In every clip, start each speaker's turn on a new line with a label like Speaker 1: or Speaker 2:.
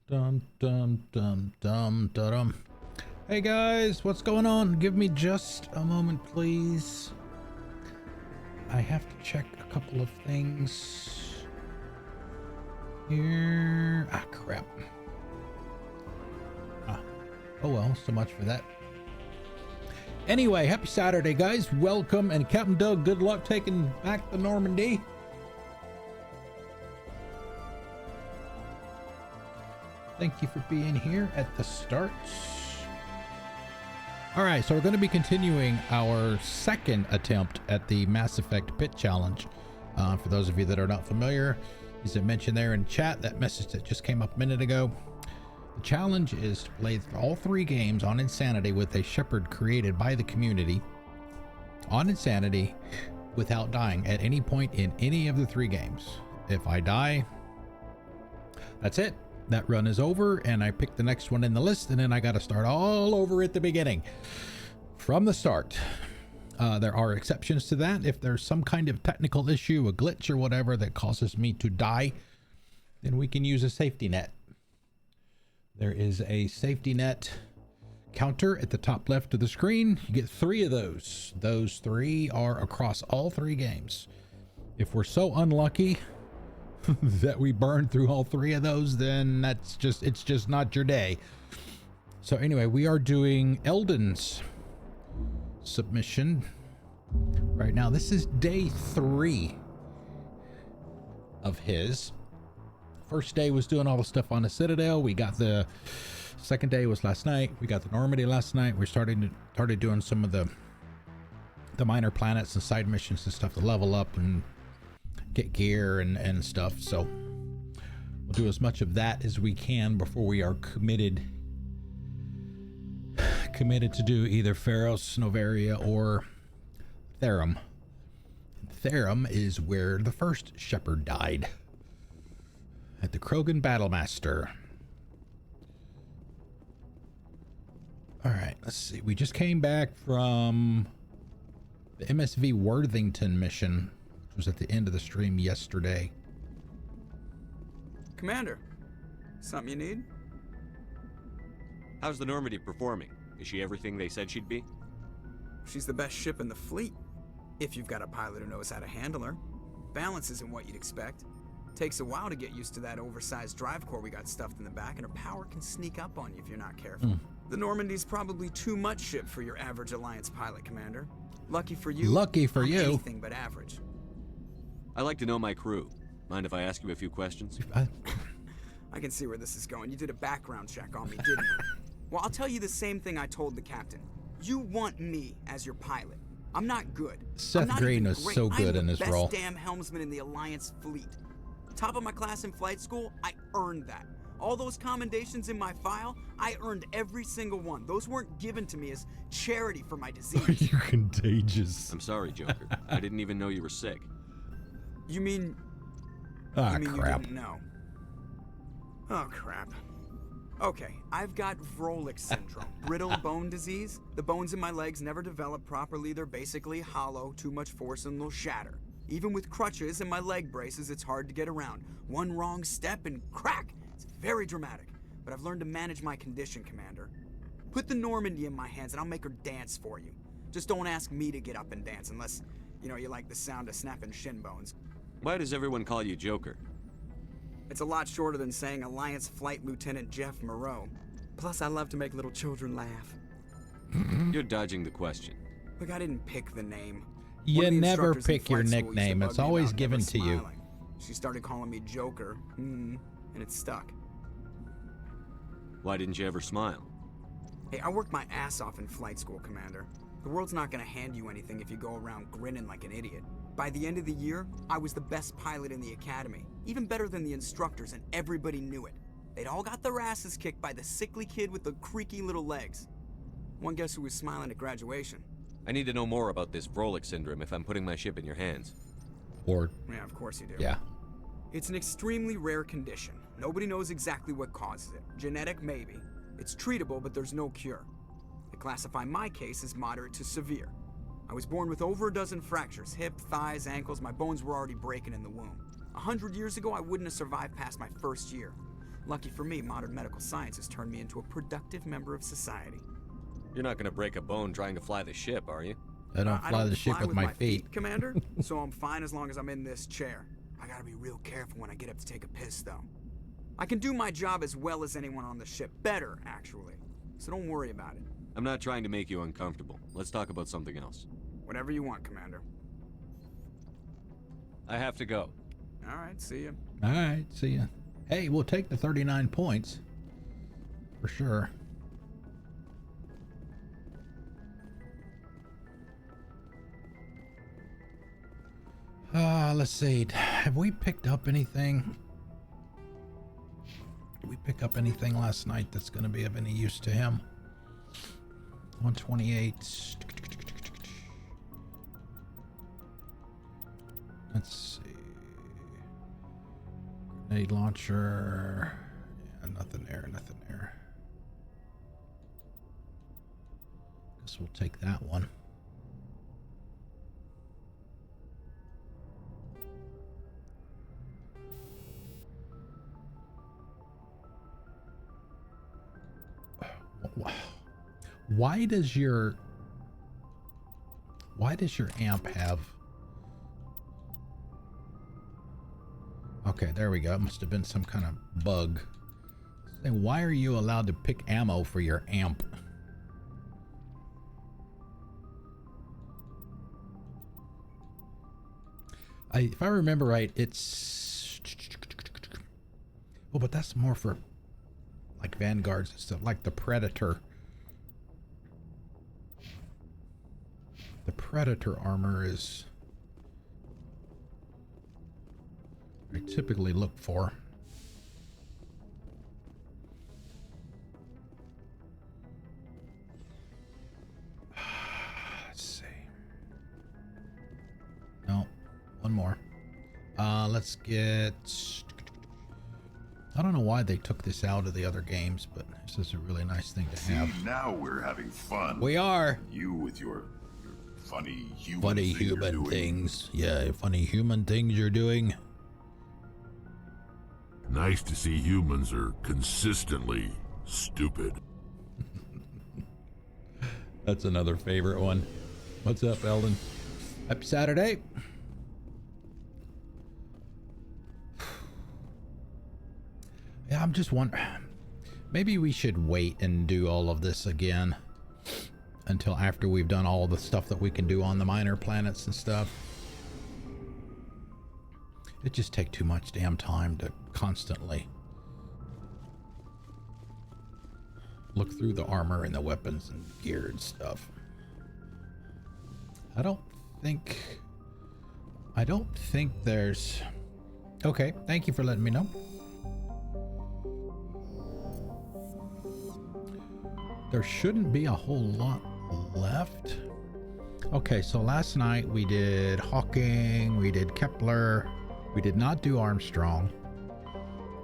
Speaker 1: Dum dum dum dum dum. Hey guys, what's going on? Give me just a moment, please. I have to check a couple of things here. Ah, crap. Oh well, so much for that. Anyway, happy Saturday, guys. Welcome, and Captain Doug, good luck taking back the Normandy. Thank you for being here at the start. All right, so we're going to be continuing our second attempt at the Mass Effect Pit Challenge. For those of you that are not familiar, as I mentioned there in chat, that message that just came up a minute ago. The challenge is to play all three games on Insanity with a Shepard created by the community on Insanity without dying at any point in any of the three games. If I die, that's it. That run is over, and I pick the next one in the list, and then I got to start all over at the beginning from the start. There are exceptions to that. If there's some kind of technical issue, a glitch or whatever that causes me to die, then we can use a safety net. There is a safety net counter at the top left of the screen. You get 3 of those. Those 3 are across all 3 games. If we're so unlucky that we burn through all 3 of those, then it's just not your day. So anyway, we are doing Eldon's submission right now. This is day 3 of his. First day was doing all the stuff on the Citadel. We got the second day was last night. We got the Normandy last night. We started doing some of the minor planets and side missions and stuff to level up and get gear and stuff. So we'll do as much of that as we can before we are committed to do either Pharos, Novaria, or Therum. Therum is where the first Shepard died, at the Krogan Battlemaster. All right, let's see. We just came back from the MSV Worthington mission, which was at the end of the stream yesterday.
Speaker 2: Commander, something you need?
Speaker 3: How's the Normandy performing? Is she everything they said she'd be?
Speaker 2: She's the best ship in the fleet, if you've got a pilot who knows how to handle her. Balance isn't what you'd expect. Takes a while to get used to that oversized drive core we got stuffed in the back, and her power can sneak up on you if you're not careful. The Normandy's probably too much ship for your average Alliance pilot, Commander. Lucky for you.
Speaker 1: Lucky for you.
Speaker 2: Anything but average.
Speaker 3: I like to know my crew. Mind if I ask you a few questions?
Speaker 2: I can see where this is going. You did a background check on me, didn't you? Well, I'll tell you the same thing I told the captain. You want me as your pilot. I'm not good.
Speaker 1: Seth Green is so good in this role.
Speaker 2: I'm the best damn helmsman in the Alliance fleet. Top of my class in flight school, I earned that. All those commendations in my file, I earned every single one. Those weren't given to me as charity for my disease.
Speaker 1: You're contagious.
Speaker 3: I'm sorry, Joker. I didn't even know you were sick.
Speaker 2: You mean...
Speaker 1: Ah,
Speaker 2: you mean
Speaker 1: crap.
Speaker 2: You didn't know? Oh, crap. Okay, I've got Vrolik syndrome, brittle bone disease. The bones in my legs never develop properly. They're basically hollow, too much force and they'll shatter. Even with crutches and my leg braces, it's hard to get around. One wrong step and crack! It's very dramatic, but I've learned to manage my condition, Commander. Put the Normandy in my hands and I'll make her dance for you. Just don't ask me to get up and dance unless, you like the sound of snapping shin bones.
Speaker 3: Why does everyone call you Joker?
Speaker 2: It's a lot shorter than saying Alliance Flight Lieutenant Jeff Moreau. Plus, I love to make little children laugh.
Speaker 3: You're dodging the question.
Speaker 2: Look, I didn't pick the name.
Speaker 1: You never pick your nickname. It's always given to you.
Speaker 2: She started calling me Joker, and it stuck.
Speaker 3: Why didn't you ever smile?
Speaker 2: Hey, I worked my ass off in flight school, Commander. The world's not gonna hand you anything if you go around grinning like an idiot. By the end of the year, I was the best pilot in the academy, even better than the instructors, and everybody knew it. They'd all got their asses kicked by the sickly kid with the creaky little legs. One guess who was smiling at graduation?
Speaker 3: I need to know more about this Vrolik syndrome if I'm putting my ship in your hands.
Speaker 1: Or...
Speaker 2: yeah, of course you do.
Speaker 1: yeah.
Speaker 2: It's an extremely rare condition. Nobody knows exactly what causes it. Genetic, maybe. It's treatable, but there's no cure. They classify my case as moderate to severe. I was born with over a dozen fractures, hip, thighs, ankles. My bones were already breaking in the womb. 100 years ago, I wouldn't have survived past my first year. Lucky for me, modern medical science has turned me into a productive member of society.
Speaker 3: You're not gonna break a bone trying to fly the ship, are you?
Speaker 1: I don't fly the ship with my feet.
Speaker 2: Commander, so I'm fine as long as I'm in this chair. I gotta be real careful when I get up to take a piss, though. I can do my job as well as anyone on the ship. Better, actually. So don't worry about it.
Speaker 3: I'm not trying to make you uncomfortable. Let's talk about something else.
Speaker 2: Whatever you want, Commander.
Speaker 3: I have to go.
Speaker 2: All right, see ya.
Speaker 1: All right, see ya. Hey, we'll take the 39 points. For sure. Let's see. Have we picked up anything? Did we pick up anything last night that's going to be of any use to him? 128. Let's see. Grenade launcher. Yeah, nothing there, nothing there. Guess we'll take that one. Why does your amp have... Okay, there we go. It must have been some kind of bug. Then why are you allowed to pick ammo for your amp? If I remember right, it's... Oh, but that's more for like vanguards and stuff, like the Predator. The Predator armor is... I typically look for. Let's see. No, one more. Let's get... I don't know why they took this out of the other games, but this is a really nice thing to have.
Speaker 4: See, now we're having fun.
Speaker 1: We are.
Speaker 4: You with your funny human
Speaker 1: things. Yeah, funny human things you're doing.
Speaker 5: Nice to see humans are consistently stupid.
Speaker 1: That's another favorite one. What's up, Eldon? Happy Saturday. Yeah, I'm just wondering. Maybe we should wait and do all of this again until after we've done all the stuff that we can do on the minor planets and stuff. It just takes too much damn time to constantly look through the armor and the weapons and gear and stuff. I don't think there's... Okay, thank you for letting me know. There shouldn't be a whole lot left. Okay, so last night we did Hawking, we did Kepler, we did not do Armstrong.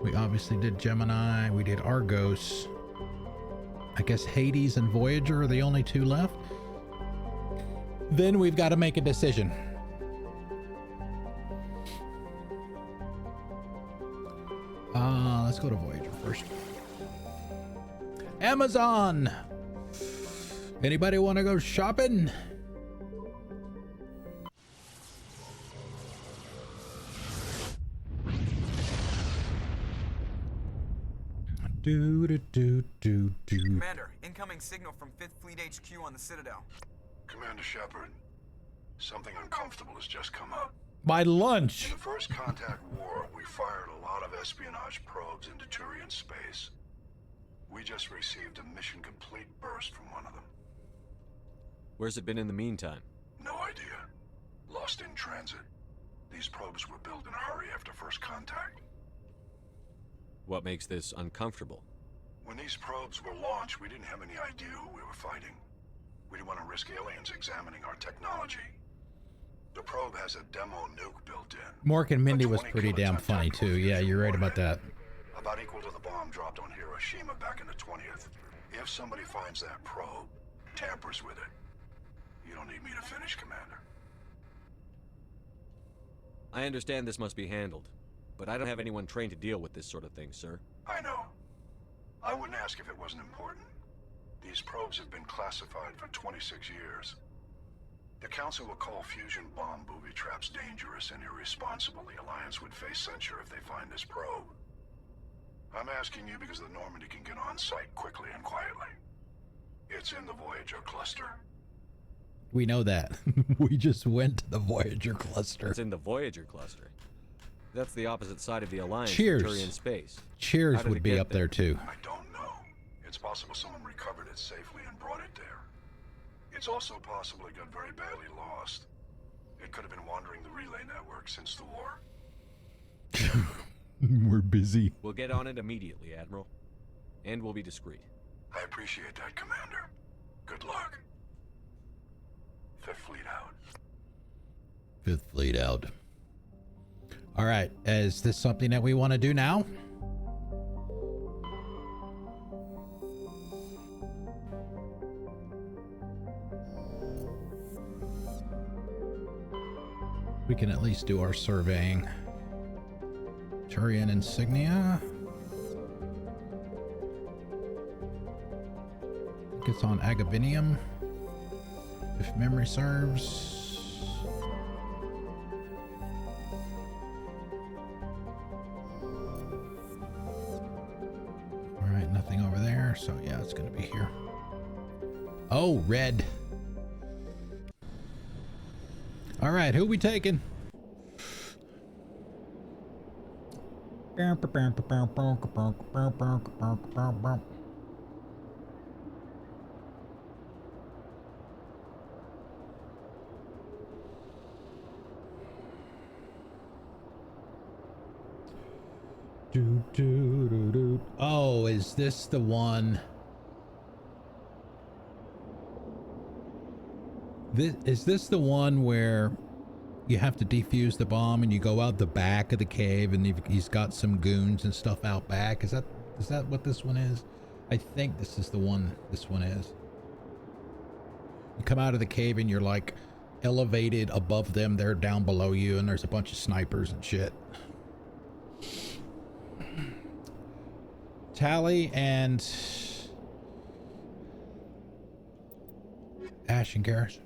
Speaker 1: We obviously did Gemini, we did Argos. I guess Hades and Voyager are the only two left. Then we've got to make a decision. Let's go to Voyager first. Amazon! Anybody want to go shopping?
Speaker 2: Commander, incoming signal from 5th Fleet HQ on the Citadel.
Speaker 4: Commander Shepard, something uncomfortable has just come up.
Speaker 1: My lunch!
Speaker 4: In the First Contact War, we fired a lot of espionage probes into Turian space. We just received a mission complete burst from one of them.
Speaker 3: Where's it been in the meantime?
Speaker 4: No idea. Lost in transit. These probes were built in a hurry after First Contact.
Speaker 3: What makes this uncomfortable?
Speaker 4: When these probes were launched, we didn't have any idea who we were fighting. We didn't want to risk aliens examining our technology. The probe has a demo nuke built in.
Speaker 1: Mork and Mindy was pretty damn funny too. Yeah, you're right about that.
Speaker 4: About equal to the bomb dropped on Hiroshima back in the 20th. If somebody finds that probe, tampers with it, you don't need me to finish, Commander.
Speaker 3: I understand this must be handled, but I don't have anyone trained to deal with this sort of thing, sir.
Speaker 4: I know. I wouldn't ask if it wasn't important. These probes have been classified for 26 years. The Council will call fusion bomb booby traps dangerous and irresponsible. The Alliance would face censure if they find this probe. I'm asking you because the Normandy can get on site quickly and quietly. It's in the Voyager cluster.
Speaker 1: We know that. We just went to the Voyager cluster.
Speaker 3: It's in the Voyager cluster. That's the opposite side of the Alliance.
Speaker 1: Cheers.
Speaker 3: Turian space.
Speaker 1: Cheers would be up there too.
Speaker 4: I don't know. It's possible someone recovered it safely and brought it there. It's also possible it got very badly lost. It could have been wandering the relay network since the war.
Speaker 1: We're busy.
Speaker 3: We'll get on it immediately, Admiral. And we'll be discreet.
Speaker 4: I appreciate that, Commander. Good luck. Fifth Fleet out.
Speaker 1: Fifth Fleet out. All right. Is this something that we want to do now? We can at least do our surveying. Turian insignia. I think it's on Agebinium, if memory serves. All right, nothing over there. So yeah, it's gonna be here. Oh, red. All right, who we taking? Oh, is this the one? Is this the one where you have to defuse the bomb and you go out the back of the cave and he's got some goons and stuff out back? Is that what this one is? I think this is the one this one is. You come out of the cave and you're like elevated above them, they're down below you, and there's a bunch of snipers and shit. Tally and Ash and Garrus.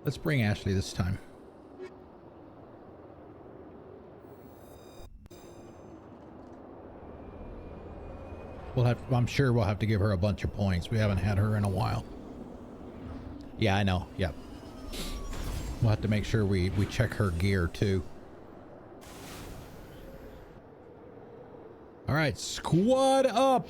Speaker 1: Let's bring Ashley this time. I'm sure we'll have to give her a bunch of points. We haven't had her in a while. Yeah, I know. Yep. We'll have to make sure we check her gear too. All right, squad up.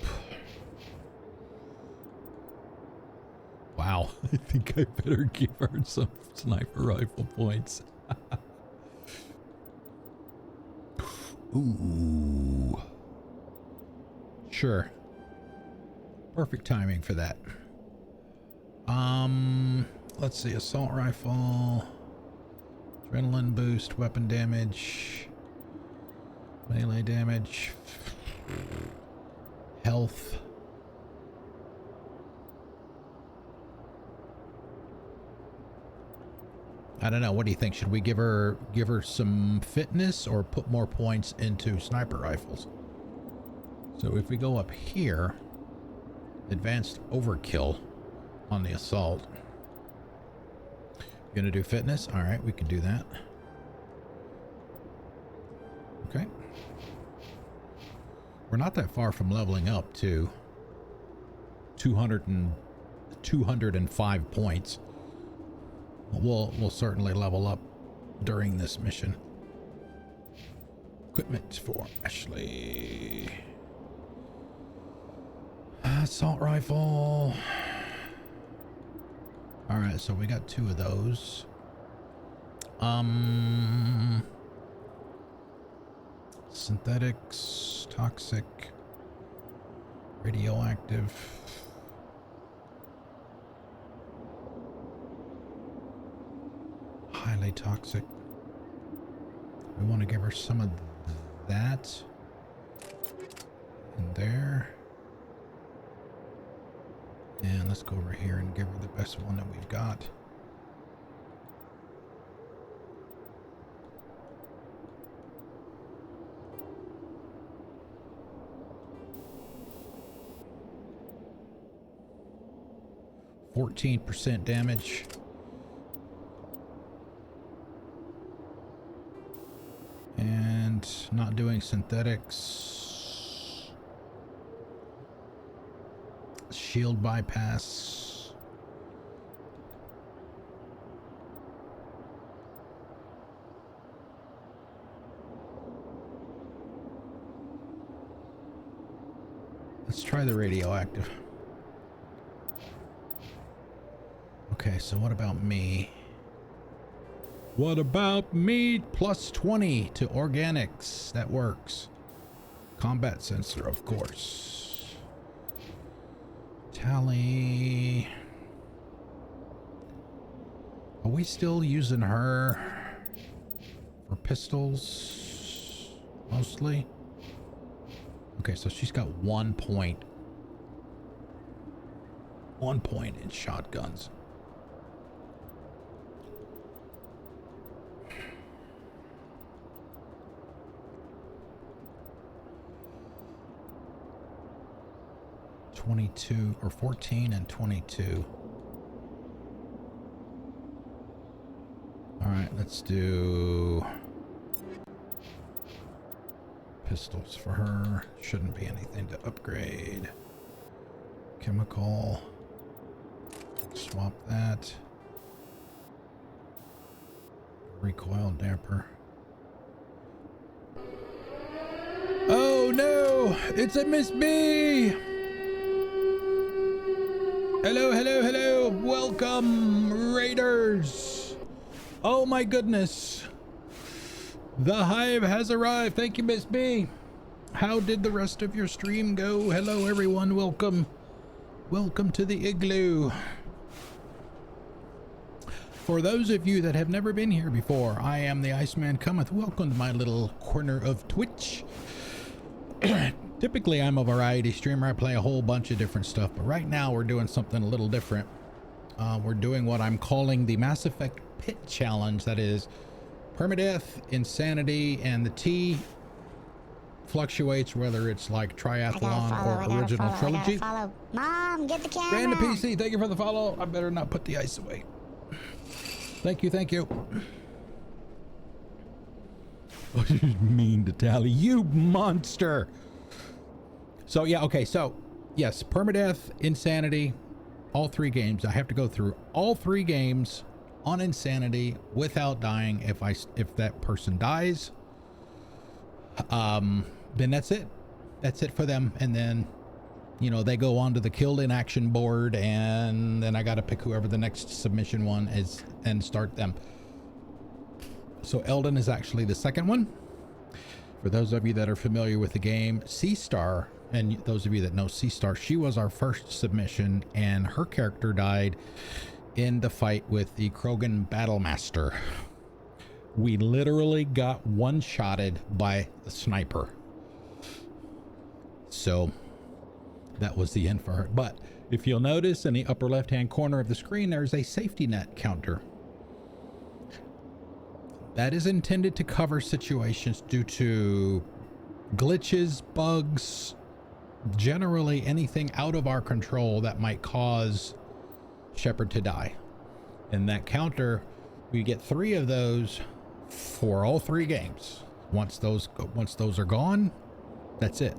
Speaker 1: Wow, I think I better give her some sniper rifle points. Ooh. Sure. Perfect timing for that. Let's see, assault rifle, adrenaline boost, weapon damage, melee damage, health. I don't know. What do you think? Should we give her some fitness or put more points into sniper rifles? So if we go up here, advanced overkill on the assault. Gonna do fitness? All right, we can do that. Okay. We're not that far from leveling up to 205 points. We'll certainly level up during this mission. Equipment for Ashley. Assault rifle. All right, so we got 2 of those. Synthetics, toxic, radioactive. Highly toxic. We want to give her some of that in there. let's go over here and give her the best one that we've got. %14 damage. And not doing synthetics. Shield bypass. Let's try the radioactive. Okay, so what about me? What about me? Plus 20 to organics. That works. Combat sensor, of course. Tally. Are we still using her for pistols? Mostly? Okay, so she's got 1 point. 1 point in shotguns. .22 or 14 and 22. All right, let's do pistols for her. Shouldn't be anything to upgrade. Chemical. Swap that. Recoil damper. Oh no! It's a Miss B! Hello, hello, hello. Welcome, Raiders. Oh my goodness. The Hive has arrived. Thank you, Miss B. How did the rest of your stream go? Hello, everyone. Welcome. Welcome to the igloo. For those of you that have never been here before, I am the Iceman Cometh. Welcome to my little corner of Twitch. Typically, I'm a variety streamer. I play a whole bunch of different stuff, but right now we're doing something a little different. We're doing what I'm calling the Mass Effect Pit Challenge. That is permadeath, insanity, and the T fluctuates whether it's like triathlon or original trilogy.
Speaker 6: Mom, get the camera.
Speaker 1: Random PC, thank you for the follow. I better not put the ice away. Thank you, thank you. Oh, you mean to Tally, you monster. So yeah, okay, so yes, permadeath, insanity, all 3 games. I have to go through all 3 games on insanity without dying. If that person dies, then that's it. That's it for them. And then, you know, they go on to the killed in action board, and then I got to pick whoever the next submission one is and start them. So Eldon is actually the second one. For those of you that are familiar with the game, C-Star, and those of you that know C-Star, she was our first submission, and her character died in the fight with the Krogan Battlemaster. We literally got one-shotted by the sniper. So that was the end for her. But if you'll notice in the upper left-hand corner of the screen, there's a safety net counter. That is intended to cover situations due to glitches, bugs, generally anything out of our control that might cause Shepard to die. And that counter, we get 3 of those for all 3 games. Once those are gone, that's it.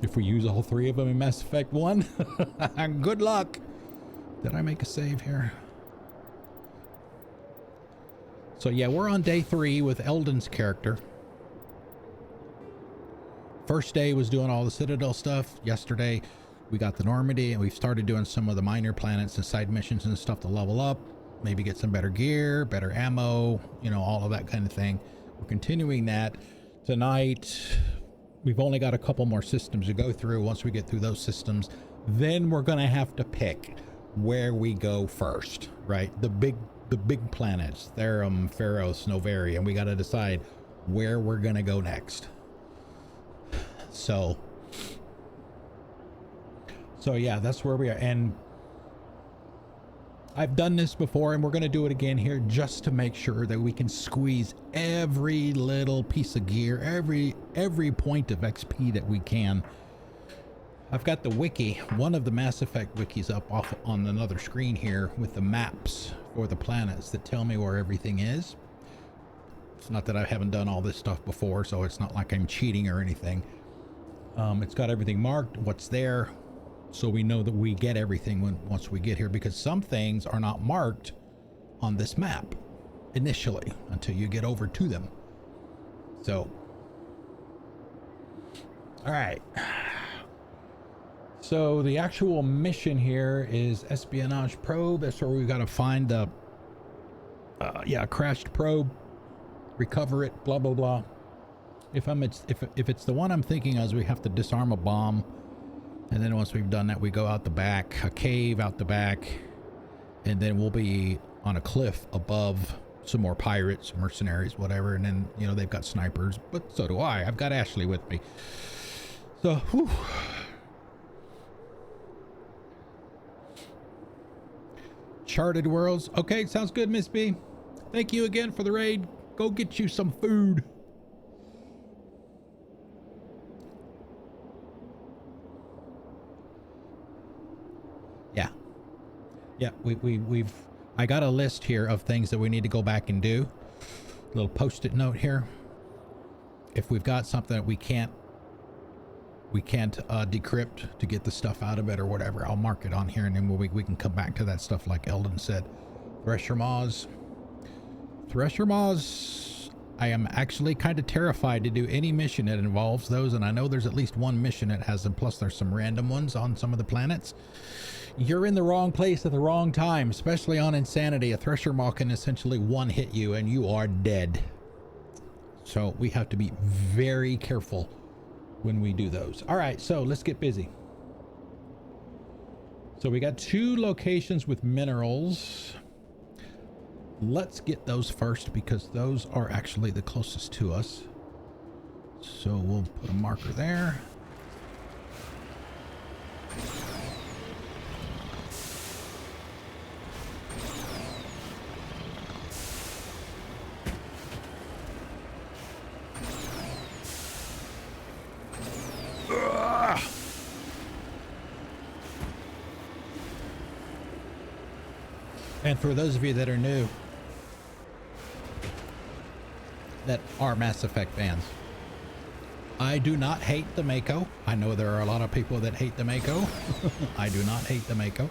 Speaker 1: If we use all 3 of them in Mass Effect 1, good luck. Did I make a save here? So yeah, we're on day 3 with Eldon's character. First day was doing all the Citadel stuff. Yesterday we got the Normandy, and we've started doing some of the minor planets and side missions and stuff to level up, maybe get some better gear, better ammo, you know, all of that kind of thing. We're continuing that. Tonight we've only got a couple more systems to go through. Once we get through those systems, then we're gonna have to pick where we go first, right? The big planets, Therum, Pharos, Novari, and we got to decide where we're gonna go next. So yeah, that's where we are. And I've done this before, and we're going to do it again here just to make sure that we can squeeze every little piece of gear, every point of XP that we can. I've got the wiki, one of the Mass Effect wikis up off on another screen here with the maps for the planets that tell me where everything is. It's not that I haven't done all this stuff before, so it's not like I'm cheating or anything. It's got everything marked, what's there, so we know that we get everything once we get here, because some things are not marked on this map initially until you get over to them. So, all right. So the actual mission here is Espionage probe. That's where we got to find the crashed probe, recover it, blah blah blah. If it's the one I'm thinking of, we have to disarm a bomb, and then once we've done that, we go out the back, a cave out the back, and then we'll be on a cliff above some more pirates, mercenaries, whatever. And then, you know, they've got snipers, but so do I. I've got Ashley with me. So, whew. Charted Worlds. Okay, sounds good, Miss B. Thank you again for the raid. Go get you some food. Yeah, I got a list here of things that we need to go back and do. A little post-it note here. If we've got something that we can't decrypt to get the stuff out of it or whatever, I'll mark it on here, and then we can come back to that stuff like Eldon said. Thresher Maws. I am actually kind of terrified to do any mission that involves those, and I know there's at least one mission that has them, plus there's some random ones on some of the planets. You're in the wrong place at the wrong time, especially on Insanity. A Thresher Maw can essentially one-hit you and you are dead. So we have to be very careful when we do those. All right, so let's get busy. So we got 2 locations with minerals. Let's get those first because those are actually the closest to us. So we'll put a marker there. And for those of you that are new, that are Mass Effect fans, I do not hate the Mako. I know there are a lot of people that hate the Mako. I do not hate the Mako.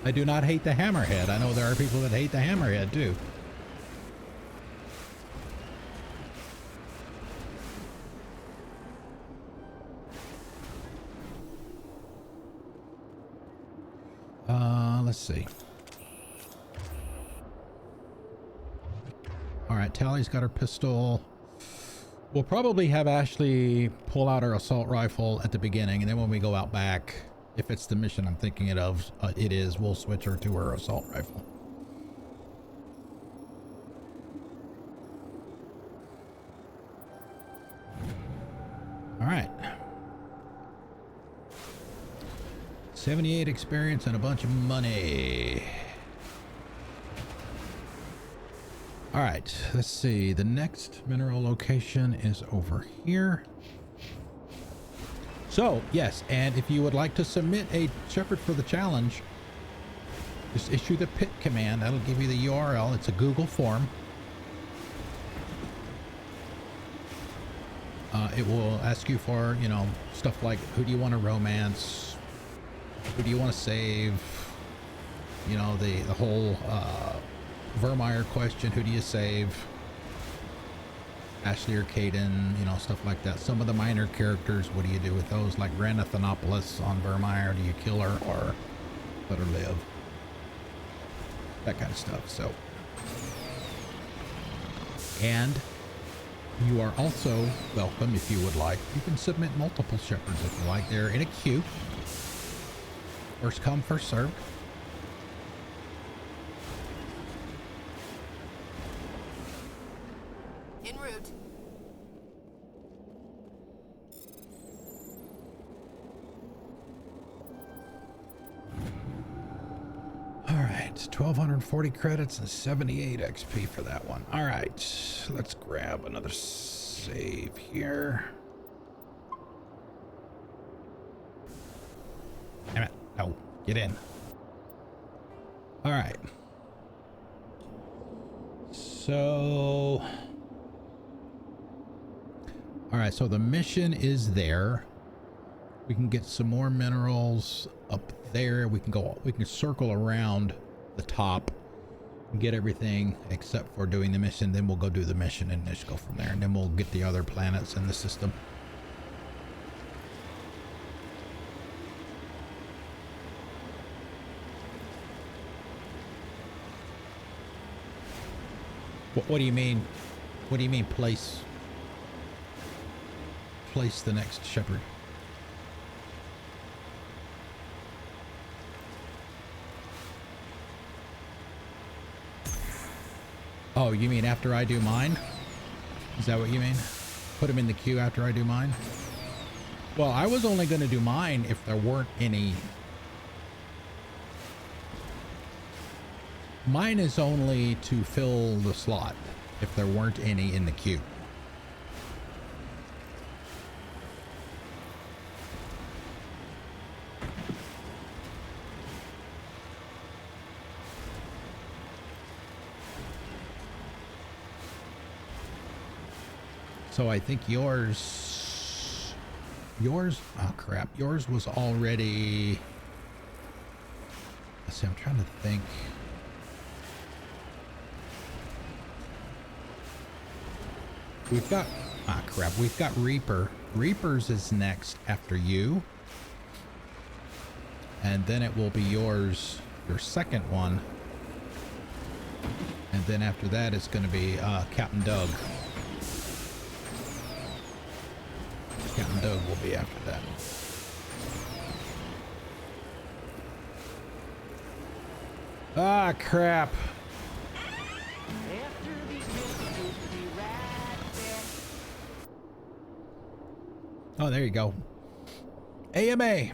Speaker 1: I do not hate the Hammerhead. I know there are people that hate the Hammerhead too. Let's see. All right, Tally's got her pistol. We'll probably have Ashley pull out her assault rifle at the beginning, and then when we go out back, if it's the mission I'm thinking it of, it is, we'll switch her to her assault rifle. All right. 78 experience and a bunch of money. All right, let's see. The next mineral location is over here. So, yes, and if you would like to submit a Shepard for the challenge, just issue the pit command. That'll give you the URL. It's a Google form. It will ask you for, you know, stuff like who do you want to romance? Who do you want to save? You know, the whole Vermeer question, who do you save? Ashley or Caden, you know, stuff like that. Some of the minor characters, what do you do with those? Like Ranathanopoulos on Vermeer, do you kill her or let her live? That kind of stuff. So, and you are also welcome, if you would like. You can submit multiple Shepards if you like. They're in a queue. First come, first served.
Speaker 7: En route.
Speaker 1: 1,240 credits and 78 XP for that one. All right, let's grab another save here. Damn it. No, get in. All right. So, all right, so the mission is there. We can get some more minerals up there. We can circle around the top and get everything except for doing the mission. Then we'll go do the mission and just go from there. And then we'll get the other planets in the system. What do you mean? What do you mean place the next Shepard? Oh, you mean after I do mine? Is that what you mean? Put him in the queue after I do mine? Well, I was only going to do mine if there weren't any. Mine is only to fill the slot if there weren't any in the queue. So I think yours, oh crap, yours was already, let's see, I'm trying to think. We've got, ah crap, we've got Reaper. Reaper's is next after you. And then it will be yours, your second one. And then after that it's going to be Captain Doug. Captain Doug will be after that. Ah crap. Oh, there you go. AMA.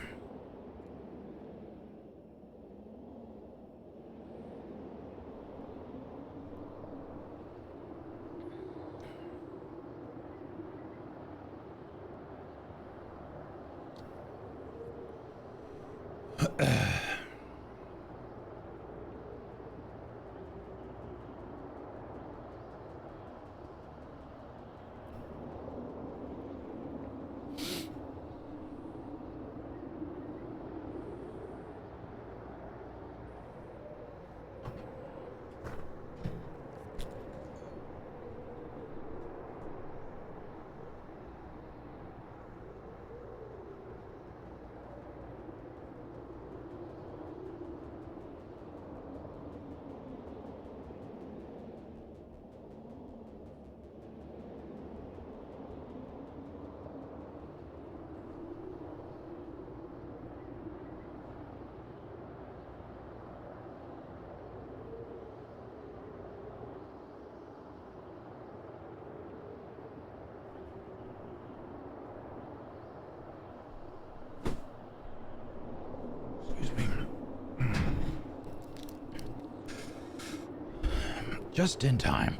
Speaker 1: Just in time.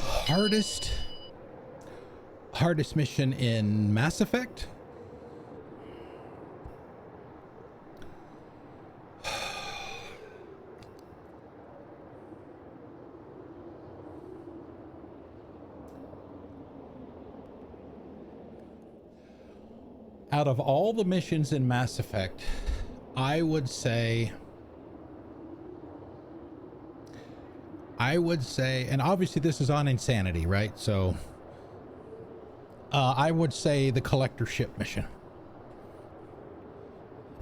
Speaker 1: Hardest mission in Mass Effect? Out of all the missions in Mass Effect, I would say, and obviously this is on Insanity, right? So I would say the collector ship mission.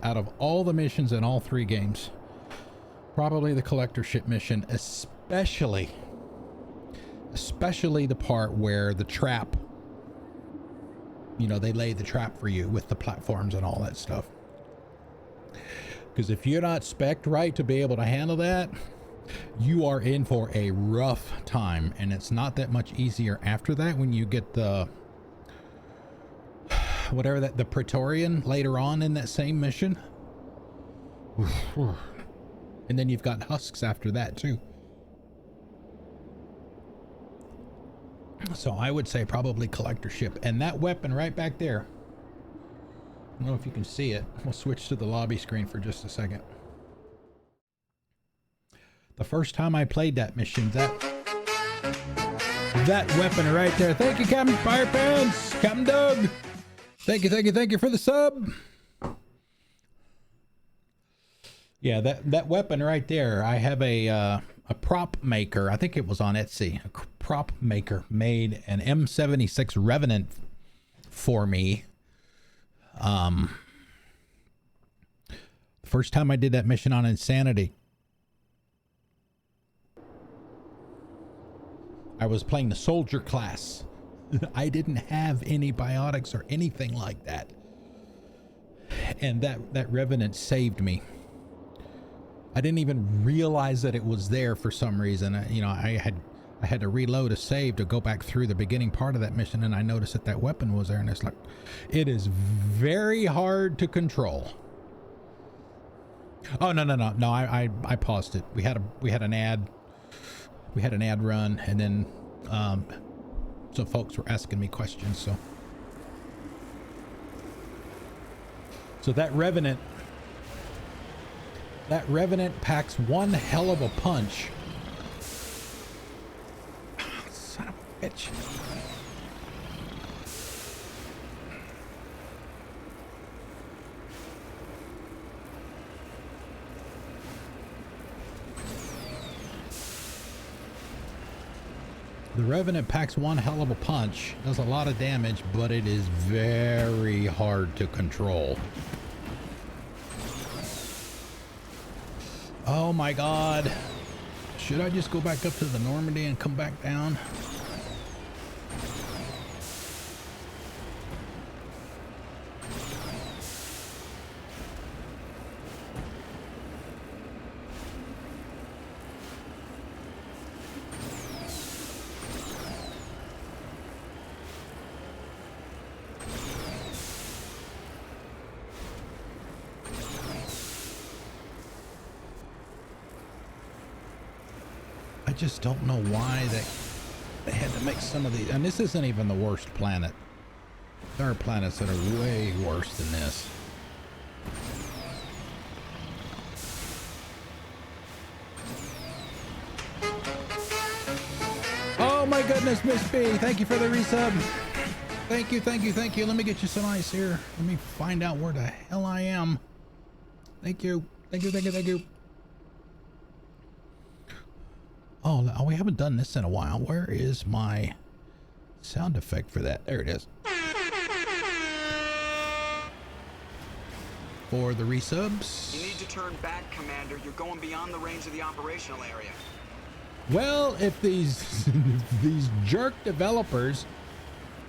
Speaker 1: Out of all the missions in all three games, probably the collector ship mission, especially the part where the trap, you know, they lay the trap for you with the platforms and all that stuff. Because if you're not spec'd right to be able to handle that, you are in for a rough time, and it's not that much easier after that when you get the whatever that, the Praetorian later on in that same mission. And then you've got husks after that too. So I would say probably collector ship. And that weapon right back there, I don't know if you can see it. We'll switch to the lobby screen for just a second. The first time I played that mission, that weapon right there. Thank you, Captain Firepants, Captain Doug. Thank you for the sub. Yeah, that weapon right there. I have a prop maker. I think it was on Etsy. A prop maker made an M76 Revenant for me. The first time I did that mission on Insanity, I was playing the soldier class. I didn't have any biotics or anything like that. And that Revenant saved me. I didn't even realize that it was there for some reason. I had to reload a save to go back through the beginning part of that mission, and I noticed that weapon was there, and it's like, it is very hard to control. Oh, no, I paused it. We had an ad run, and then some folks were asking me questions, so that Revenant packs one hell of a punch. Son of a bitch. The Revenant packs one hell of a punch, does a lot of damage, but it is very hard to control. Oh my God. Should I just go back up to the Normandy and come back down? I just don't know why they had to make some of these. And this isn't even the worst planet. There are planets that are way worse than this. Oh my goodness, Miss B, thank you for the resub. Thank you. Let me get you some ice here. Let me find out where the hell I am. Thank you. Oh, we haven't done this in a while. Where is my sound effect for that? There it is. For the resubs.
Speaker 2: You need to turn back, Commander. You're going beyond the range of the operational area.
Speaker 1: Well, if these these jerk developers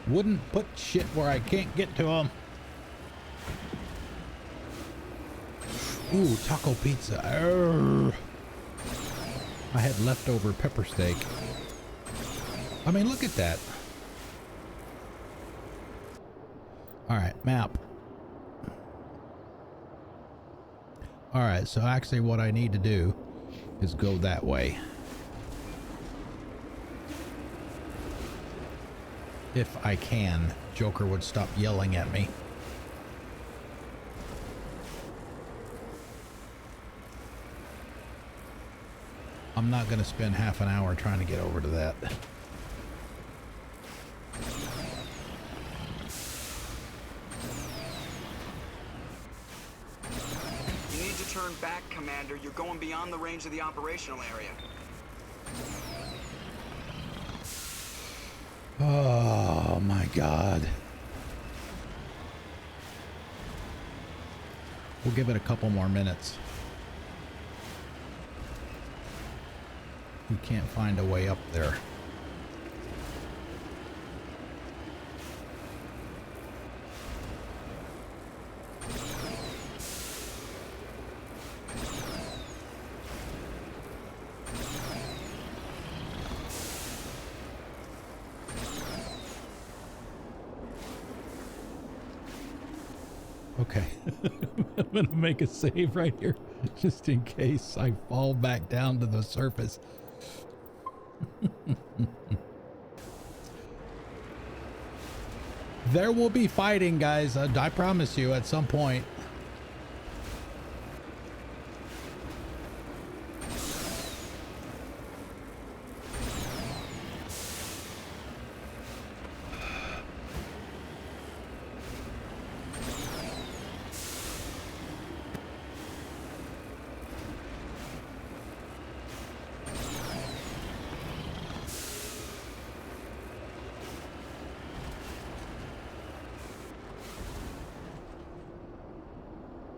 Speaker 1: wouldn't put shit where I can't get to them. Ooh, taco pizza. Arrgh. I had leftover pepper steak. I mean, look at that. All right, map. All right, so actually what I need to do is go that way. If I can. Joker would stop yelling at me. I'm not going to spend half an hour trying to get over to that.
Speaker 2: You need to turn back, Commander. You're going beyond the range of the operational area.
Speaker 1: Oh my God. We'll give it a couple more minutes. We can't find a way up there. Okay. I'm gonna make a save right here just in case I fall back down to the surface. There will be fighting, guys. I promise you at some point.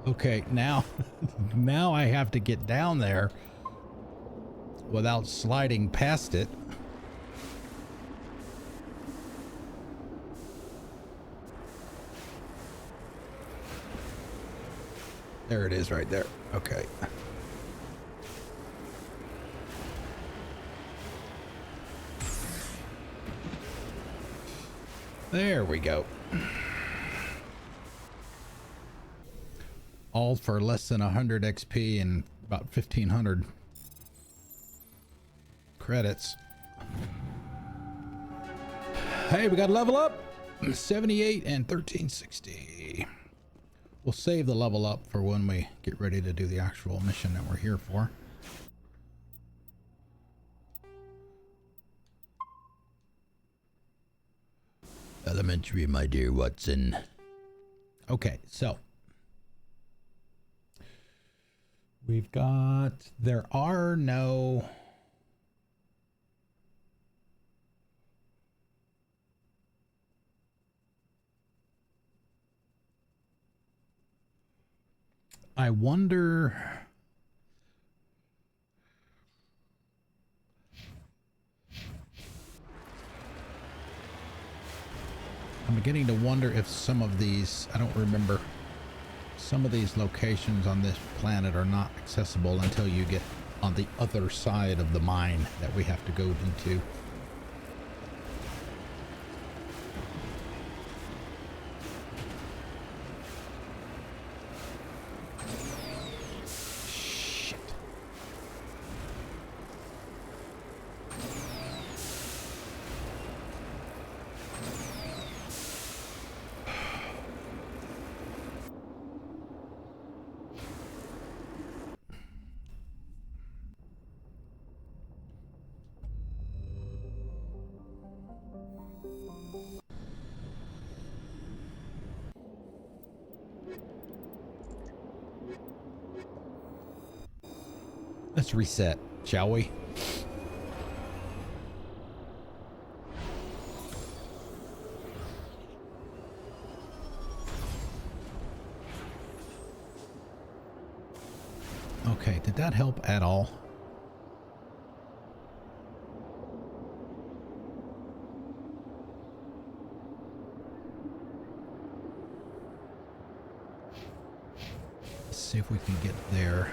Speaker 1: Okay, now I have to get down there without sliding past it. There it is right there. Okay. There we go. All for less than 100 XP and about 1,500 credits. Hey, we got to level up. 78 and 1360. We'll save the level up for when we get ready to do the actual mission that we're here for. Elementary, my dear Watson. Okay, so we've got, there are no I wonder, I'm beginning to wonder if some of these, I don't remember, some of these locations on this planet are not accessible until you get on the other side of the mine that we have to go into. Let's reset, shall we? Okay, did that help at all? Let's see if we can get there.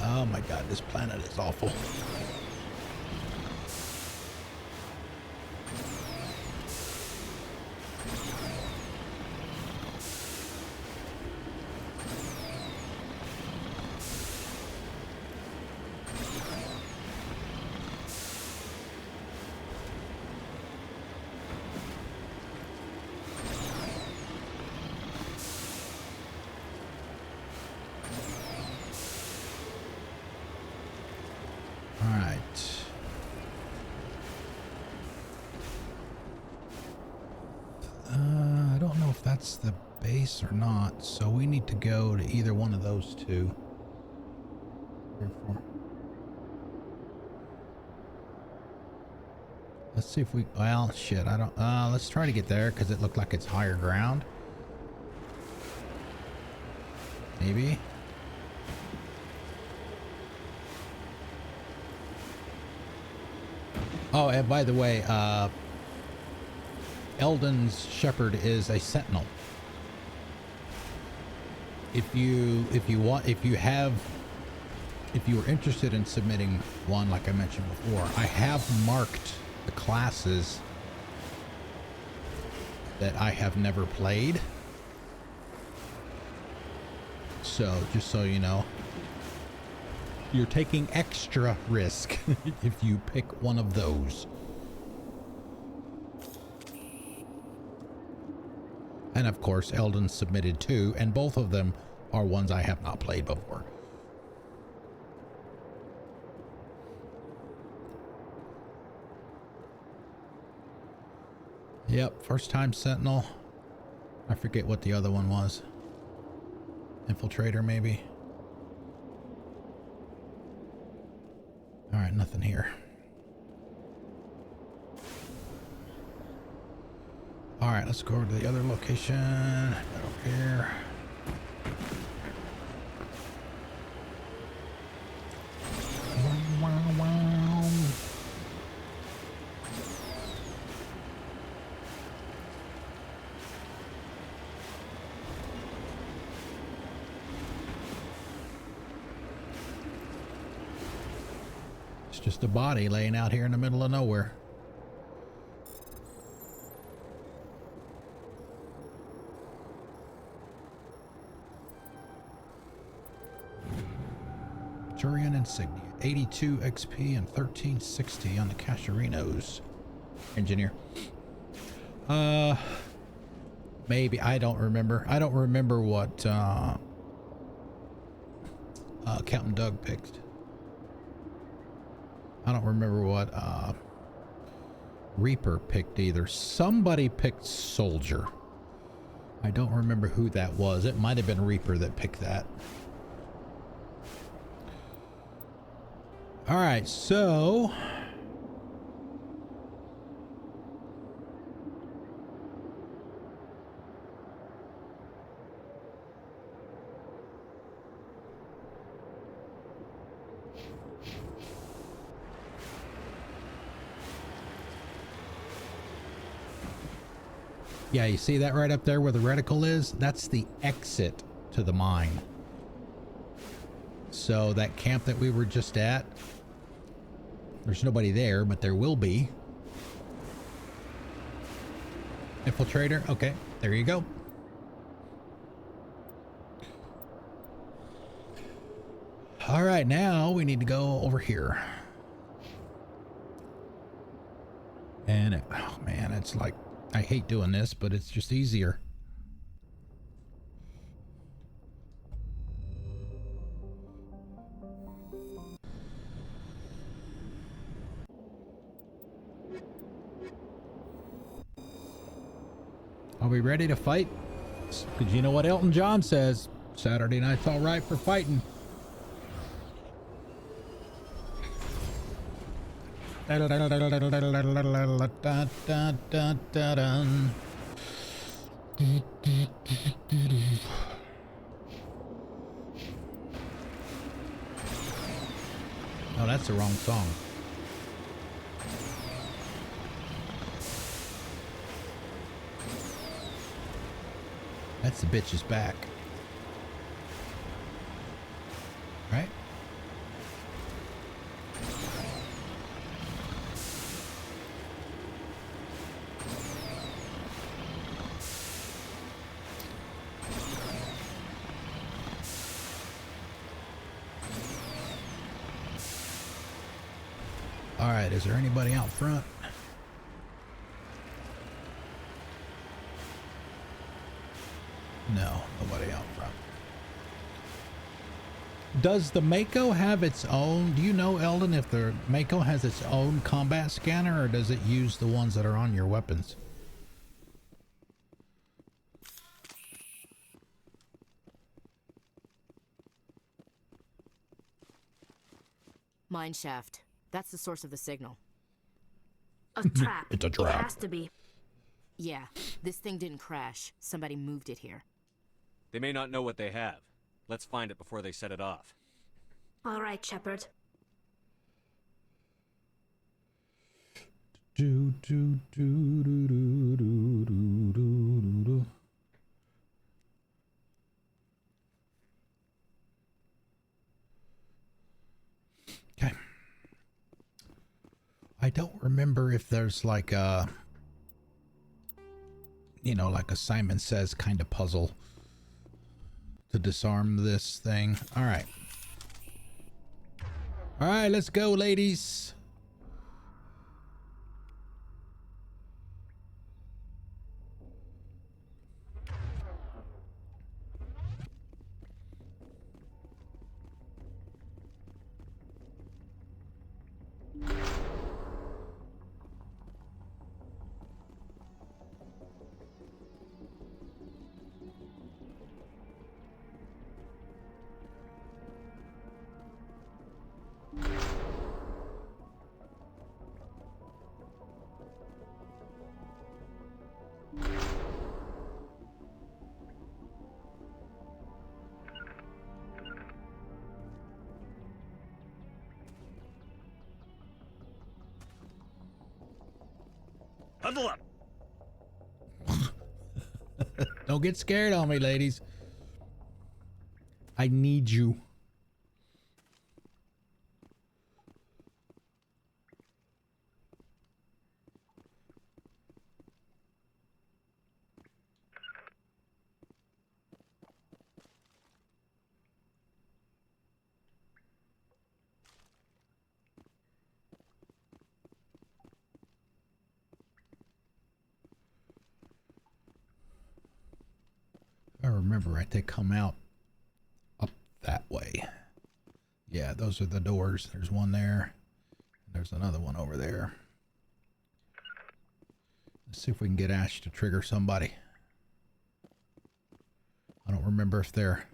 Speaker 1: Oh my God, this planet is awful. That's the base or not, so we need to go to either one of those two. Let's see if we, well, shit, I don't, let's try to get there because it looked like it's higher ground. Maybe. Oh, and by the way, Eldon's Shepard is a sentinel. If you were interested in submitting one, like I mentioned before, I have marked the classes that I have never played. So just so you know, you're taking extra risk if you pick one of those. And of course, Eldon submitted 2, and both of them are ones I have not played before. Yep, first time Sentinel. I forget what the other one was. Infiltrator, maybe. All right, nothing here. All right, let's go over to the other location. Over here. It's just a body laying out here in the middle of nowhere. Turian insignia, 82 XP and 1360 on the Cacherinos. Engineer. Maybe, I don't remember. I don't remember what Captain Doug picked. I don't remember what Reaper picked either. Somebody picked Soldier. I don't remember who that was. It might have been Reaper that picked that. All right, so yeah, you see that right up there where the reticle is? That's the exit to the mine. So that camp that we were just at, there's nobody there, but there will be. Infiltrator, okay, there you go. All right, now we need to go over here. And, oh man, it's like, I hate doing this, but it's just easier. Are we ready to fight? Because you know what Elton John says, Saturday night's all right for fighting. Oh, that's the wrong song. That's the bitch's back. Right? All right, is there anybody out front? No, nobody out front. Does the Mako have its own? Do you know, Eldon, if the Mako has its own combat scanner, or does it use the ones that are on your weapons?
Speaker 7: Mine shaft. That's the source of the signal.
Speaker 8: A trap.
Speaker 1: It's a trap.
Speaker 8: It has to be.
Speaker 7: Yeah, this thing didn't crash. Somebody moved it here.
Speaker 3: They may not know what they have. Let's find it before they set it off.
Speaker 8: All right, Shepard.
Speaker 1: Do, do, do, do, do, do, do, do, do. Okay. I don't remember if there's like a, you know, like a Simon Says kind of puzzle to disarm this thing. All right. All right, let's go, ladies.
Speaker 9: Huddle up.
Speaker 1: Don't get scared on me, ladies. I need you. I remember right, they come out up that way. Yeah, those are the doors. There's one there. There's another one over there. Let's see if we can get Ash to trigger somebody. I don't remember if they're...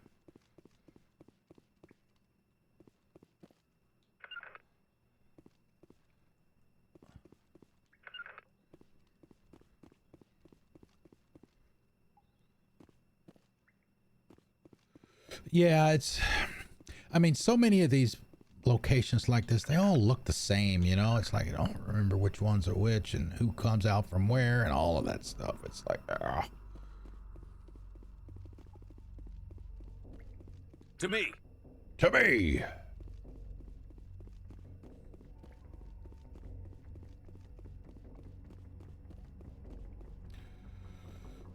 Speaker 1: Yeah, it's... I mean, so many of these locations like this, they all look the same, you know? It's like, I don't remember which ones are which and who comes out from where and all of that stuff. It's like, ah.
Speaker 9: To me.
Speaker 1: To me.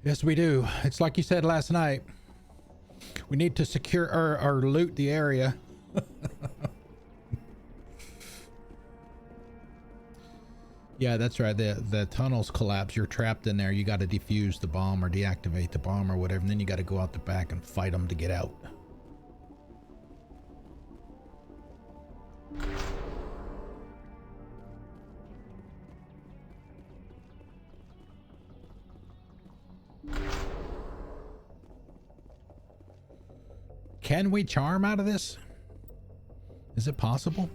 Speaker 1: Yes, we do. It's like you said last night. We need to secure or loot the area. Yeah, that's right. The tunnels collapse. You're trapped in there. You got to defuse the bomb or deactivate the bomb or whatever. And then you got to go out the back and fight them to get out. Can we charm out of this? Is it possible?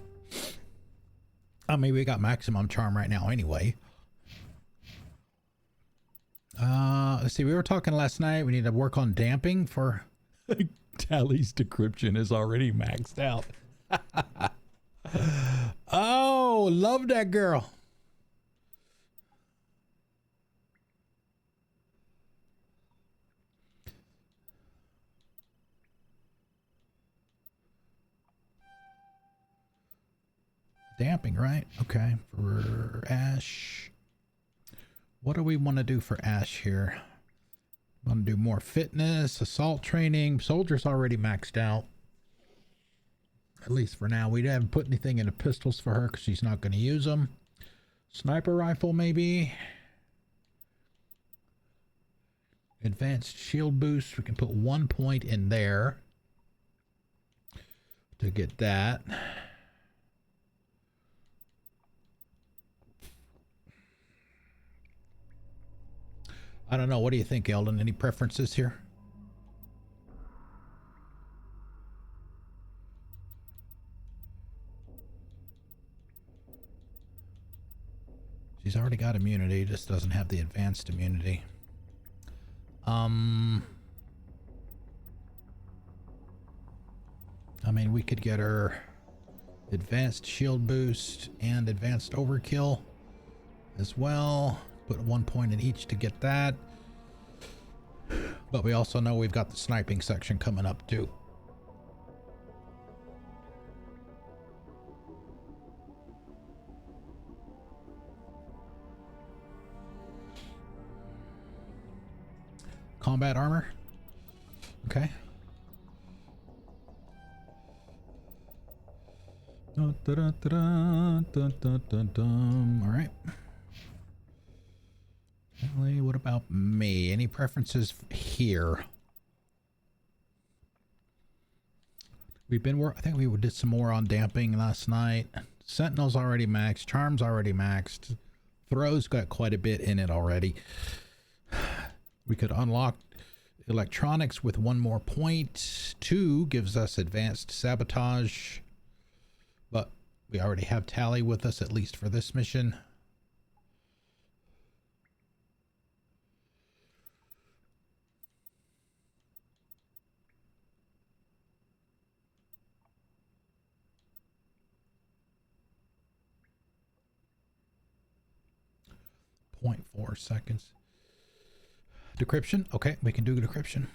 Speaker 1: I mean, we got maximum charm right now anyway. Let's see. We were talking last night. We need to work on damping for... Tally's decryption is already maxed out. Oh, love that girl. Damping, right? Okay, for Ash. What do we want to do for Ash here? Want to do more fitness, assault training. Soldier's already maxed out. At least for now. We haven't put anything into pistols for her because she's not going to use them. Sniper rifle, maybe. Advanced shield boost. We can put 1 point in there to get that. I don't know. What do you think, Eldon? Any preferences here? She's already got immunity, just doesn't have the advanced immunity. I mean, we could get her advanced shield boost and advanced overkill as well. Put 1 point in each to get that. But we also know we've got the sniping section coming up too. Combat armor. Okay. Dun, dun, dun, dun, dun, dun, dun, dun. All right. Ellie, what about me? Any preferences here? We've been I think we did some more on damping last night. Sentinel's already maxed. Charm's already maxed. Throw's got quite a bit in it already. We could unlock electronics with one more point. 2 gives us advanced sabotage. But we already have Tally with us, at least for this mission. .4 seconds. Decryption. Okay, we can do decryption.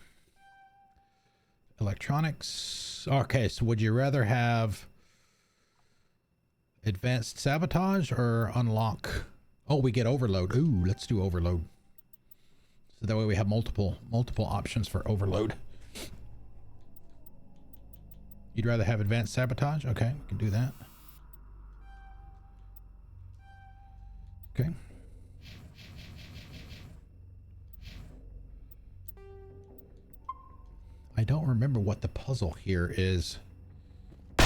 Speaker 1: Electronics. Okay, so would you rather have advanced sabotage or unlock? Oh, we get overload. Ooh, let's do overload. So that way we have multiple options for overload. You'd rather have advanced sabotage? Okay, we can do that. Okay. I don't remember what the puzzle here is.
Speaker 9: What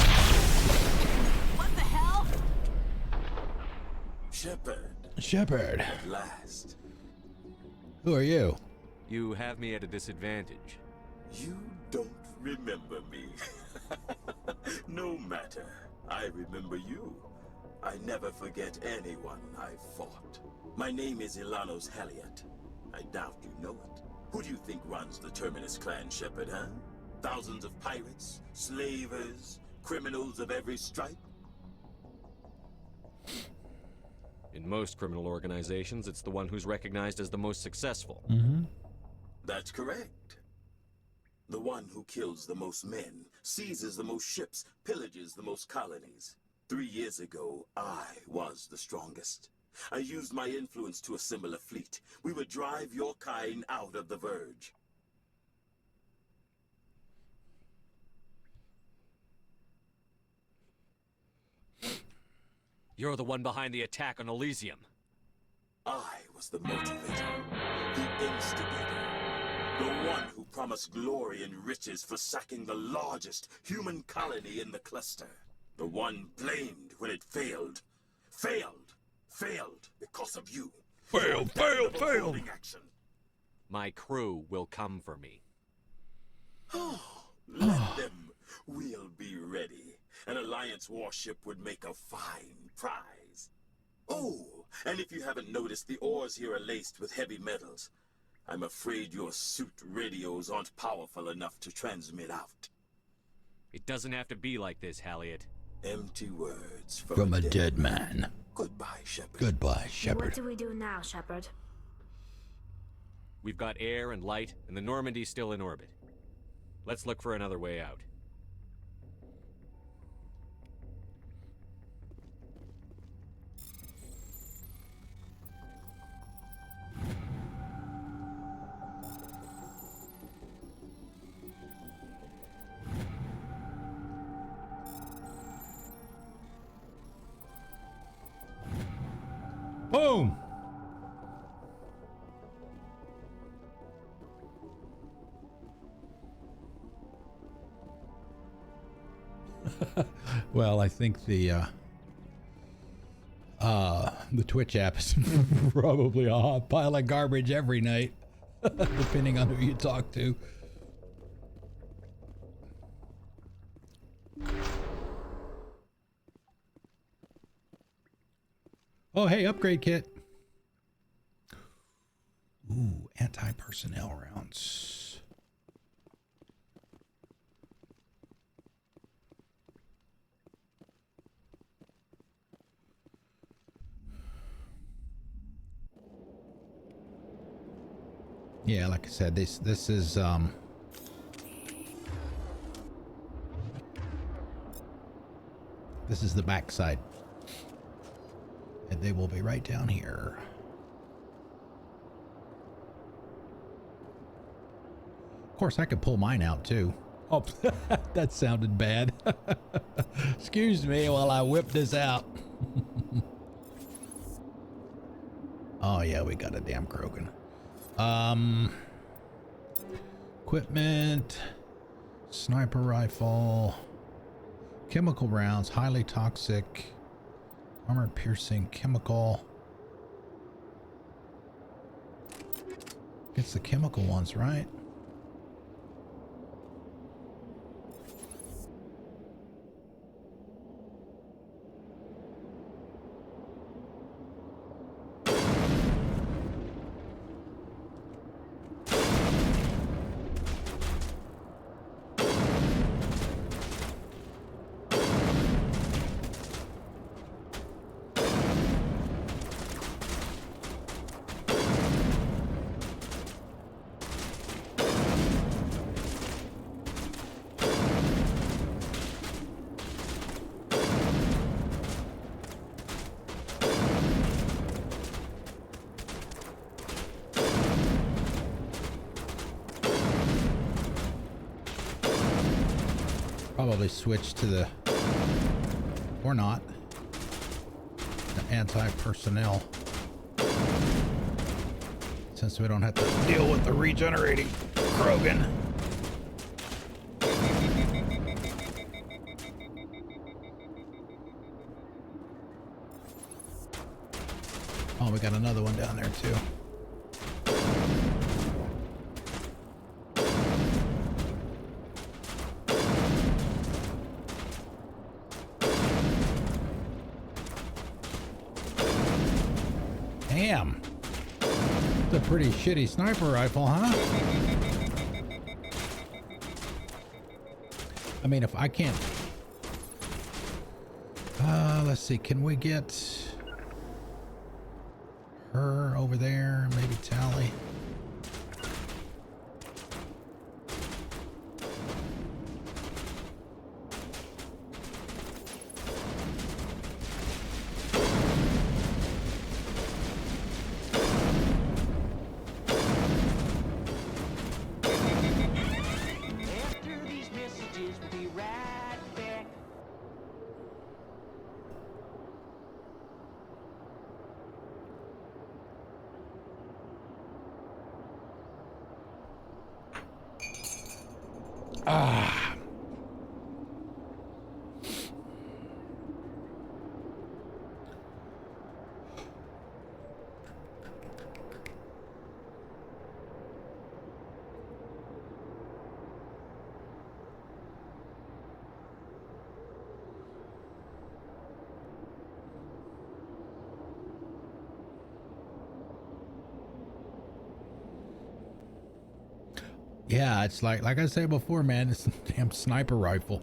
Speaker 9: the hell?
Speaker 1: Shepard.
Speaker 10: At last.
Speaker 1: Who are you?
Speaker 3: You have me at a disadvantage.
Speaker 10: You don't remember me. No matter. I remember you. I never forget anyone I fought. My name is Ilanos Haliat. I doubt you know it. Who do you think runs the Terminus clan, Shepard, huh? Thousands of pirates, slavers, criminals of every stripe?
Speaker 3: In most criminal organizations, it's the one who's recognized as the most successful.
Speaker 1: Mm-hmm.
Speaker 10: That's correct. The one who kills the most men, seizes the most ships, pillages the most colonies. 3 years ago, I was the strongest. I used my influence to assemble a fleet. We would drive your kind out of the Verge.
Speaker 3: You're the one behind the attack on Elysium.
Speaker 10: I was the motivator, the instigator, the one who promised glory and riches for sacking the largest human colony in the cluster. The one blamed when it failed. Failed because of you.
Speaker 1: Failed.
Speaker 10: Action.
Speaker 3: My crew will come for me.
Speaker 10: Let them. We'll be ready. An Alliance warship would make a fine prize. Oh, and if you haven't noticed, the ores here are laced with heavy metals. I'm afraid your suit radios aren't powerful enough to transmit out.
Speaker 3: It doesn't have to be like this, Haliat.
Speaker 10: Empty words
Speaker 1: From a dead man.
Speaker 10: Goodbye, Shepard.
Speaker 1: Goodbye, Shepard.
Speaker 8: What do we do now, Shepard?
Speaker 3: We've got air and light, and the Normandy's still in orbit. Let's look for another way out.
Speaker 1: Boom! Well, I think the Twitch app is probably a hot pile of garbage every night, depending on who you talk to. Oh, hey, upgrade kit. Ooh, anti-personnel rounds. Yeah, like I said, this is this is the backside. And they will be right down here. Of course, I could pull mine out too. Oh, that sounded bad. Excuse me while I whip this out. Oh yeah, we got a damn Krogan. Equipment, sniper rifle, chemical rounds, highly toxic, armor piercing, chemical. It's the chemical ones, right? Probably switch to the, or not, the anti-personnel, since we don't have to deal with the regenerating Krogan. Oh, we got another one down there too. Damn. It's a pretty shitty sniper rifle, huh? I mean, if I can't... let's see. Can we get her over there? Maybe Tally. Yeah, it's like I said before, man, it's a damn sniper rifle.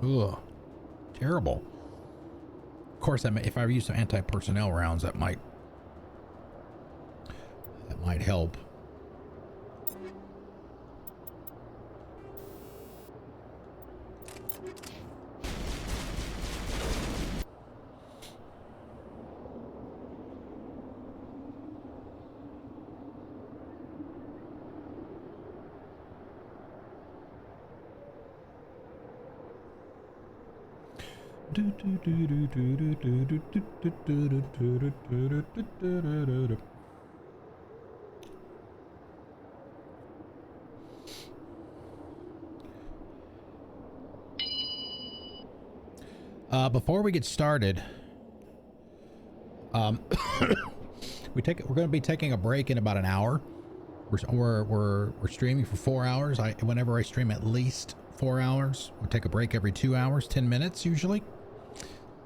Speaker 1: Ugh. Terrible. Of course, I mean, if I use some anti-personnel rounds, that might help. Before we get started, we're going to be taking a break in about an hour. We're streaming for 4 hours. Whenever I stream at least 4 hours, we take a break every 2 hours, 10 minutes usually.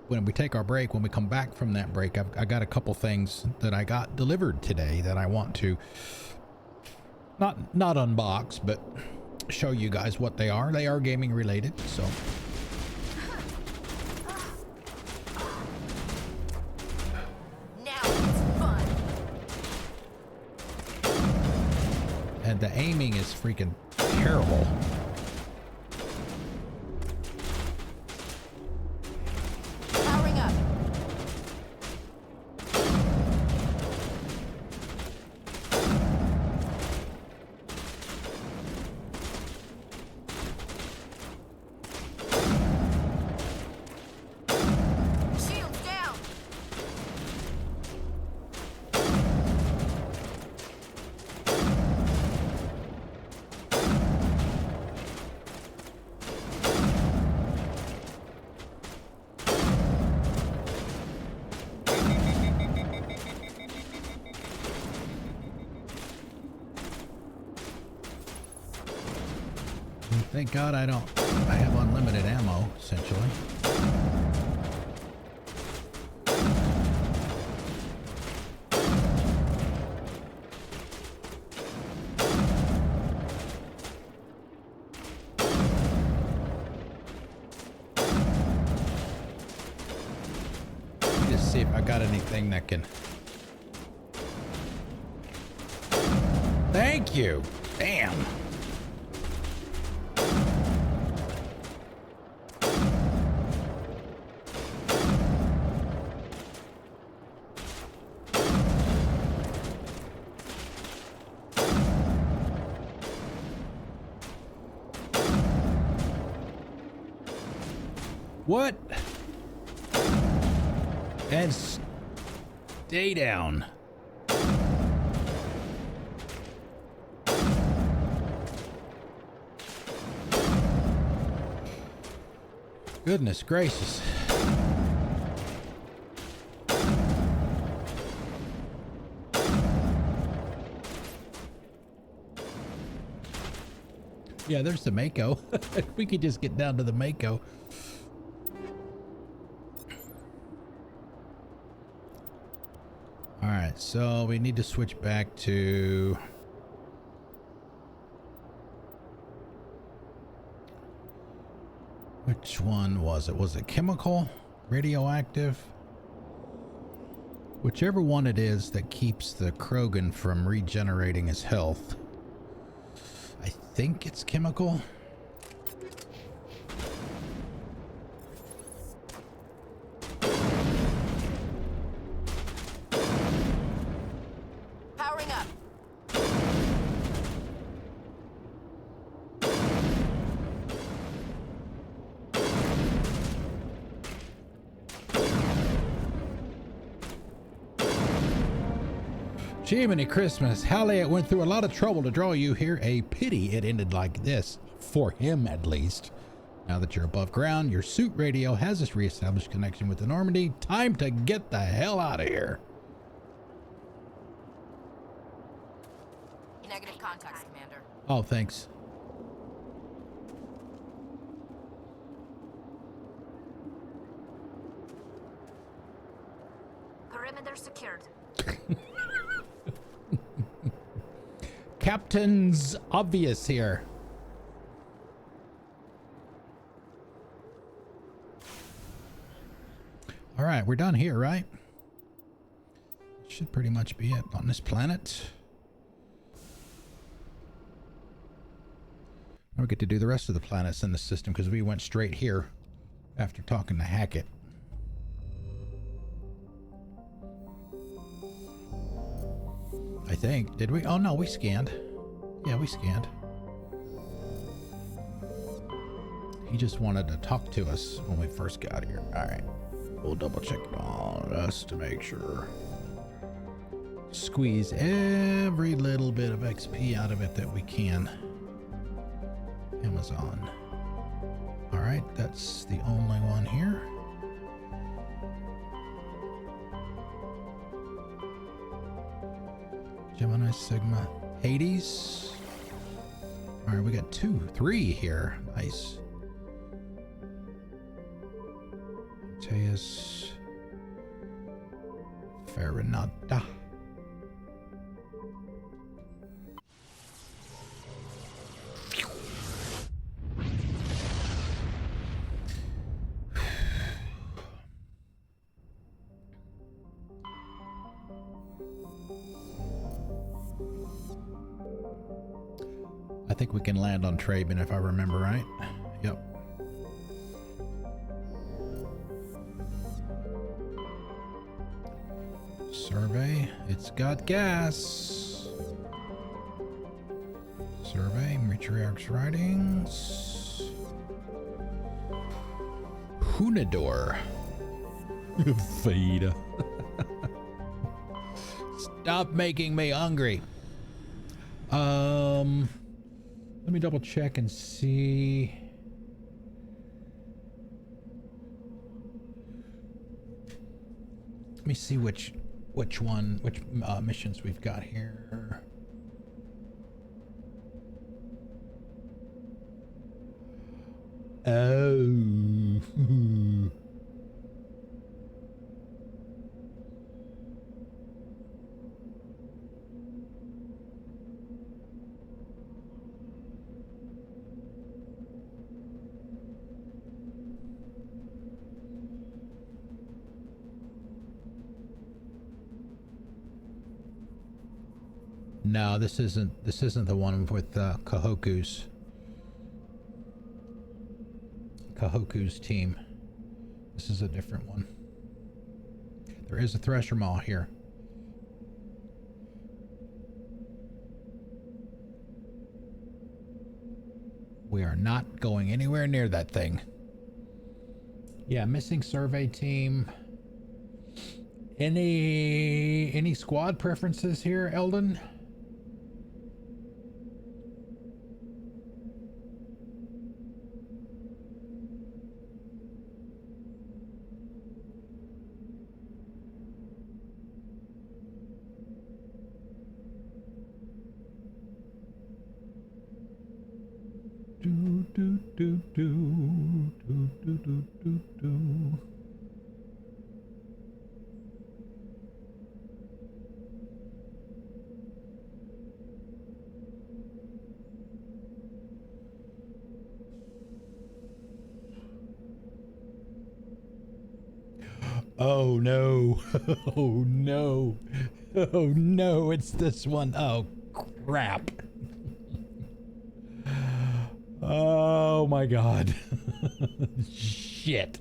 Speaker 1: When we take our break, when we come back from that break, I got a couple things that I got delivered today that I want to not unbox, but show you guys what they are. They are gaming related, so.
Speaker 7: Now it's fun.
Speaker 1: And the aiming is freaking terrible. Thank God I have unlimited ammo, essentially. Just see if I got anything that can... Thank you! Damn! What? And stay down. Goodness gracious. Yeah, there's the Mako. We could just get down to the Mako. All right, so we need to switch back to... Which one was it? Was it chemical? Radioactive? Whichever one it is that keeps the Krogan from regenerating his health. I think it's chemical.
Speaker 7: Powering up.
Speaker 1: Gemini Christmas. Hallie, it went through a lot of trouble to draw you here. A pity it ended like this. For him, at least. Now that you're above ground, your suit radio has this reestablished connection with the Normandy. Time to get the hell out of here.
Speaker 7: Negative contacts, Commander.
Speaker 1: Oh, thanks.
Speaker 8: Perimeter secured.
Speaker 1: Captain's obvious here. All right, we're done here, right? Should pretty much be it on this planet. Now we get to do the rest of the planets in the system because we went straight here after talking to Hackett. I think. Did we? Oh no, we scanned. Yeah, we scanned. He just wanted to talk to us when we first got here. Alright. We'll double check it on us to make sure. Squeeze every little bit of XP out of it that we can. Amazon. Alright, that's the only one here. Gemini, Sigma, Hades. All right, we got 2, 3 here. Nice. Antaeus, Farinata. I think we can land on Trebin if I remember right. Yep. Survey. It's got gas. Survey. Matriarch's writings. Hunador. Feed. Stop making me hungry. Let me double check and see. Let me see which missions we've got here. Oh. No, this isn't the one with Kahoku's team. This is a different one. There is a Thresher Maw here. We are not going anywhere near that thing. Yeah, missing survey team. Any squad preferences here, Eldon? Oh no. Oh no. Oh no, it's this one. Oh crap. Oh my god. Shit.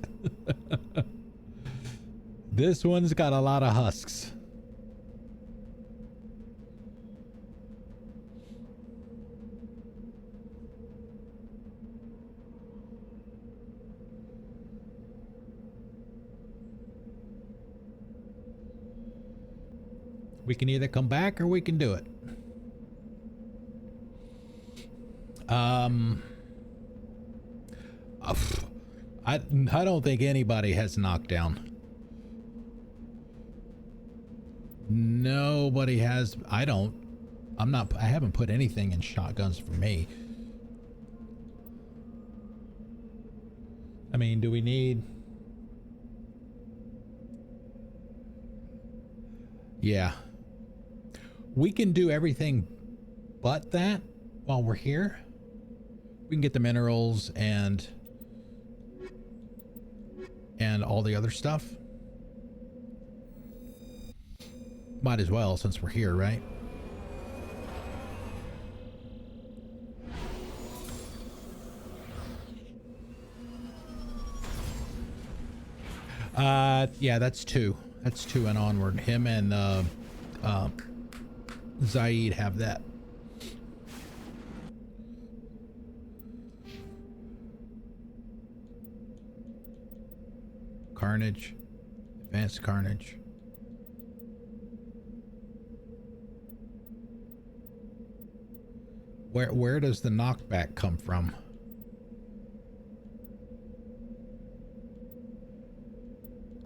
Speaker 1: This one's got a lot of husks. We can either come back or we can do it. I don't think anybody has knockdown. Nobody has. I haven't put anything in shotguns for me. I mean, do we need? Yeah. We can do everything but that while we're here. We can get the minerals and all the other stuff. Might as well, since we're here, right? Yeah, that's two. That's two and onward. Him and Zaid have that. Carnage. Advanced Carnage. Where does the knockback come from?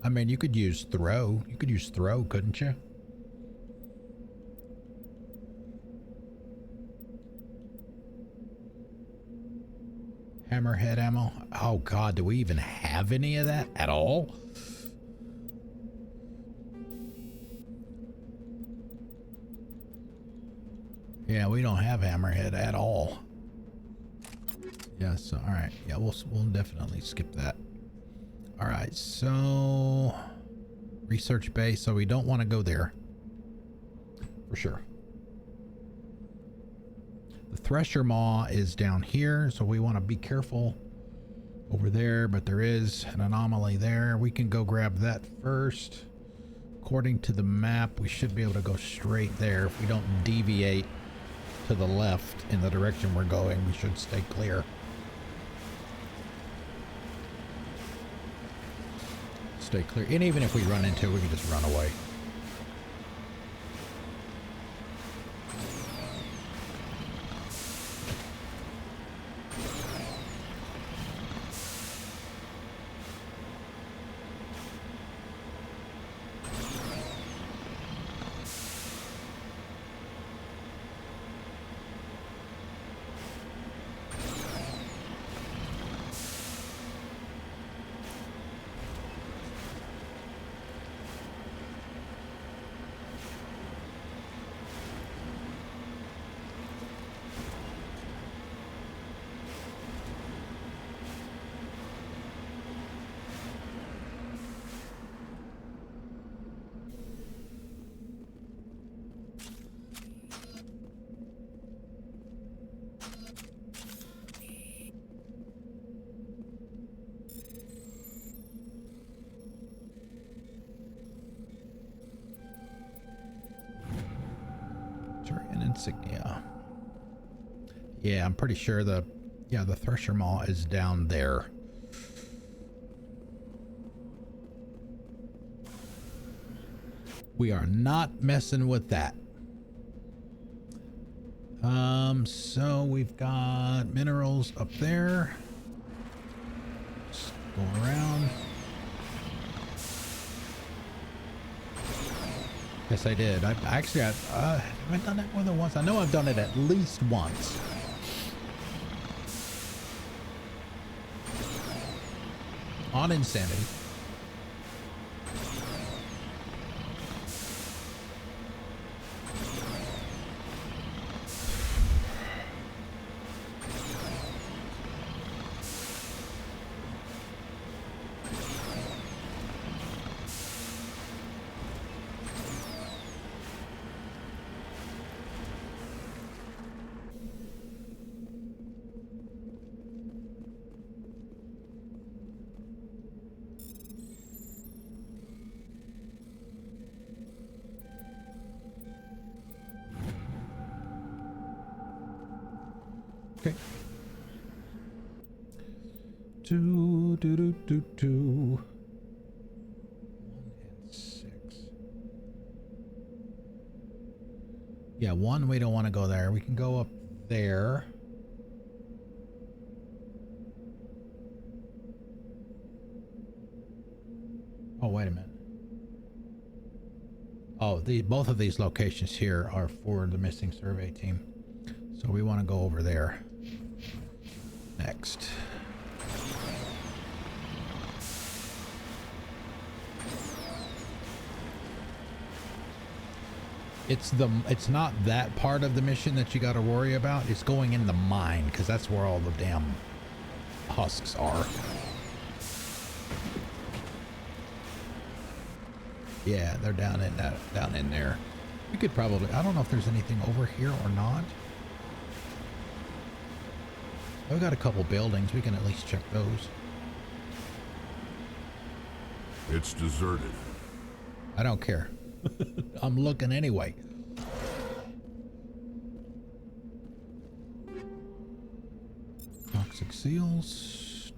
Speaker 1: I mean, you could use throw. You could use throw, couldn't you? Hammerhead ammo. Oh god, do we even have any of that at all? Yeah, we don't have hammerhead at all. Yes, all right. Yeah, we'll definitely skip that. All right, so research base. So we don't want to go there for sure. The Thresher Maw is down here, so we want to be careful over there, but there is an anomaly there. We can go grab that first. According to the map, we should be able to go straight there. If we don't deviate to the left in the direction we're going, we should stay clear. Stay clear. And even if we run into it, we can just run away. insignia. Yeah, I'm pretty sure the Thresher Maw is down there. We are not messing with that. So we've got minerals up there. Just go around. Yes, I did. I actually got, have I done that more than once? I know I've done it at least once. On Insanity. Okay. 2, 2, 2, 2, 2. 1 and 6. Yeah, 1, we don't want to go there. We can go up there. Oh, wait a minute. Oh, both of these locations here are for the missing survey team. So we want to go over there next. It's not that part of the mission that you got to worry about. It's going in the mine, because that's where all the damn husks are. Yeah, they're down in there. We could probably, I don't know if there's anything over here or not. We've got a couple buildings. We can at least check those.
Speaker 5: It's deserted.
Speaker 1: I don't care. I'm looking anyway. Toxic seals.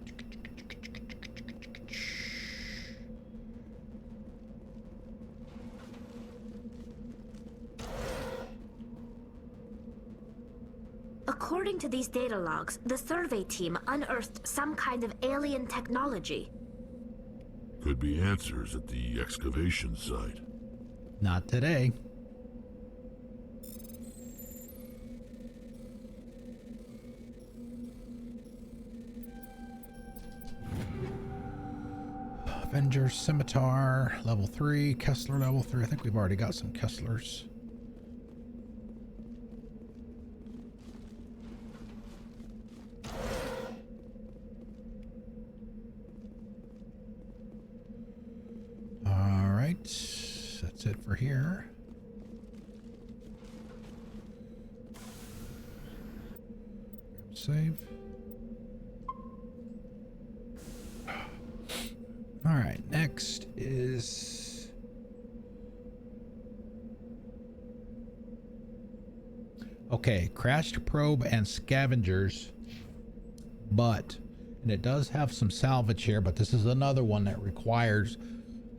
Speaker 8: According to these data logs, the survey team unearthed some kind of alien technology.
Speaker 5: Could be answers at the excavation site.
Speaker 1: Not today. Avenger Scimitar, level 3. Kessler, level 3. I think we've already got some Kesslers. That's it for here. Save. All right, next is okay, crashed probe and scavengers, and it does have some salvage here, but this is another one that requires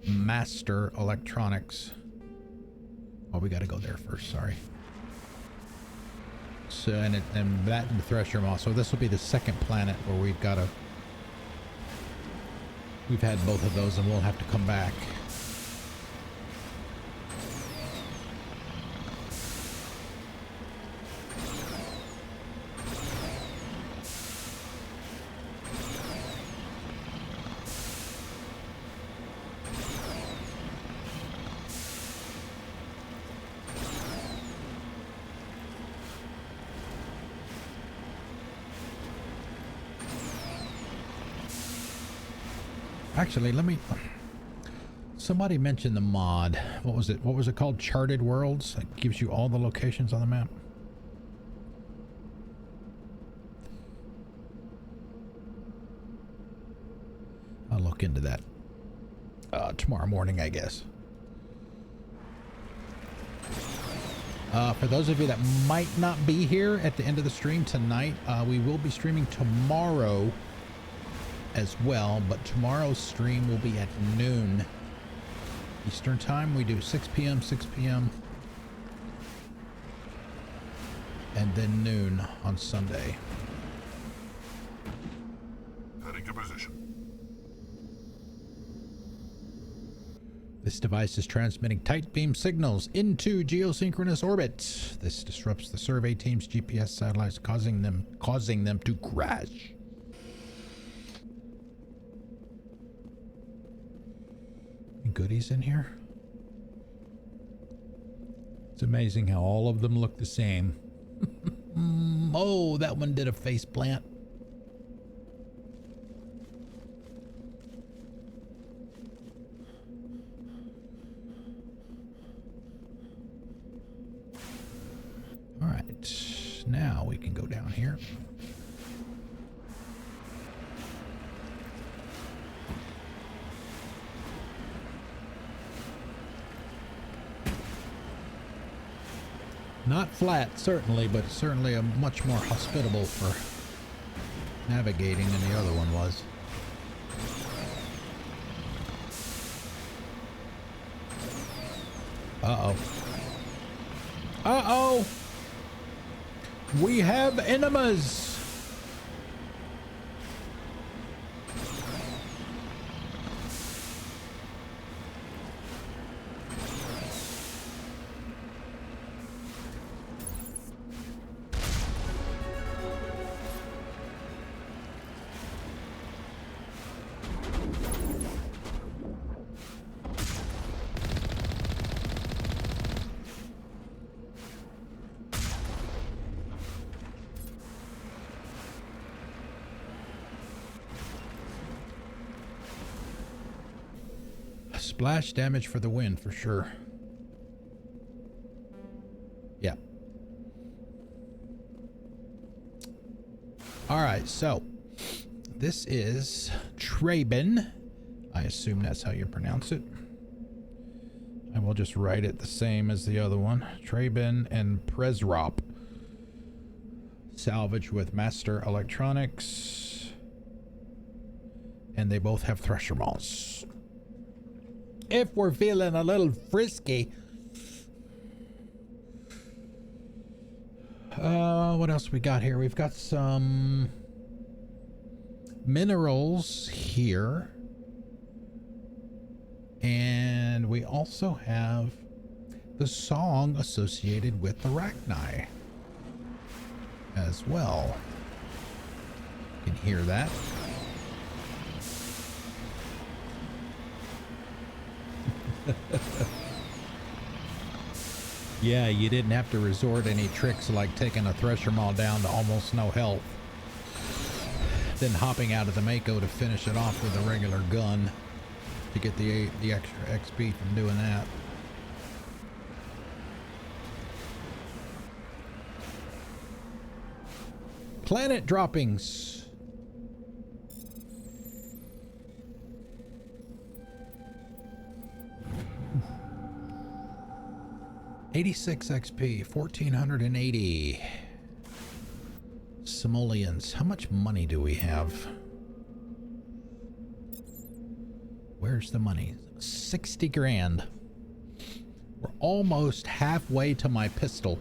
Speaker 1: master electronics. Oh, we got to go there first. Sorry. So and that and the Thresher Maw. So this will be the second planet where we've had both of those, and we'll have to come back. Actually, somebody mentioned the mod. What was it? What was it called? Charted Worlds? It gives you all the locations on the map. I'll look into that tomorrow morning, I guess. For those of you that might not be here at the end of the stream tonight, we will be streaming tomorrow as well, but tomorrow's stream will be at noon Eastern time. We do 6 p.m., 6 p.m., and then noon on Sunday.
Speaker 5: Heading to position.
Speaker 1: This device is transmitting tight beam signals into geosynchronous orbit. This disrupts the survey team's GPS satellites, causing them to crash. Any goodies in here? It's amazing how all of them look the same. Oh, that one did a face plant. All right, now we can go down here. Not flat, certainly, but certainly a much more hospitable for navigating than the other one was. Uh-oh. Uh-oh! We have enemies! Splash damage for the win, for sure. Yeah. All right, so this is Trebin. I assume that's how you pronounce it. I will just write it the same as the other one. Trebin and Presrop. Salvage with Master Electronics. And they both have Thresher Maws. If we're feeling a little frisky. What else we got here? We've got some minerals here. And we also have the song associated with the Arachni as well. You can hear that. Yeah, you didn't have to resort any tricks like taking a Thresher Maw down to almost no health, then hopping out of the Mako to finish it off with a regular gun to get the extra XP from doing that. Planet droppings. 86 XP, 1480 simoleons. How much money do we have? Where's the money? 60 grand. We're almost halfway to my pistol.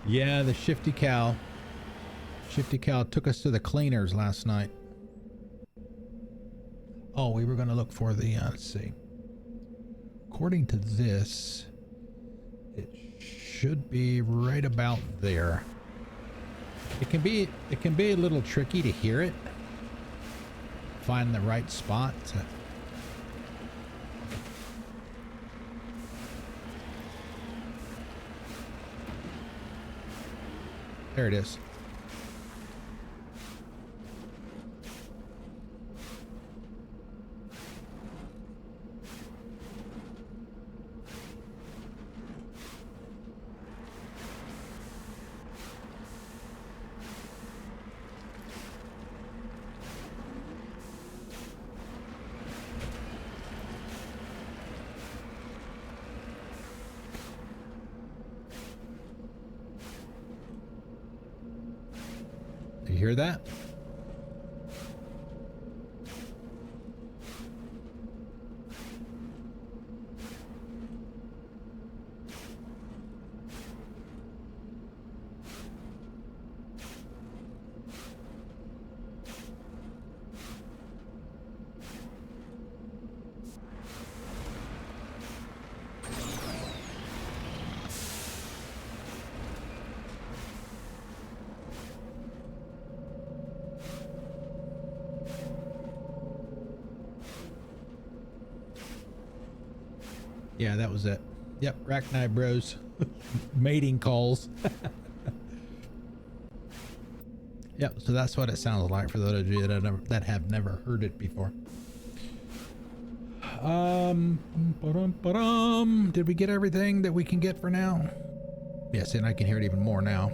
Speaker 1: Yeah, the Shifty Cow took us to the cleaners last night. Oh, we were going to look for the, let's see. According to this, it should be right about there. It can be a little tricky to hear it. Find the right spot to... There it is. hear that? Yeah, that was it. Yep, Rachni Bros. Mating calls. Yep, so that's what it sounds like for those of you that have never heard it before. Did we get everything that we can get for now? Yes, and I can hear it even more now.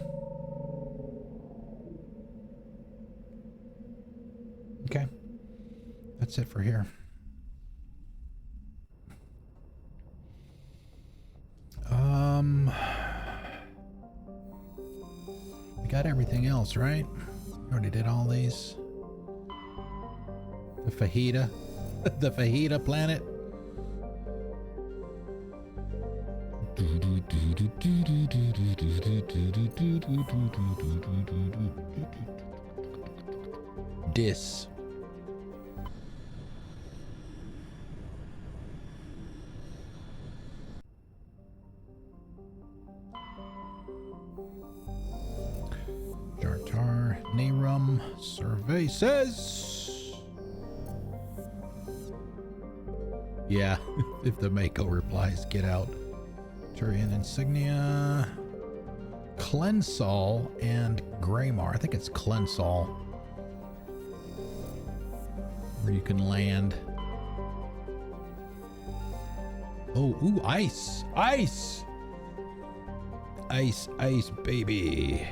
Speaker 1: Okay, that's it for here. We got everything else, right? Already did all these. The fajita. The fajita planet. Dis. Therum survey says, yeah, if the Mako replies, get out. Turian insignia, Klensal and Greymar. I think it's Klensal where you can land. Oh, ooh, ice, ice, ice, ice, baby.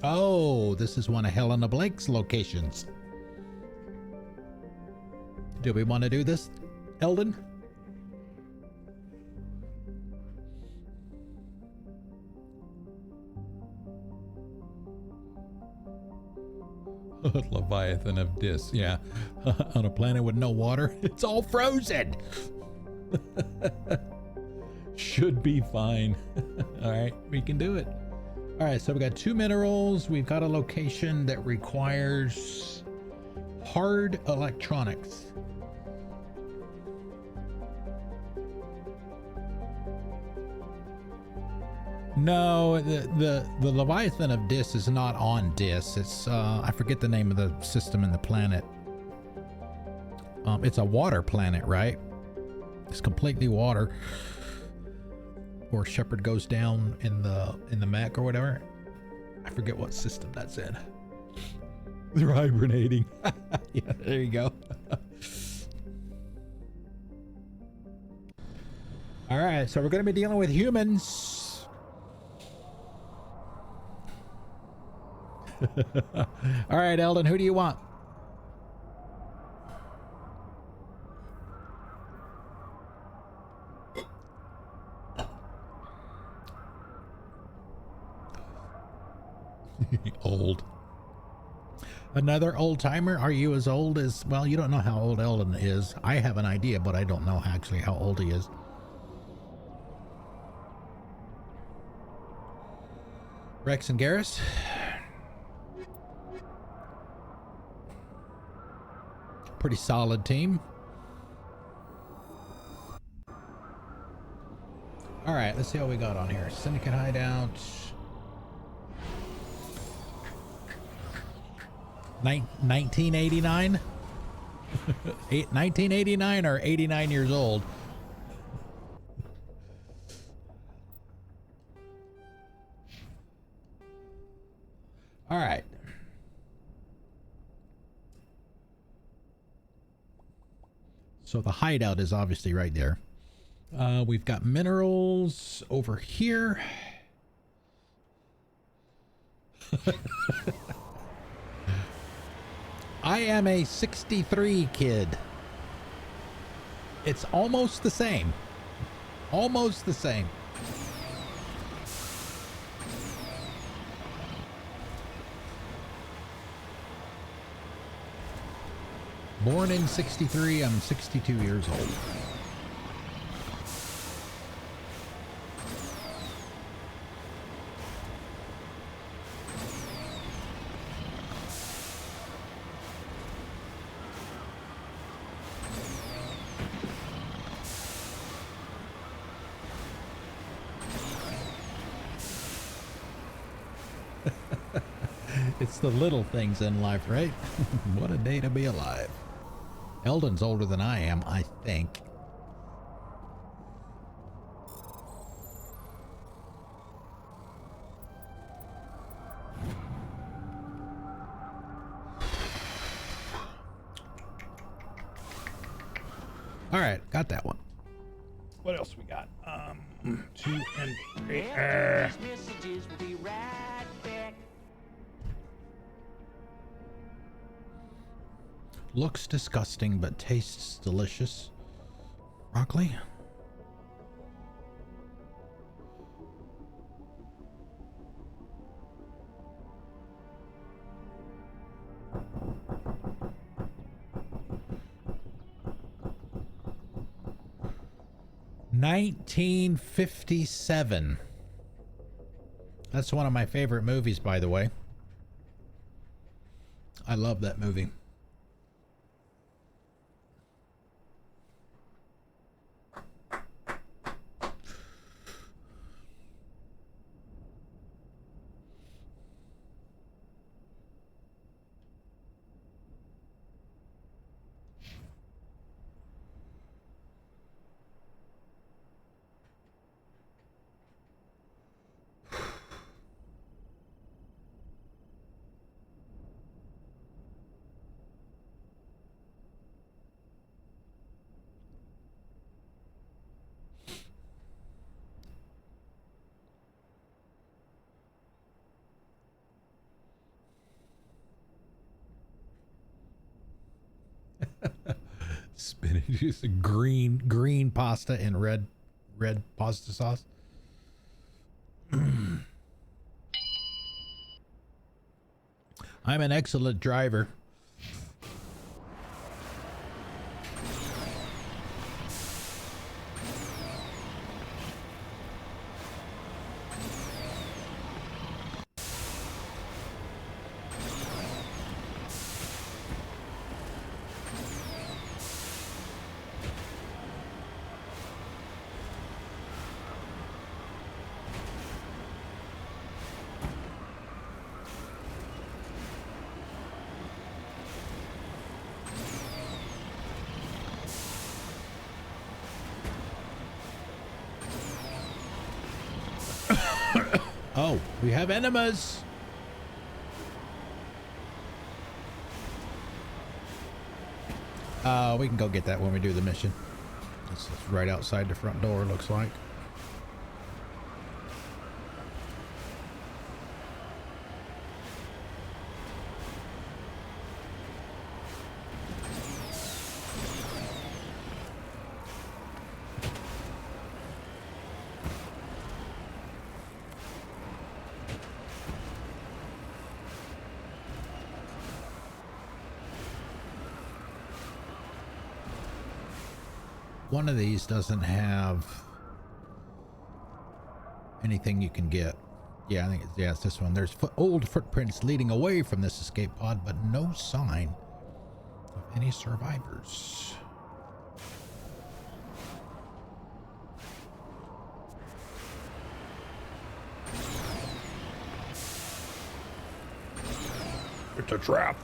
Speaker 1: Oh, this is one of Helena Blake's locations. Do we want to do this, Eldon? Leviathan of Dis, yeah. On a planet with no water, it's all frozen. Should be fine. All right, we can do it. All right, so we got 2 minerals. We've got a location that requires hard electronics. No, the Leviathan of Dis is not on Dis. It's I forget the name of the system and the planet. It's a water planet, right? It's completely water. Or Shepard goes down in the mech or whatever. I forget what system that's in. They're hibernating. Yeah, there you go. All right, so we're going to be dealing with humans. All right, Eldon, who do you want? Old. Another old timer? Are you as old as, well, you don't know how old Eldon is. I have an idea, but I don't know actually how old he is. Rex and Garrus. Pretty solid team. All right, let's see what we got on here. Syndicate hideout. 1989? 1989 or 89 years old? All right. So the hideout is obviously right there. We've got minerals over here. I am a 63 kid. It's almost the same. Almost the same. Born in 63, I'm 62 years old. It's the little things in life, right? What a day to be alive. Eldon's older than I am, I think. All right, got that one. What else we got? 2 and 3.
Speaker 9: Messages will be right back.
Speaker 1: Looks disgusting, but tastes delicious. Broccoli. $1957. That's one of my favorite movies, by the way. I love that movie. Spinach, just green pasta and red pasta sauce. I'm an excellent driver. Oh, we have enemas. We can go get that when we do the mission. It's right outside the front door, looks like. One of these doesn't have anything you can get. Yeah, I think it's this one. There's old footprints leading away from this escape pod, but no sign of any survivors. It's a trap.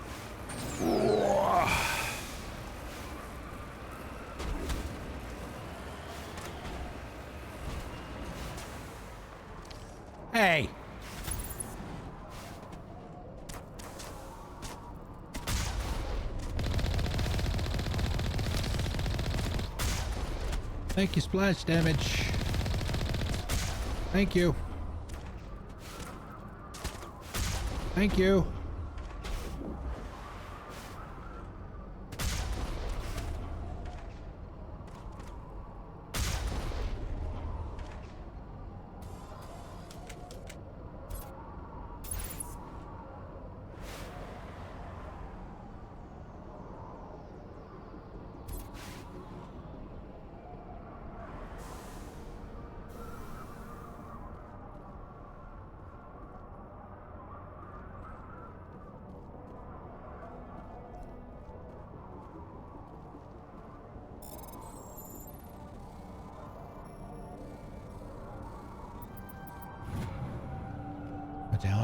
Speaker 1: Hey! Thank you, splash damage. Thank you. Thank you.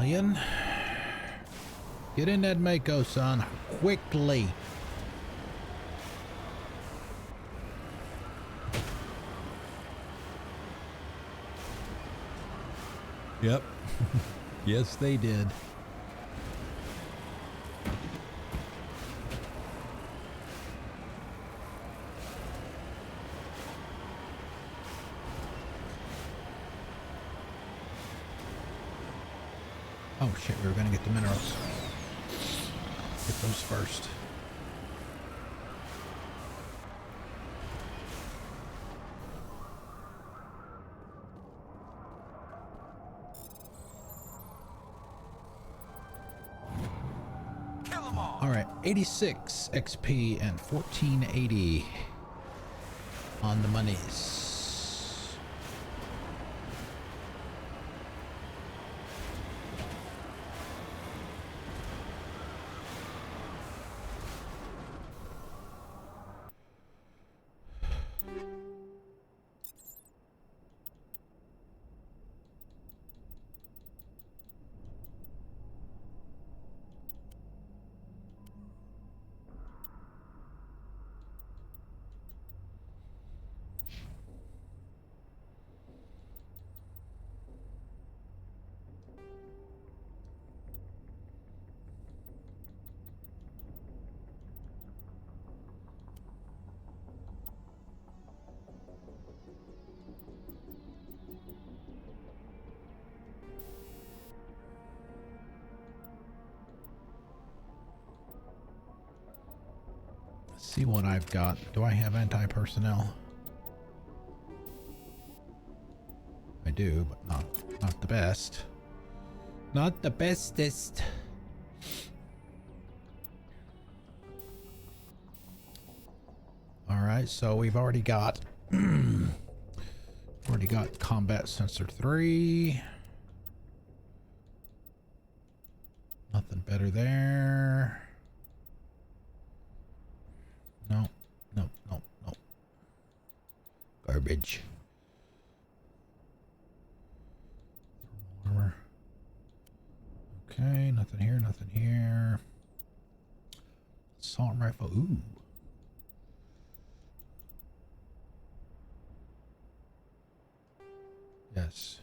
Speaker 1: Alien. Get in that Mako, son. Quickly. Yep. Yes, they did. Oh shit, we were gonna get the minerals. Get those first. All right, 86 XP and 1480 on the monies. See what I've got. Do I have anti-personnel? I do, but not the best. Not the bestest. All right, so we've already got combat sensor 3. Nothing better there. No. Garbage. Armor. Okay, nothing here. Assault rifle. Ooh. Yes.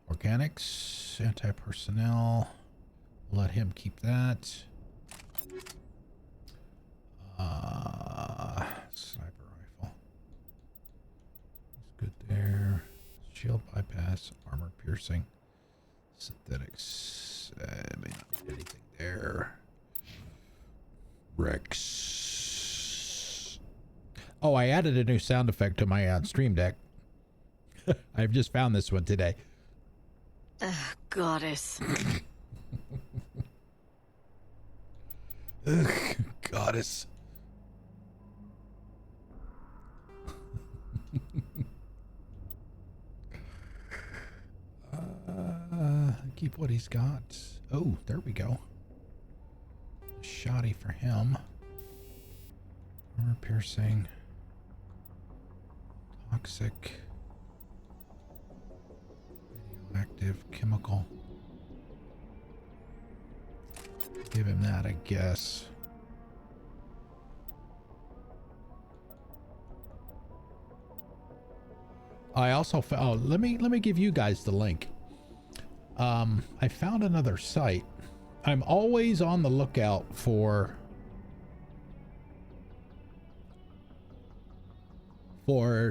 Speaker 1: Organics, anti-personnel. Let him keep that. Sniper rifle. That's good there. Shield bypass, armor piercing, synthetics. May not need anything there. Rex. Oh, I added a new sound effect to my stream deck. I've just found this one today.
Speaker 7: Goddess.
Speaker 1: Ugh, goddess. Keep what he's got. Oh, there we go. Shoddy for him. Armor piercing. Toxic. Radioactive. Chemical. Give him that, I guess. I also found, oh, let me give you guys the link. I found another site. I'm always on the lookout for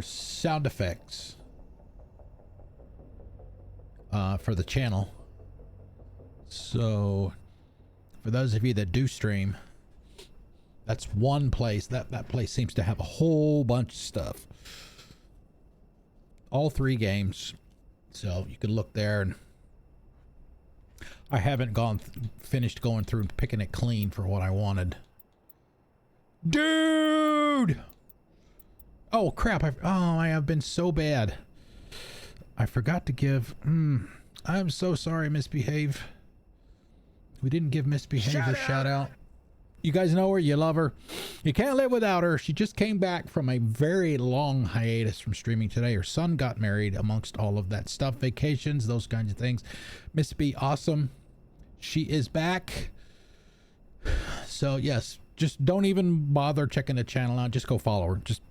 Speaker 1: sound effects for the channel. So for those of you that do stream, that's one place. That place seems to have a whole bunch of stuff. All 3 games. So you can look there, and I haven't finished going through and picking it clean for what I wanted. Dude! Oh crap, I have been so bad. I forgot to give I'm so sorry, Misbehave. We didn't give Misbehave a shout out. You guys know her, you love her. You can't live without her. She just came back from a very long hiatus from streaming today. Her son got married amongst all of that stuff, vacations, those kinds of things. Miss B, awesome. She is back. So yes, just don't even bother checking the channel out. Just go follow her. Just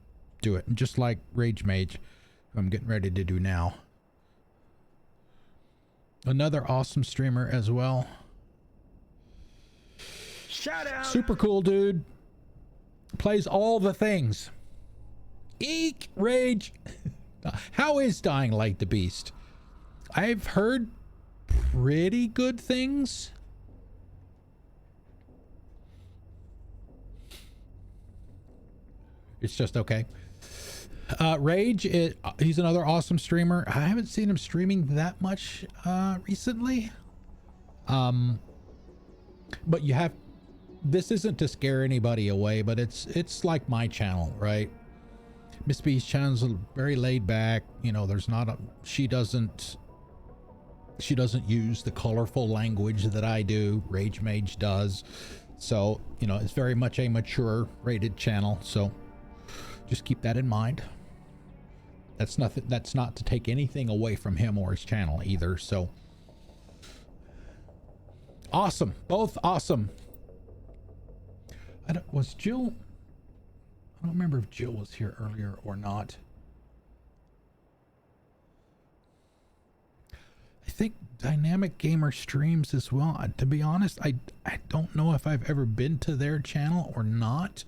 Speaker 1: do it. Just like Rage Mage, who I'm getting ready to do now. Another awesome streamer as well.
Speaker 9: Shout out.
Speaker 1: Super cool dude. Plays all the things. Eek! Rage! How is Dying Light the Beast? I've heard pretty good things. It's just okay. Rage, he's another awesome streamer. I haven't seen him streaming that much recently. But you have, this isn't to scare anybody away, but it's like my channel, right? Miss B's channel's very laid back. You know, there's not a, she doesn't use the colorful language that I do. Rage Mage does. So, you know, it's very much a mature rated channel. So just keep that in mind. That's nothing, that's not to take anything away from him or his channel either. So awesome. Both awesome. Was Jill? I don't remember if Jill was here earlier or not. I think Dynamic Gamer streams as well. To be honest, I don't know if I've ever been to their channel or not.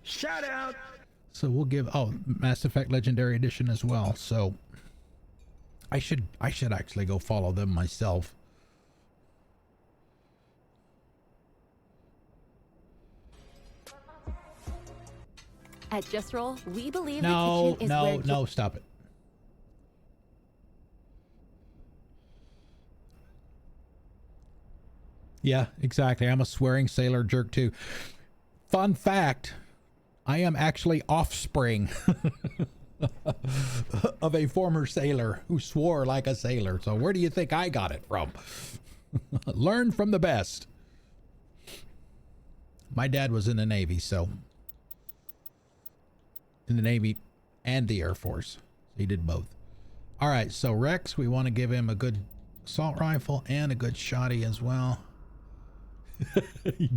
Speaker 9: Shout out.
Speaker 1: So we'll give, oh, Mass Effect Legendary Edition as well. So I should actually go follow them myself.
Speaker 11: At Just Roll, we believe
Speaker 1: No,
Speaker 11: the kitchen is
Speaker 1: no,
Speaker 11: where
Speaker 1: no, stop it. Yeah, exactly. I'm a swearing sailor jerk too. Fun fact, I am actually offspring of a former sailor who swore like a sailor. So where do you think I got it from? Learn from the best. My dad was in the Navy, so in the Navy and the Air Force. He did both. All right, so Rex, we want to give him a good assault rifle and a good shotty as well.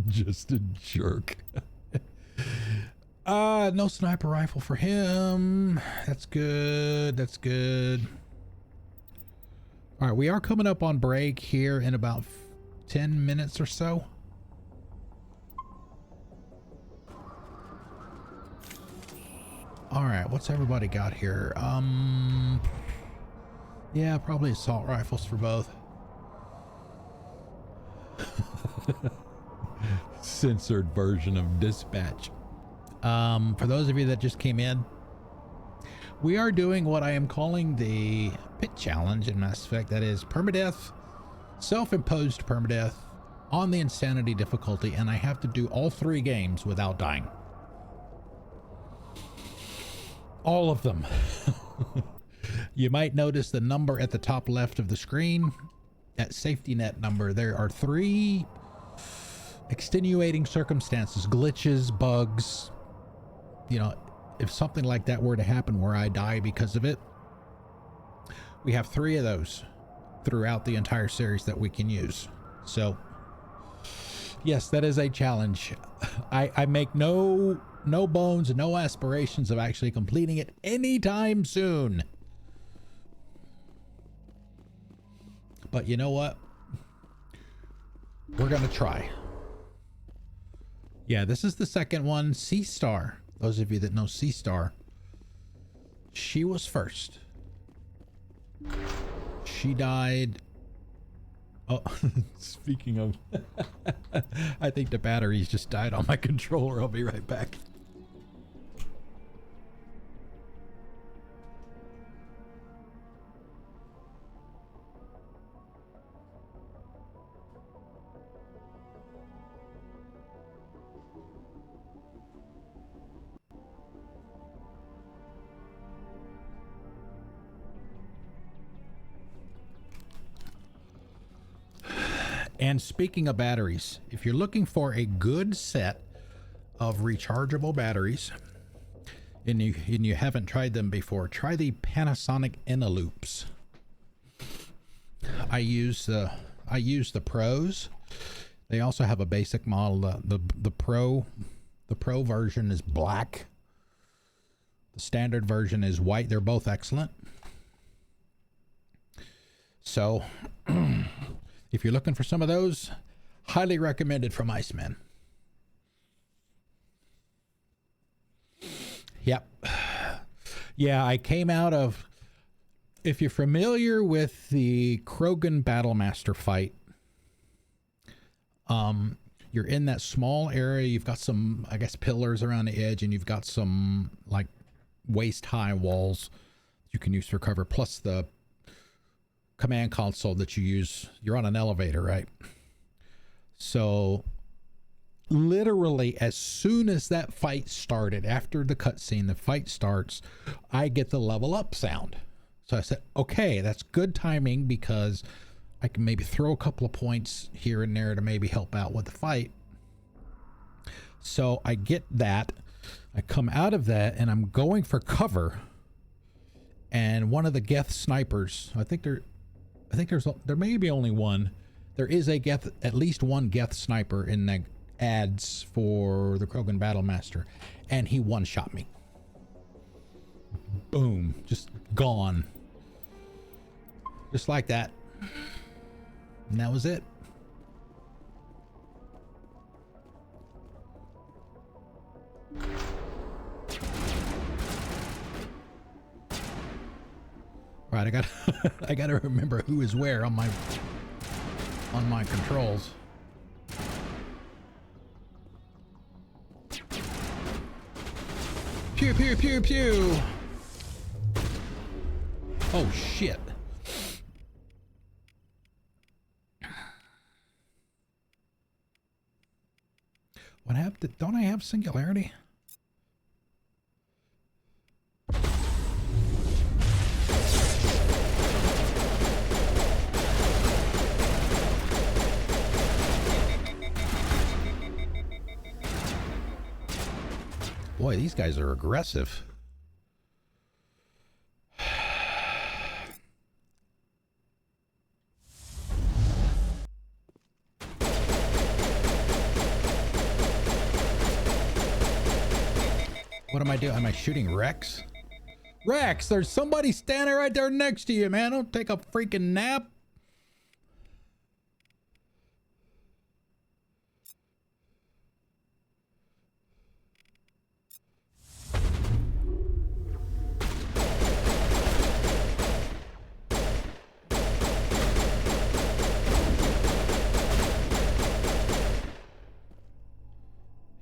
Speaker 1: Just a jerk. No sniper rifle for him. That's good. That's good. All right, we are coming up on break here in about 10 minutes or so. All right, what's everybody got here? Yeah, probably assault rifles for both. Censored version of Dispatch. For those of you that just came in, we are doing what I am calling the Pit Challenge in Mass Effect. That is permadeath, self-imposed permadeath on the insanity difficulty, and I have to do all 3 games without dying. All of them. You might notice the number at the top left of the screen, that safety net number. There are 3 extenuating circumstances, glitches, bugs. You know, if something like that were to happen where I die because of it, we have 3 of those throughout the entire series that we can use. So yes, that is a challenge. I make no bones, no aspirations of actually completing it anytime soon. But you know what? We're gonna try. Yeah, this is the second one. Sea Star. Those of you that know Sea Star, she was first. She died. Oh, speaking of, I think the batteries just died on my controller. I'll be right back. And speaking of batteries, if you're looking for a good set of rechargeable batteries and you haven't tried them before, try the Panasonic Eneloops. I use the Pros. They also have a basic model. The Pro version is black. The standard version is white. They're both excellent. So if you're looking for some of those, highly recommended from Iceman. Yep. Yeah, I came out of, if you're familiar with the Krogan Battlemaster fight, you're in that small area. You've got some, I guess, pillars around the edge, and you've got some like waist-high walls you can use for cover, plus the command console that you use. You're on an elevator, right? So literally as soon as that fight started, after the cutscene, the fight starts, I get the level up sound. So I said, okay, that's good timing, because I can maybe throw a couple of points here and there to maybe help out with the fight. So I get that. I come out of that and I'm going for cover. And one of the Geth snipers, there may be only one. There is at least one Geth sniper in the ads for the Krogan Battlemaster, and he one-shot me. Boom, just gone. Just like that. And that was it. Right, I gotta remember who is where on my controls. Pew pew pew pew. Oh shit. What happened? Don't I have singularity? Boy, these guys are aggressive. What am I doing? Am I shooting Rex? Rex, there's somebody standing right there next to you, man. Don't take a freaking nap.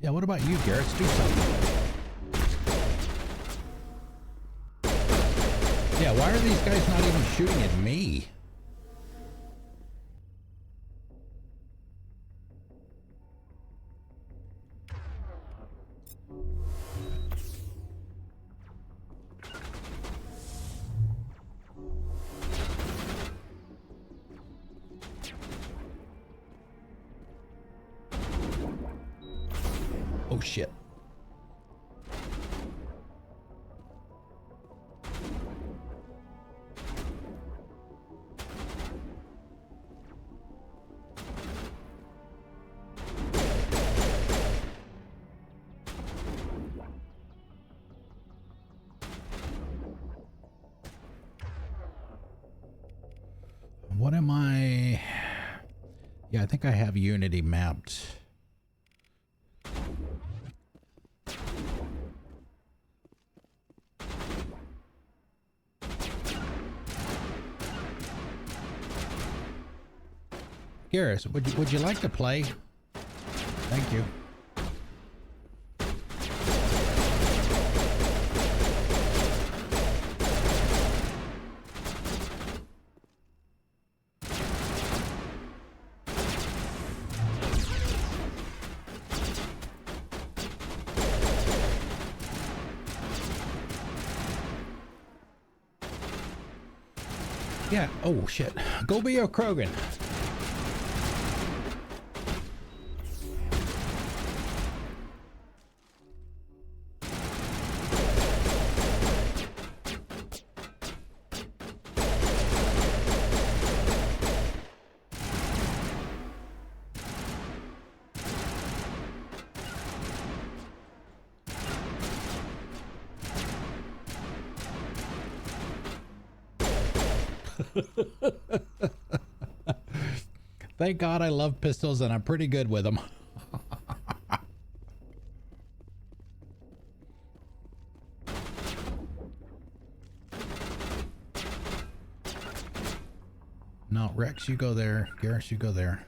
Speaker 1: Yeah, what about you, Garrett? Do something. Yeah, why are these guys not even shooting at me? Oh shit. What am I? Yeah, I think I have Unity mapped. Garrus, would you like to play? Thank you. Yeah, oh shit. Go be a Krogan. Thank God I love pistols and I'm pretty good with them. No, Rex, you go there. Garrus, you go there.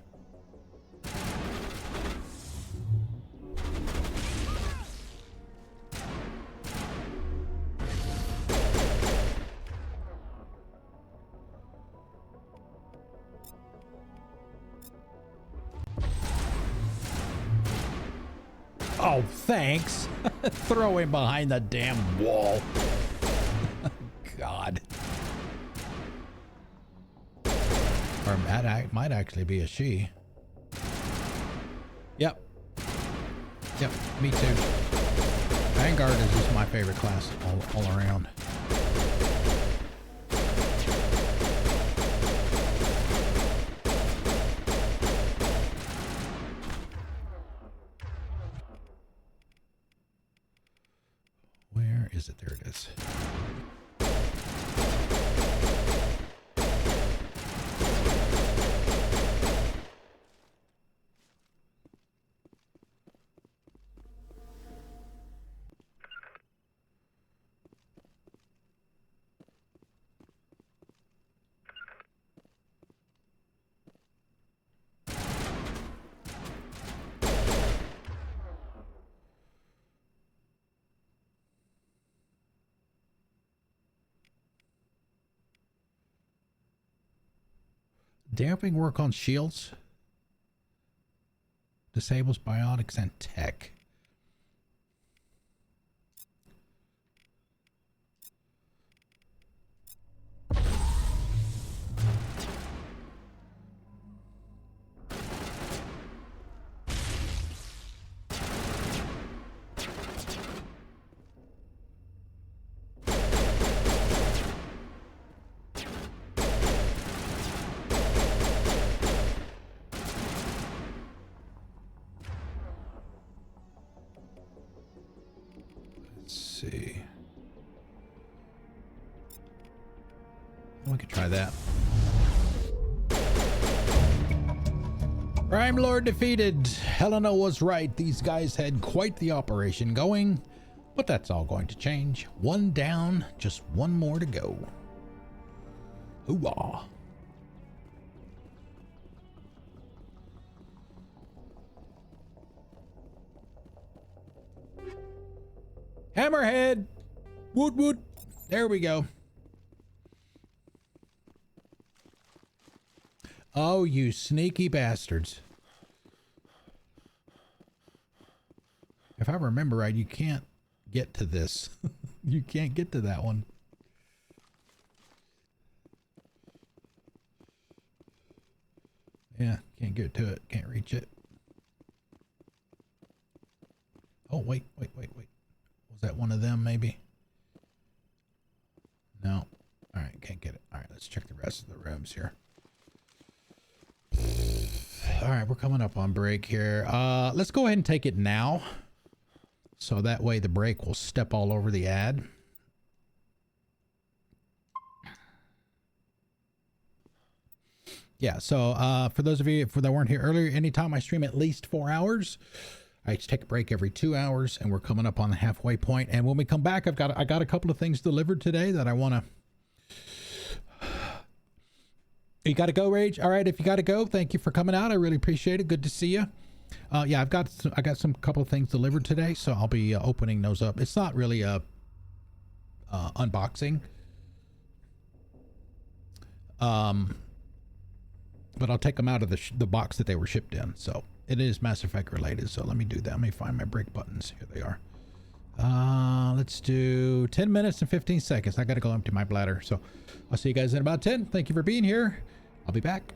Speaker 1: Oh, thanks. Throw him behind the damn wall. God. Or that might actually be a she. Yep. Yep, me too. Vanguard is just my favorite class all around. Where is it? There it is. Damping work on shields. Disables biotics and tech. We could try that. Prime Lord defeated. Helena was right. These guys had quite the operation going, but that's all going to change. One down, just one more to go. Hoo-ah. Hammerhead. Woot woot. There we go. Oh, you sneaky bastards. If I remember right, you can't get to this. You can't get to that one. Yeah, can't get to it. Can't reach it. Oh, wait. Was that one of them, maybe? No. All right, can't get it. All right, let's check the rest of the rooms here. All right, we're coming up on break here. Let's go ahead and take it now. So that way the break will step all over the ad. Yeah, so for those of you that weren't here earlier, anytime I stream at least 4 hours, I take a break every 2 hours, and we're coming up on the halfway point. And when we come back, I got a couple of things delivered today that I want to. You got to go, Rage? All right, if you got to go, thank you for coming out. I really appreciate it. Good to see you. Yeah, I got some couple of things delivered today, so I'll be opening those up. It's not really a unboxing, but I'll take them out of the box that they were shipped in. So it is Mass Effect related. So let me do that. Let me find my break buttons. Here they are. Let's do 10 minutes and 15 seconds. I got to go empty my bladder. So I'll see you guys in about 10. Thank you for being here. I'll be back.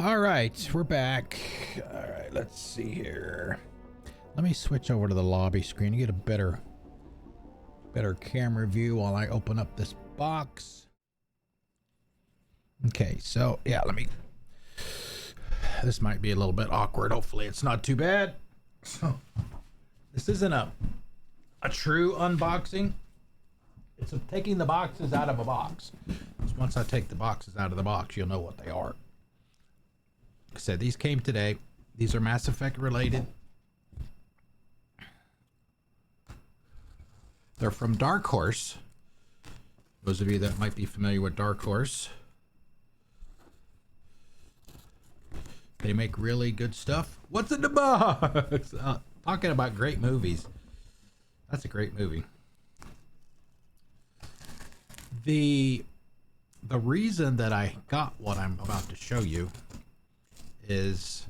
Speaker 1: All right, we're back. All right, let's see here. Let me switch over to the lobby screen to get a better camera view while I open up this box. Okay, so yeah, this might be a little bit awkward. Hopefully it's not too bad. So this isn't a true unboxing. It's taking the boxes out of a box. Because once I take the boxes out of the box, you'll know what they are. Like I said, these came today. These are Mass Effect related. They're from Dark Horse. Those of you that might be familiar with Dark Horse. They make really good stuff. What's in the box? Talking about great movies. That's a great movie. The reason that I got what I'm about to show you is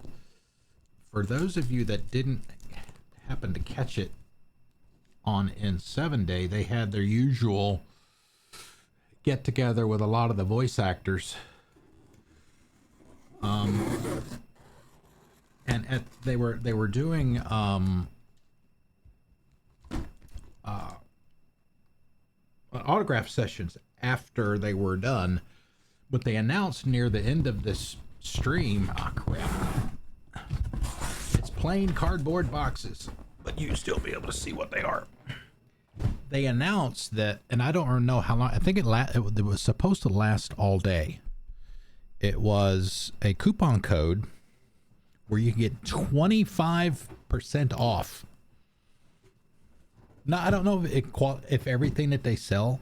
Speaker 1: for those of you that didn't happen to catch it on N7 Day, they had their usual get together with a lot of the voice actors. And they were doing autograph sessions after they were done, but they announced near the end of this stream, it's plain cardboard boxes, but you still be able to see what they are. They announced that, and I don't know how long, I think it was supposed to last all day. It was a coupon code where you can get 25% off. Now, I don't know if everything that they sell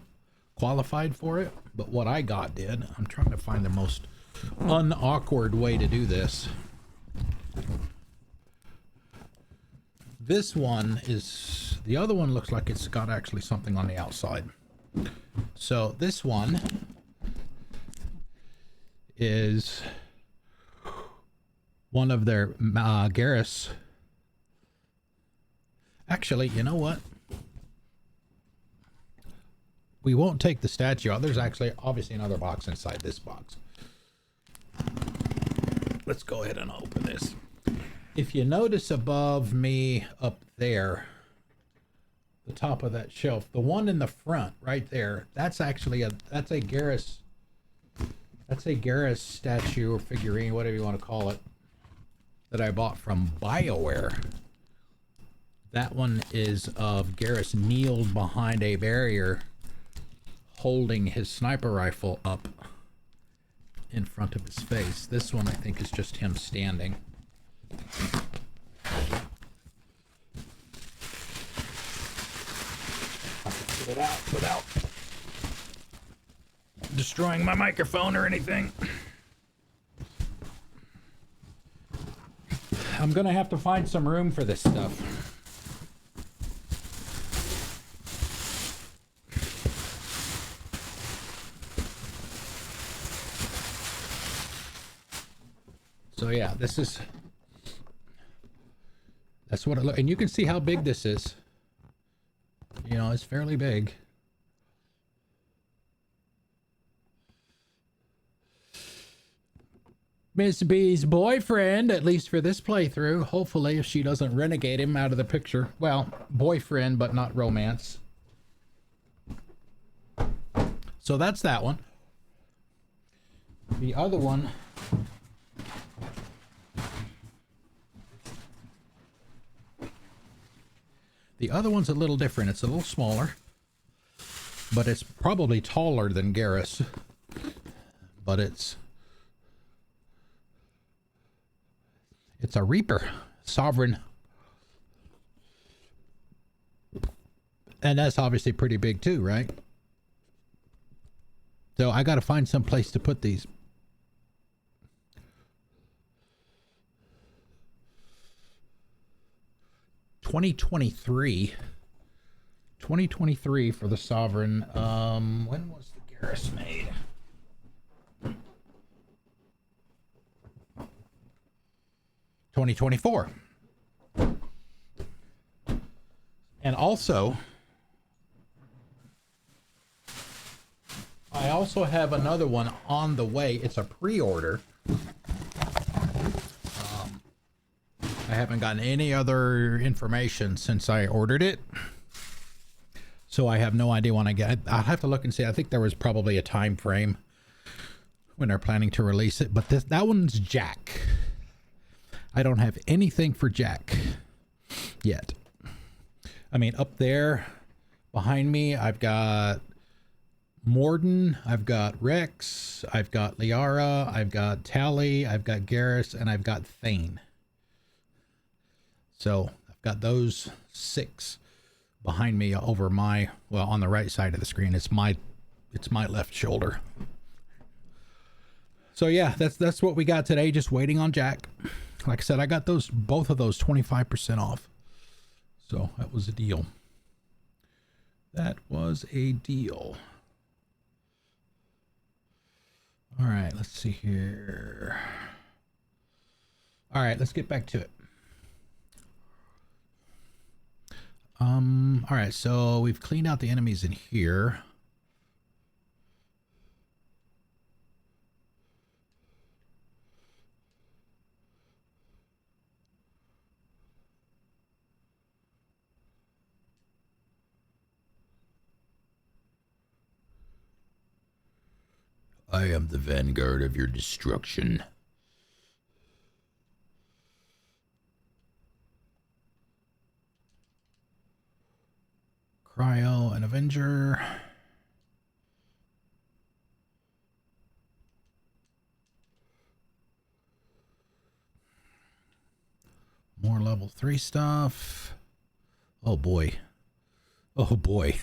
Speaker 1: qualified for it, but what I got did. I'm trying to find the most unawkward way to do this. This one is, the other one looks like it's got actually something on the outside. So this one is one of their Garrus. Actually, you know what? We won't take the statue out. There's actually obviously another box inside this box. Let's go ahead and open this. If you notice above me up there, the top of that shelf, the one in the front right there, that's actually that's a Garrus statue or figurine, whatever you want to call it, that I bought from BioWare. That one is of Garrus kneeled behind a barrier holding his sniper rifle up in front of his face. This one I think is just him standing. I can put it out without destroying my microphone or anything. I'm gonna have to find some room for this stuff. So yeah, that's what it looks, and you can see how big this is. You know, it's fairly big. Miss B's boyfriend, at least for this playthrough. Hopefully, if she doesn't renegade him out of the picture. Well, boyfriend, but not romance. So that's that one. The other one. The other one's a little different. It's a little smaller, but it's probably taller than Garrus. But it's a Reaper, Sovereign. And that's obviously pretty big too, right? So I got to find some place to put these. $2023 for the Sovereign. When was the Garrus made? $2024. And also, I also have another one on the way. It's a pre-order. I haven't gotten any other information since I ordered it. So I have no idea when I get it. I'll have to look and see. I think there was probably a time frame when they're planning to release it, but that one's Jack. I don't have anything for Jack yet. I mean, up there behind me, I've got Morden, I've got Rex, I've got Liara, I've got Tally, I've got Garrus, and I've got Thane. So I've got those 6 behind me over my, well, on the right side of the screen. It's my left shoulder. So yeah, that's what we got today. Just waiting on Jack. Like I said, I got both of those 25% off. So that was a deal. That was a deal. All right, let's see here. All right, let's get back to it. All right, so we've cleaned out the enemies in here. I am the vanguard of your destruction. Cryo and Avenger. More level 3 stuff. Oh boy. Oh boy.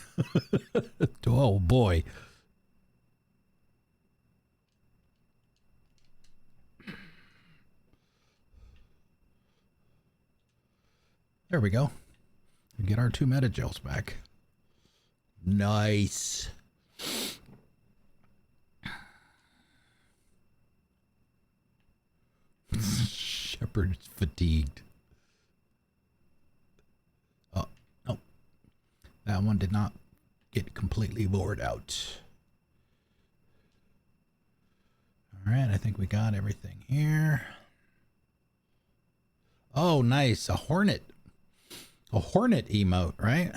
Speaker 1: Oh boy. There we go. We get our 2 meta gels back. Nice. Shepard is fatigued. Oh, no. That one did not get completely bored out. All right, I think we got everything here. Oh, nice. A Hornet. A Hornet emote, right?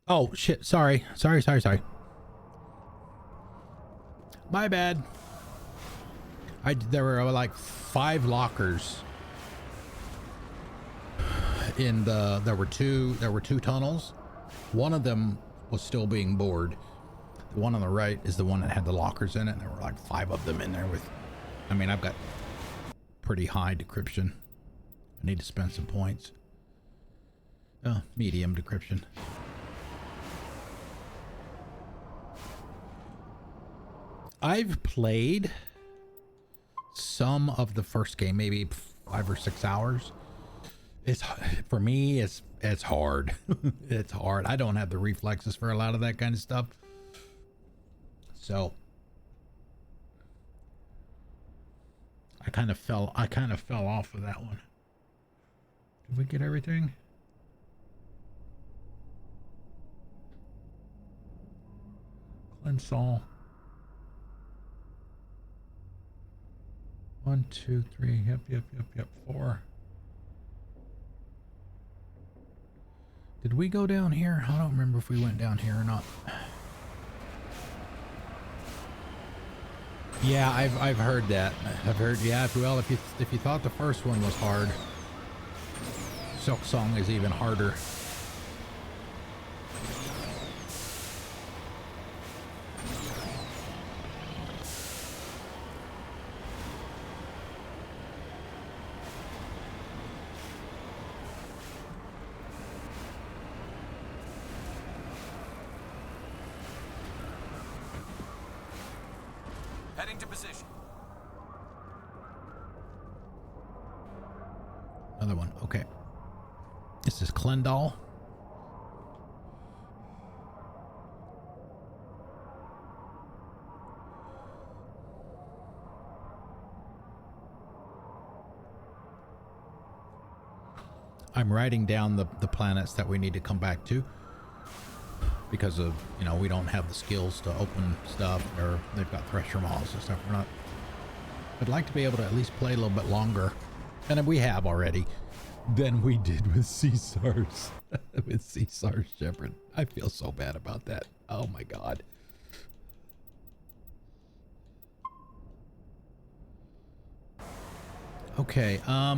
Speaker 1: Oh, shit. Sorry. Sorry. My bad. There were like 5 lockers in there were two tunnels. One of them was still being bored. The one on the right is the one that had the lockers in it, and there were like 5 of them in there with, I mean, I've got pretty high decryption. I need to spend some points. Oh, medium decryption. I've played some of the first game, maybe 5 or 6 hours. It's, for me, it's hard. It's hard. I don't have the reflexes for a lot of that kind of stuff. So I kind of fell off of that one. Did we get everything? Klensal. 1, 2, 3. Yep. 4. Did we go down here? I don't remember if we went down here or not. Yeah, I've heard that. I've heard, yeah, well, if you thought the first one was hard, Silk Song is even harder.
Speaker 12: Heading to position.
Speaker 1: Another one. Okay. This is Klendal. I'm writing down the planets that we need to come back to because of, you know, we don't have the skills to open stuff, or they've got Thresher Maws and stuff. We're not. I'd like to be able to at least play a little bit longer, and we have already, than we did with Caesar's with Caesar's Shepard. I feel so bad about that. Oh my god. Okay, all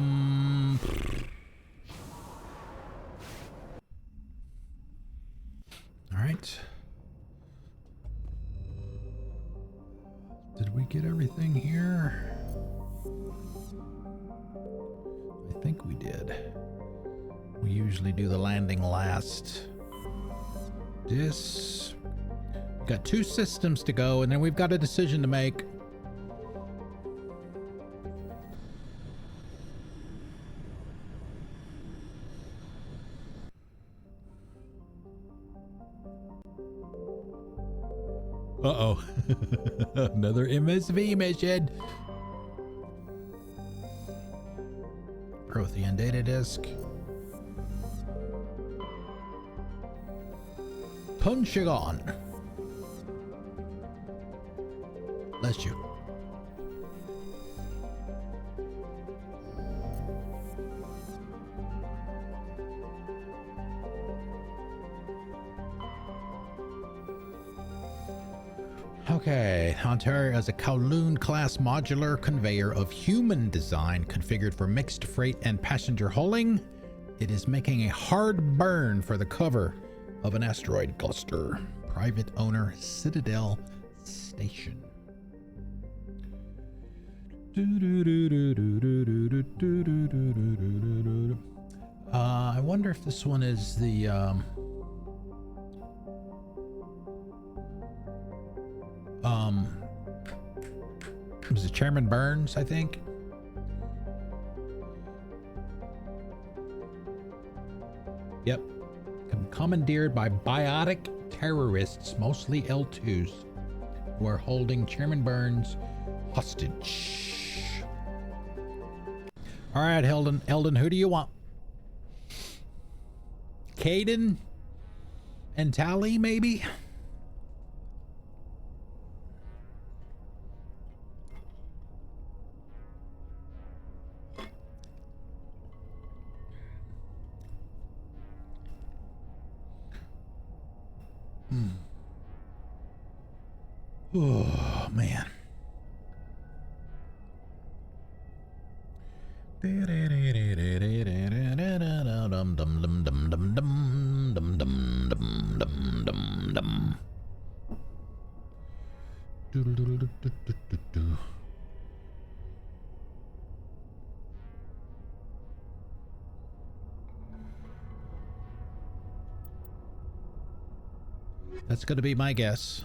Speaker 1: right. Did we get everything here? I think we did. We usually do the landing last. This. We've got 2 systems to go, and then we've got a decision to make. Uh-oh. Another MSV mission. Prothean data disk. Punchagon. Bless you. Okay, Antaeus is a Kowloon-class modular conveyor of human design configured for mixed freight and passenger hauling. It is making a hard burn for the cover of an asteroid cluster. Private owner Citadel Station. I wonder if this one is the was it Chairman Burns, I think? Yep. Commandeered by biotic terrorists, mostly L2s, who are holding Chairman Burns hostage. All right, Eldon, who do you want? Caden and Tally, maybe? Oh, man. That's going to be my guess.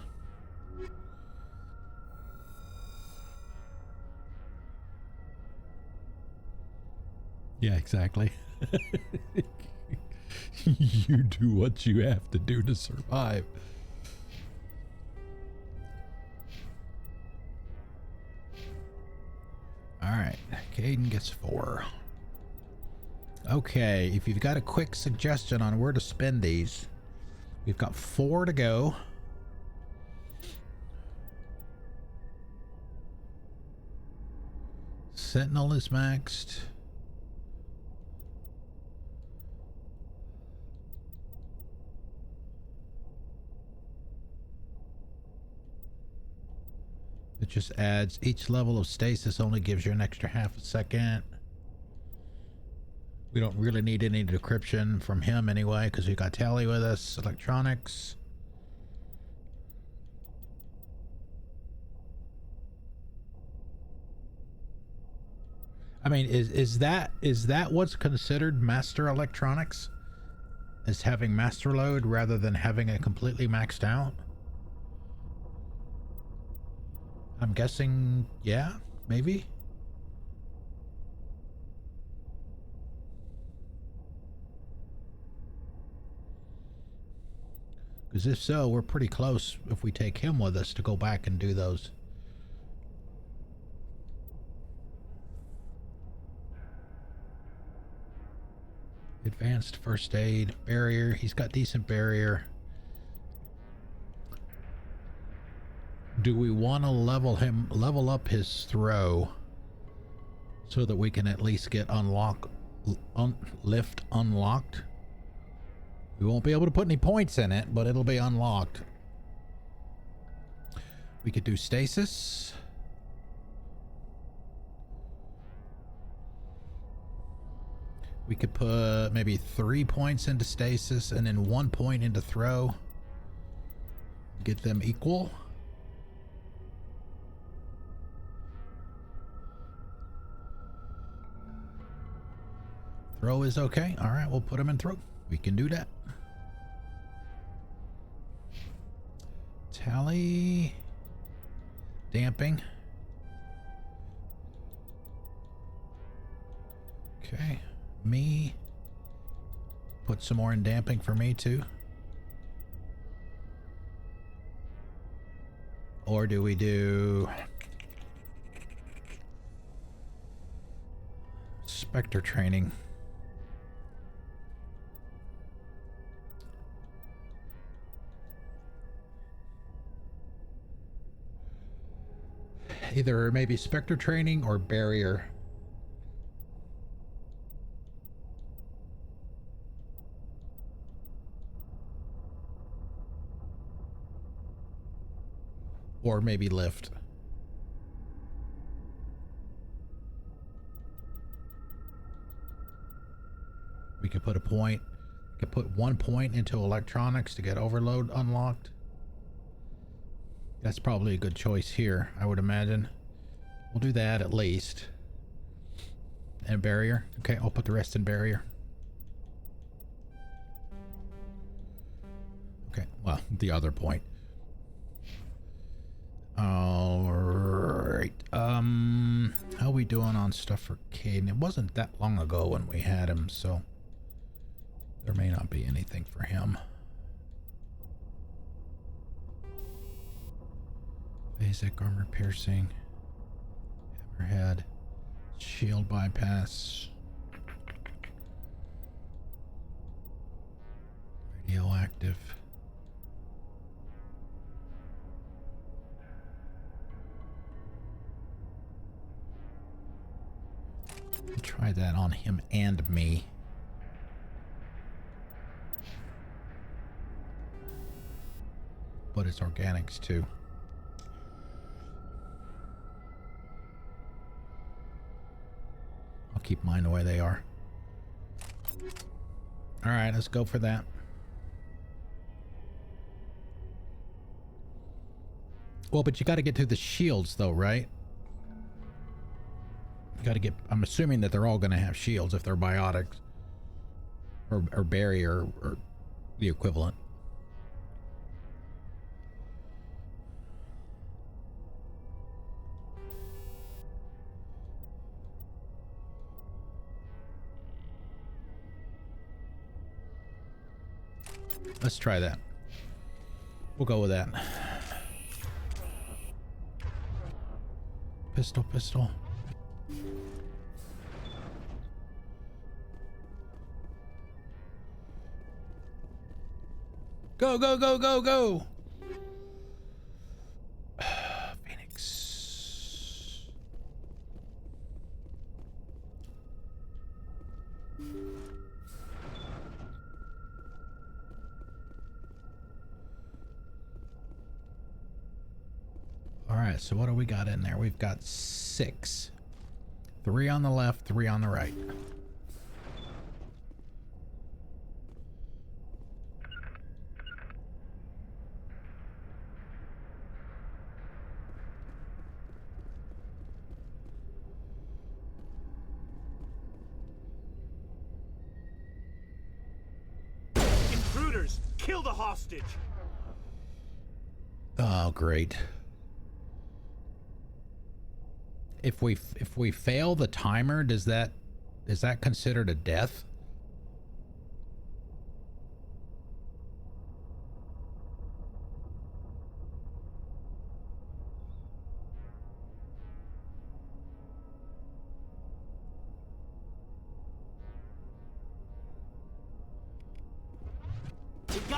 Speaker 1: Yeah, exactly. You do what you have to do to survive. All right, Caden gets 4. Okay, if you've got a quick suggestion on where to spend these, we've got 4 to go. Sentinel is maxed. It just adds each level of stasis only gives you an extra half a second. We don't really need any decryption from him anyway, because we got Tally with us. Electronics. I mean, is that what's considered master electronics? Is having master load rather than having it completely maxed out? I'm guessing, yeah, maybe. Because if so, we're pretty close if we take him with us to go back and do those. Advanced first aid, barrier. He's got decent barrier. Do we want to level up his throw so that we can at least get lift unlocked? We won't be able to put any points in it, but it'll be unlocked. We could do stasis. We could put maybe 3 points into stasis and then 1 point into throw. Get them equal. Throw is okay. All right, we'll put him in throw. We can do that. Tally. Damping. Okay. Me. Put some more in damping for me too. Or do we do Spectre training? Either maybe Spectre training or barrier. Or maybe lift. We could put a point. We could put 1 point into electronics to get overload unlocked. That's probably a good choice here, I would imagine. We'll do that at least. And barrier. Okay, I'll put the rest in barrier. Okay, well, the other point. Alright. How are we doing on stuff for Caden? It wasn't that long ago when we had him, so there may not be anything for him. Basic armor piercing, hammerhead, shield bypass, radioactive. We'll try that on him and me. But it's organics too. I'll keep mine the way they are. All right, let's go for that. Well, but you got to get to the shields though, right? You got to get, I'm assuming that they're all going to have shields if they're biotics or barrier or the equivalent. Let's try that. We'll go with that. Pistol, pistol. Go, go, go, go, go! Phoenix. Alright, so what do we got in there? We've got 6. 3 on the left, 3 on the right.
Speaker 9: Intruders! Kill the hostage!
Speaker 1: Oh, great. If we fail the timer, is that considered a death?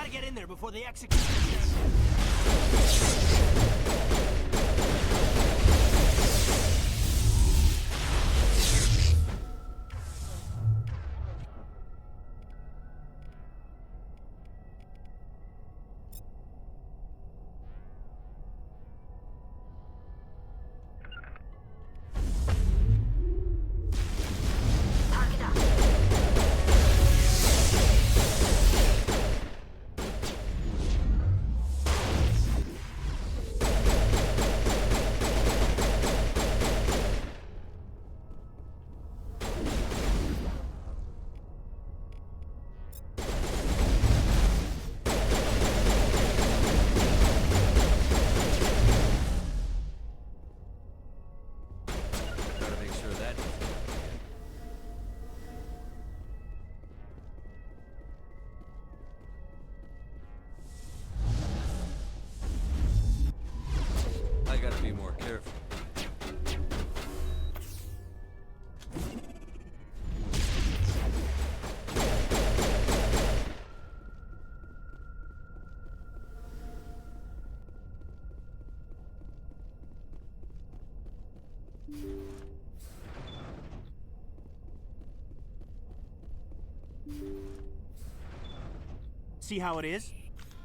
Speaker 9: gotta get in there before they execute.
Speaker 3: I gotta be more careful.
Speaker 9: See how it is?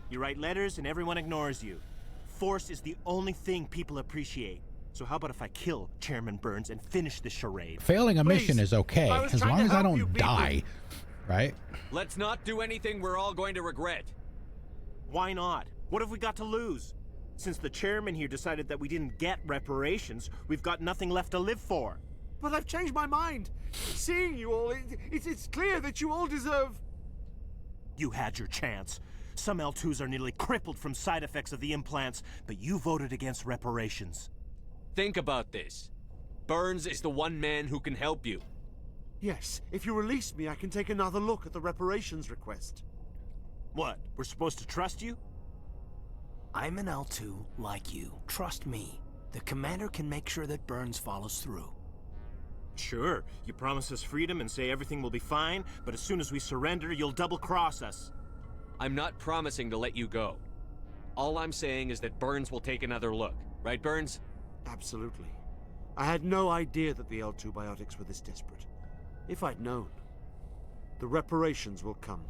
Speaker 9: You write letters and everyone ignores you. Force is the only thing people appreciate. So how about if I kill Chairman Burns and finish this charade?
Speaker 1: Failing a mission is okay, as long as I don't die, right?
Speaker 3: Let's not do anything we're all going to regret.
Speaker 9: Why not? What have we got to lose? Since the chairman here decided that we didn't get reparations, we've got nothing left to live for.
Speaker 12: But I've changed my mind. Seeing you all, it's clear that you all deserve...
Speaker 9: You had your chance. Some L2s are nearly crippled from side effects of the implants, but you voted against reparations.
Speaker 3: Think about this. Burns is the one man who can help you.
Speaker 12: Yes, if you release me, I can take another look at the reparations request.
Speaker 9: What, we're supposed to trust you?
Speaker 13: I'm an L2 like you. Trust me. The commander can make sure that Burns follows through.
Speaker 9: Sure, you promise us freedom and say everything will be fine, but as soon as we surrender, you'll double-cross us.
Speaker 3: I'm not promising to let you go. All I'm saying is that Burns will take another look. Right, Burns?
Speaker 12: Absolutely. I had no idea that the L2 biotics were this desperate. If I'd known, the reparations will come.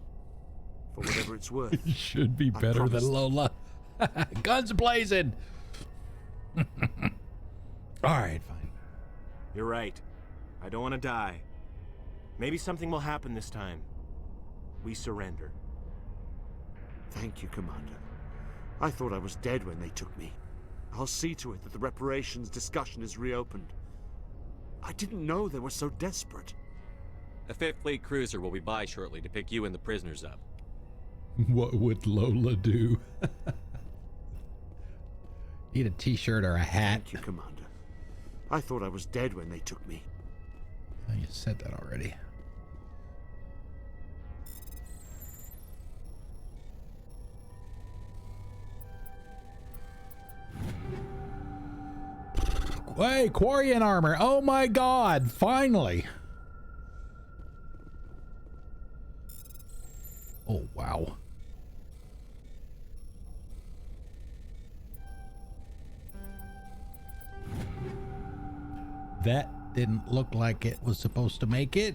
Speaker 12: For whatever it's worth.
Speaker 1: It should be better than Lola. Guns blazing! Alright, fine.
Speaker 9: You're right. I don't want to die. Maybe something will happen this time. We surrender.
Speaker 12: Thank you, Commander. I thought I was dead when they took me. I'll see to it that the reparations discussion is reopened. I didn't know they were so desperate.
Speaker 3: A 5th Fleet cruiser will be by shortly to pick you and the prisoners up.
Speaker 1: What would Lola do? Need a t-shirt or a hat?
Speaker 12: Thank you, Commander. I thought I was dead when they took me.
Speaker 1: Oh, you said that already. Hey, Quarian armor. Oh my god, finally. Oh, wow. That didn't look like it was supposed to make it.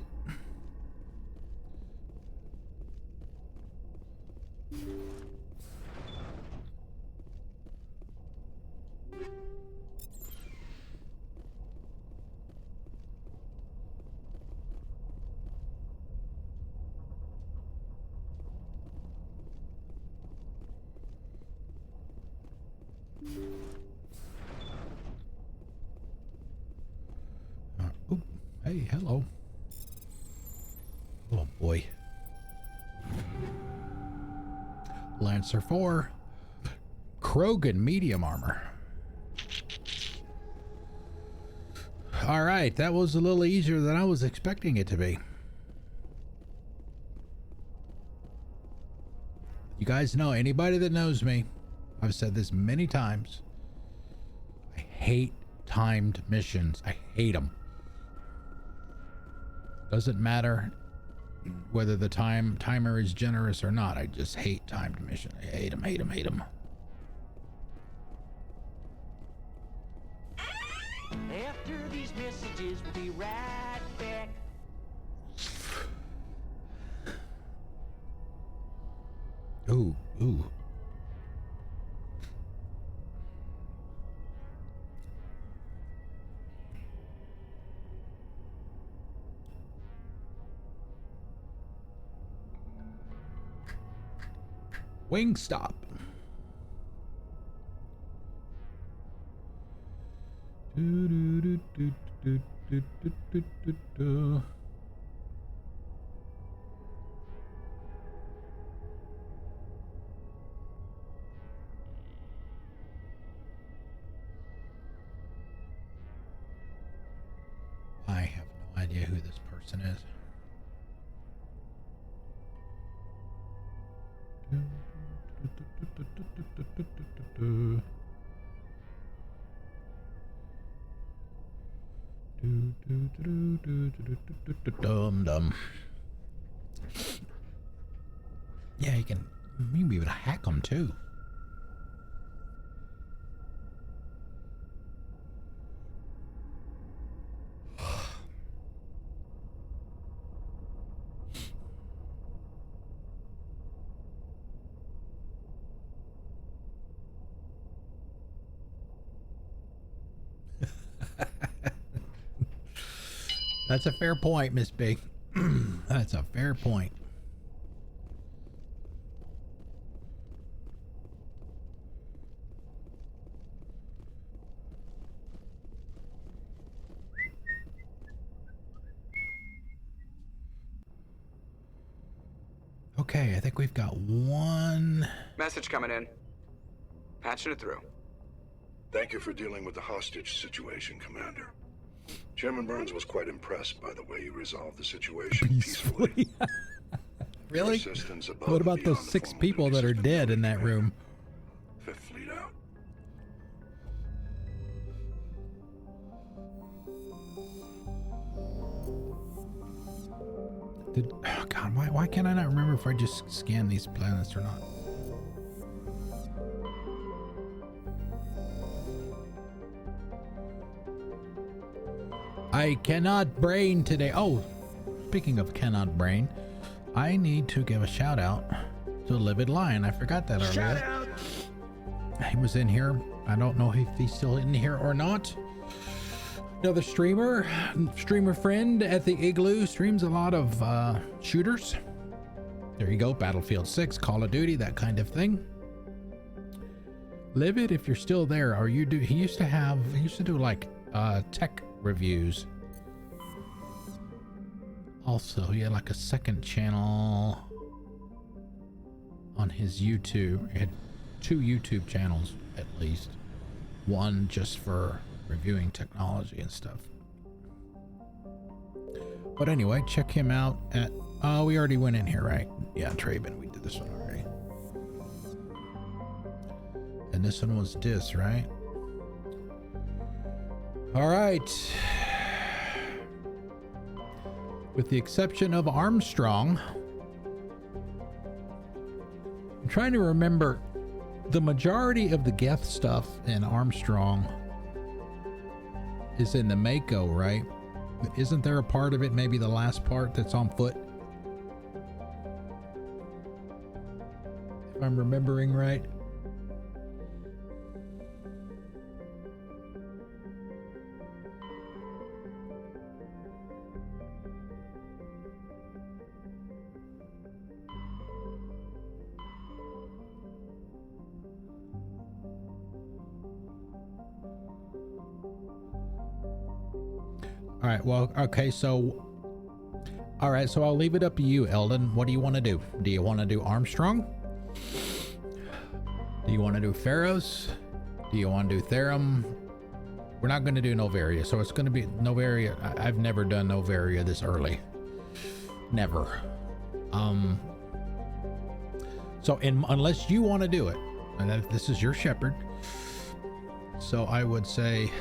Speaker 1: Hey, hello. Oh boy. Lancer 4. Krogan medium armor. All right, that was a little easier than I was expecting it to be. You guys know, anybody that knows me, I've said this many times. I hate timed missions. I hate them. Doesn't matter whether the timer is generous or not. I just hate timed mission. I hate them, hate them, hate them.
Speaker 14: After these messages, we'll be right back.
Speaker 1: Ooh, ooh. Wingstop. I have no idea who this person is. Dum. Yeah, you can maybe even hack them too. That's a fair point, Miss B. That's a fair point. Okay, I think we've got one
Speaker 2: message coming in. Patching it through.
Speaker 4: Thank you for dealing with the hostage situation, Commander. Chairman Burns was quite impressed by the way you resolved the situation peacefully.
Speaker 1: Really? What about those 6 people that are dead in that room?
Speaker 4: Fifth Fleet out.
Speaker 1: Oh God, why can't I not remember if I just scanned these planets or not? I cannot brain today. Oh, speaking of cannot brain, I need to give a shout out to Livid Lion. I forgot that earlier.
Speaker 14: Shout out!
Speaker 1: He was in here. I don't know if he's still in here or not. Another streamer friend at the Igloo, streams a lot of shooters. There you go, Battlefield 6, Call of Duty, that kind of thing. Livid, if you're still there, or you do, he used to do like tech reviews. Also, he had like a second channel on his YouTube. He had 2 YouTube channels at least. One just for reviewing technology and stuff. But anyway, check him out at we already went in here, right? Yeah, Trebin, we did this one already. And this one was Dis, right? All right. With the exception of Armstrong, I'm trying to remember the majority of the Geth stuff in Armstrong is in the Mako, right? Isn't there a part of it, maybe the last part, that's on foot? If I'm remembering right. All right, well, okay, so I'll leave it up to you, Eldon. What do you want to do? Do you want to do Armstrong? Do you want to do Pharaohs? Do you want to do Therum? We're not going to do Novaria, so it's going to be Novaria. I've never done Novaria this early. Never. So unless you want to do it, and this is your Shepard, so I would say,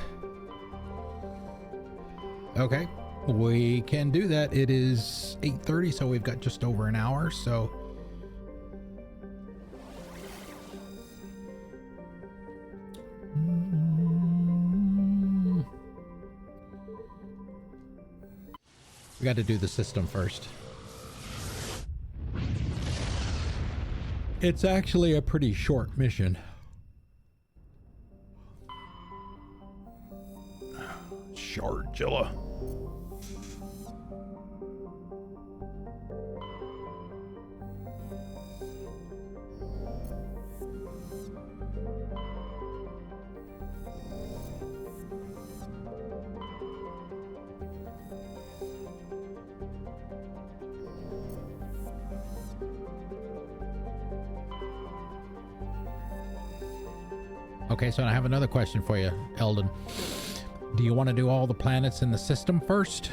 Speaker 1: okay, we can do that. It is 8:30, so we've got just over an hour. So we got to do the system first. It's actually a pretty short mission. Sharjila. Okay, so I have another question for you, Eldon. Do you want to do all the planets in the system first?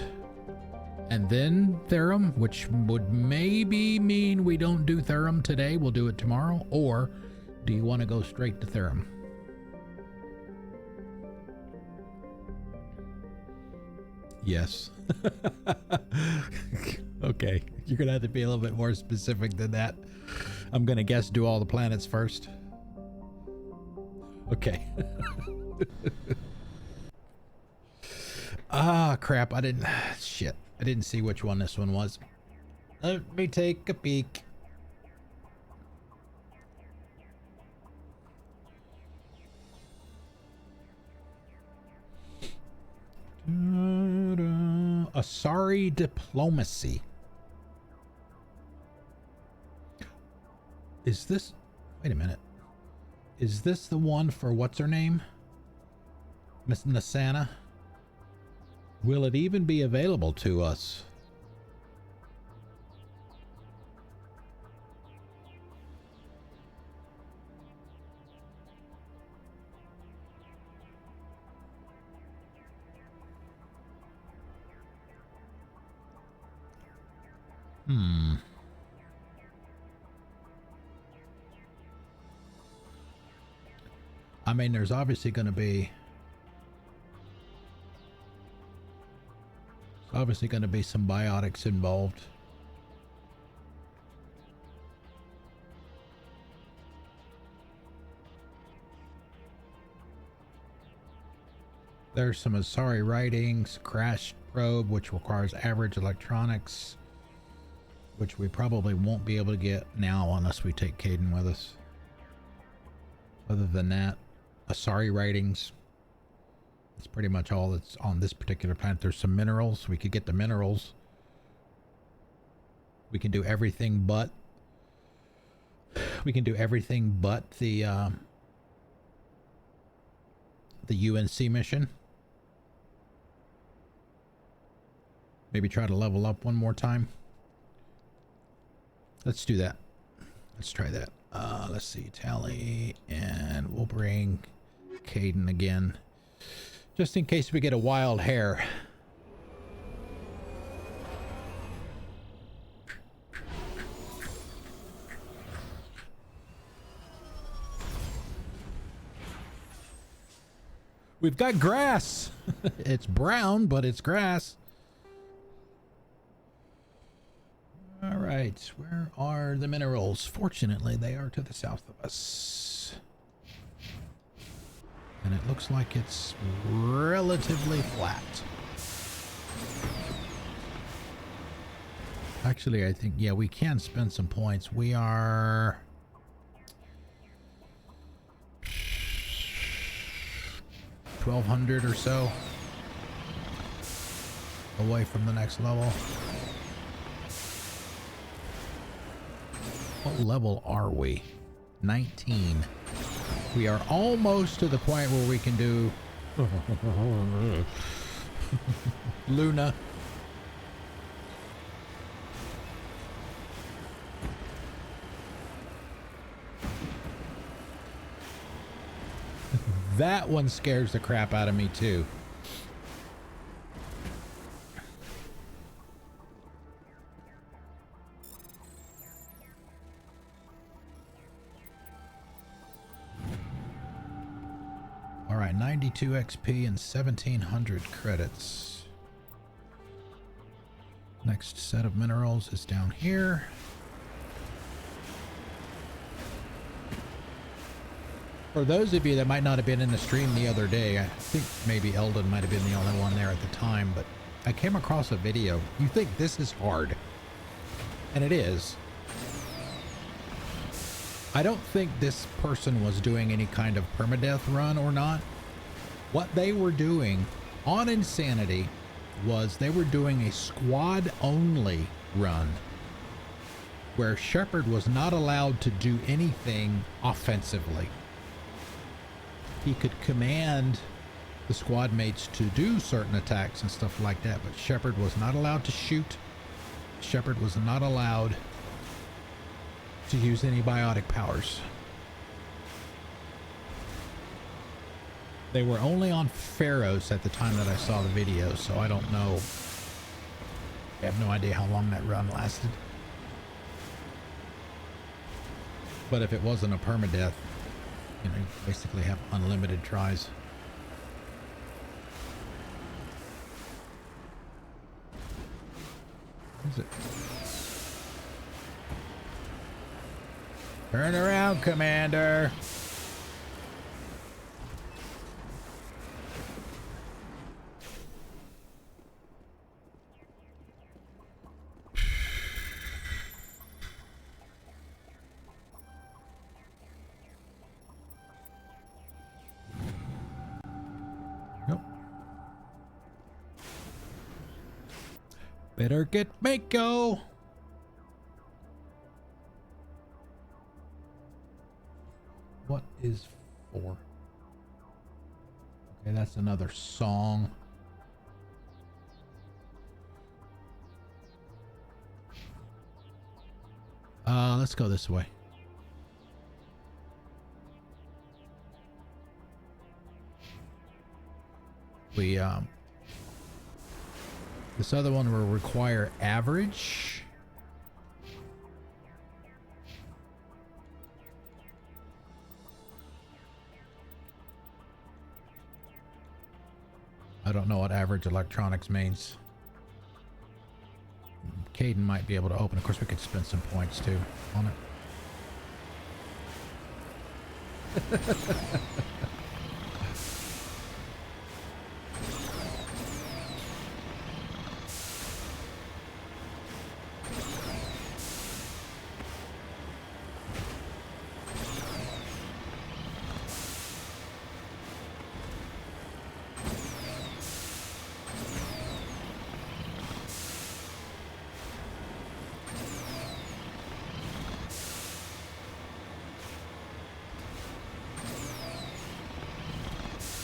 Speaker 1: And then Therum, which would maybe mean we don't do Therum today, we'll do it tomorrow? Or do you want to go straight to Therum? Yes. Okay, you're gonna have to be a little bit more specific than that. I'm gonna guess do all the planets first. Okay. Ah, crap. I didn't see which one this one was. Let me take a peek. Asari Diplomacy. Is this... Wait a minute. Is this the one for what's her name? Miss Nasana? Will it even be available to us? I mean, there's obviously going to be some biotics involved. There's some Asari writings, crash probe, which requires average electronics, which we probably won't be able to get now unless we take Caden with us. Other than that, Asari writings, that's pretty much all that's on this particular planet. There's some minerals. We could get the minerals. We can do everything but the UNC mission. Maybe try to level up one more time. Let's do that. Let's try that. Let's see, tally, and we'll bring Caden again, just in case we get a wild hair. We've got grass. It's brown, but it's grass. All right, where are the minerals? Fortunately, they are to the south of us. And it looks like it's relatively flat. Actually, I think, yeah, we can spend some points. We are... $1,200 or so away from the next level. What level are we? 19. We are almost to the point where we can do Luna. That one scares the crap out of me too. All right, 92 XP and 1,700 credits. Next set of minerals is down here. For those of you that might not have been in the stream the other day, I think maybe Eldon might have been the only one there at the time, but I came across a video. You think this is hard, and it is. I don't think this person was doing any kind of permadeath run or not. What they were doing on Insanity was they were doing a squad only run where Shepard was not allowed to do anything offensively. He could command the squad mates to do certain attacks and stuff like that, but Shepard was not allowed to shoot. Shepard was not allowed to use any biotic powers. They were only on Pharaohs at the time that I saw the video, so I don't know. I have no idea how long that run lasted. But if it wasn't a permadeath, you know, you basically have unlimited tries. What is it? Turn around, Commander. Better get Mako. What is for? Okay, that's another song. Let's go this way. This other one will require average. I don't know what average electronics means. Caden might be able to open. Of course, we could spend some points too on it.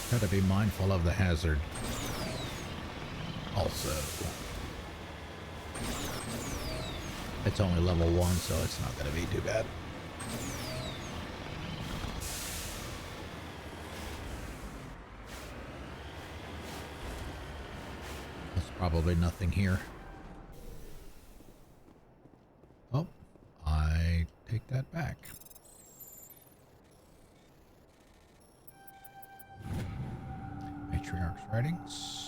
Speaker 1: Got to be mindful of the hazard. Also, it's only level 1, so it's not going to be too bad. There's probably nothing here. Oh, I take that back. Matriarch's writings.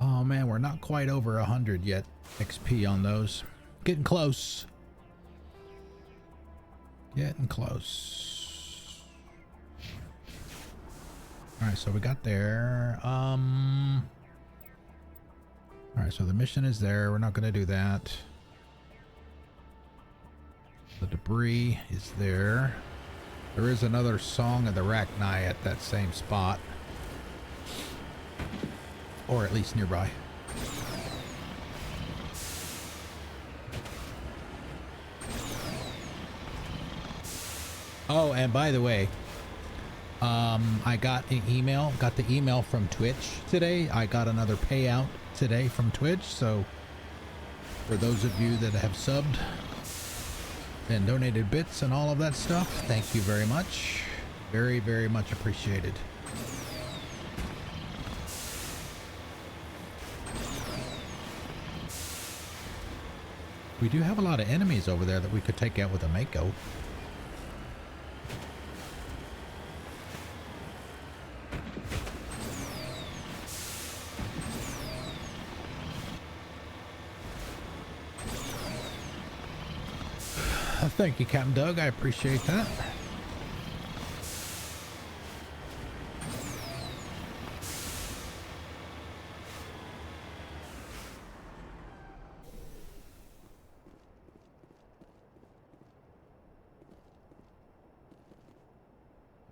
Speaker 1: Oh man, we're not quite over 100 yet. XP on those. Getting close. Getting close. Alright, so we got there. Alright, so the mission is there. We're not going to do that. The debris is there. There is another Song of the Rachni at that same spot. Or at least nearby. Oh, and by the way, I got the email from Twitch today. I got another payout today from Twitch. So for those of you that have subbed and donated bits and all of that stuff, thank you very much. Very, very much appreciated. We do have a lot of enemies over there that we could take out with a Mako. Thank you, Captain Doug. I appreciate that.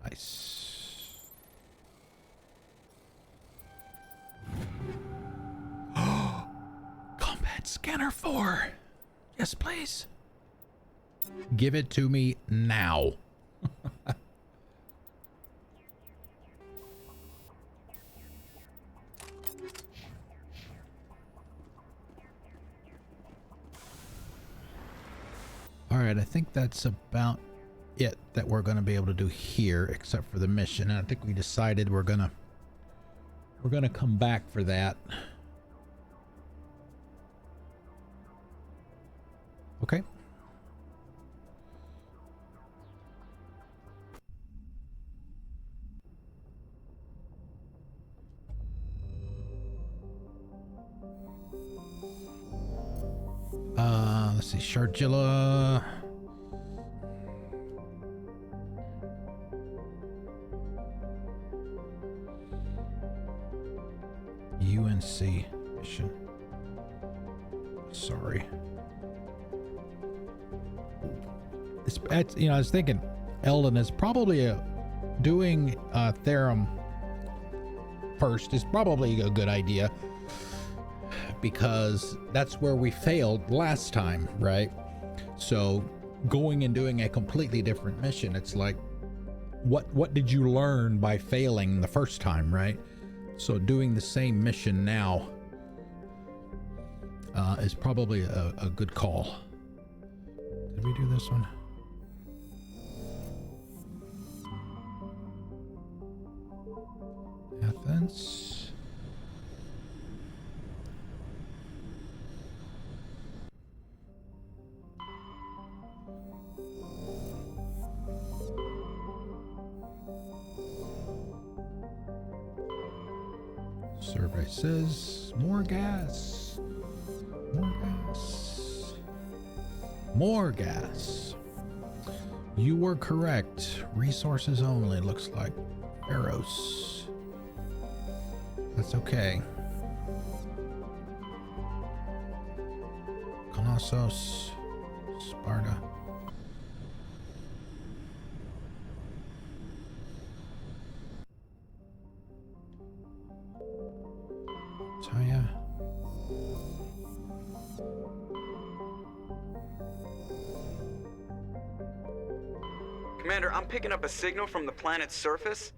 Speaker 1: Nice. Combat Scanner 4. Yes, please. Give it to me now. All right, I think that's about it that we're going to be able to do here, except for the mission. And I think we decided we're gonna come back for that. Okay. Let's see, Sharjila. UNC mission. Sorry. It's you know, I was thinking Eldon is probably doing Therum first is probably a good idea, because that's where we failed last time, right? So going and doing a completely different mission, it's like, what did you learn by failing the first time, right? So doing the same mission now is probably a good call. Did we do this one? Athens. Survey says more gas. More gas. More gas. You were correct. Resources only, looks like. Eros. That's okay. Knossos. Sparta. Taya.
Speaker 2: Commander, I'm picking up a signal from the planet's surface.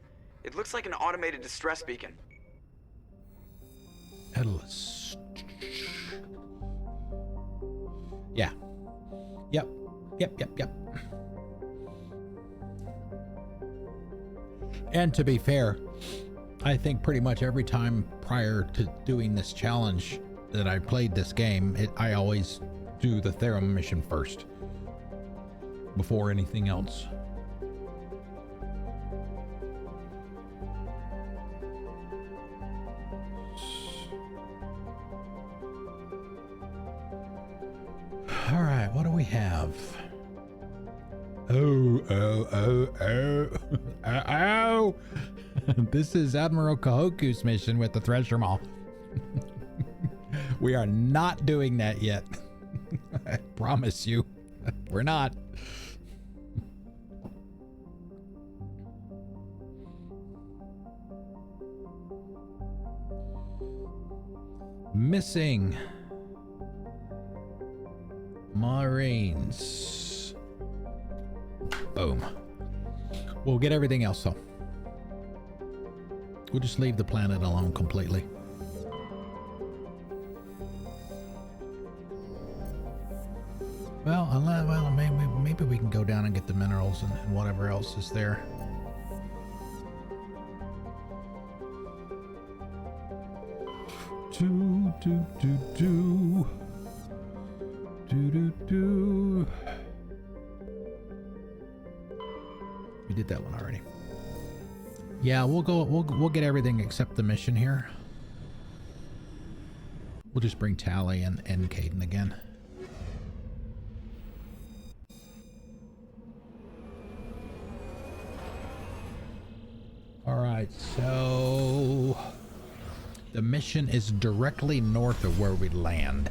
Speaker 2: It looks like an automated distress beacon.
Speaker 1: Edolus. Yeah. Yep. And to be fair, I think pretty much every time prior to doing this challenge that I played this game, I always do the Therum mission first before anything else. All right, what do we have? Oh. This is Admiral Kahoku's mission with the Thresher Maw. We are not doing that yet. I promise you. We're not. Missing Marines. Boom. We'll get everything else though. We'll just leave the planet alone completely. Well, maybe we can go down and get the minerals and whatever else is there. We did that one already. Yeah, we'll get everything except the mission here. We'll just bring Tally and Caden again. All right, so the mission is directly north of where we land.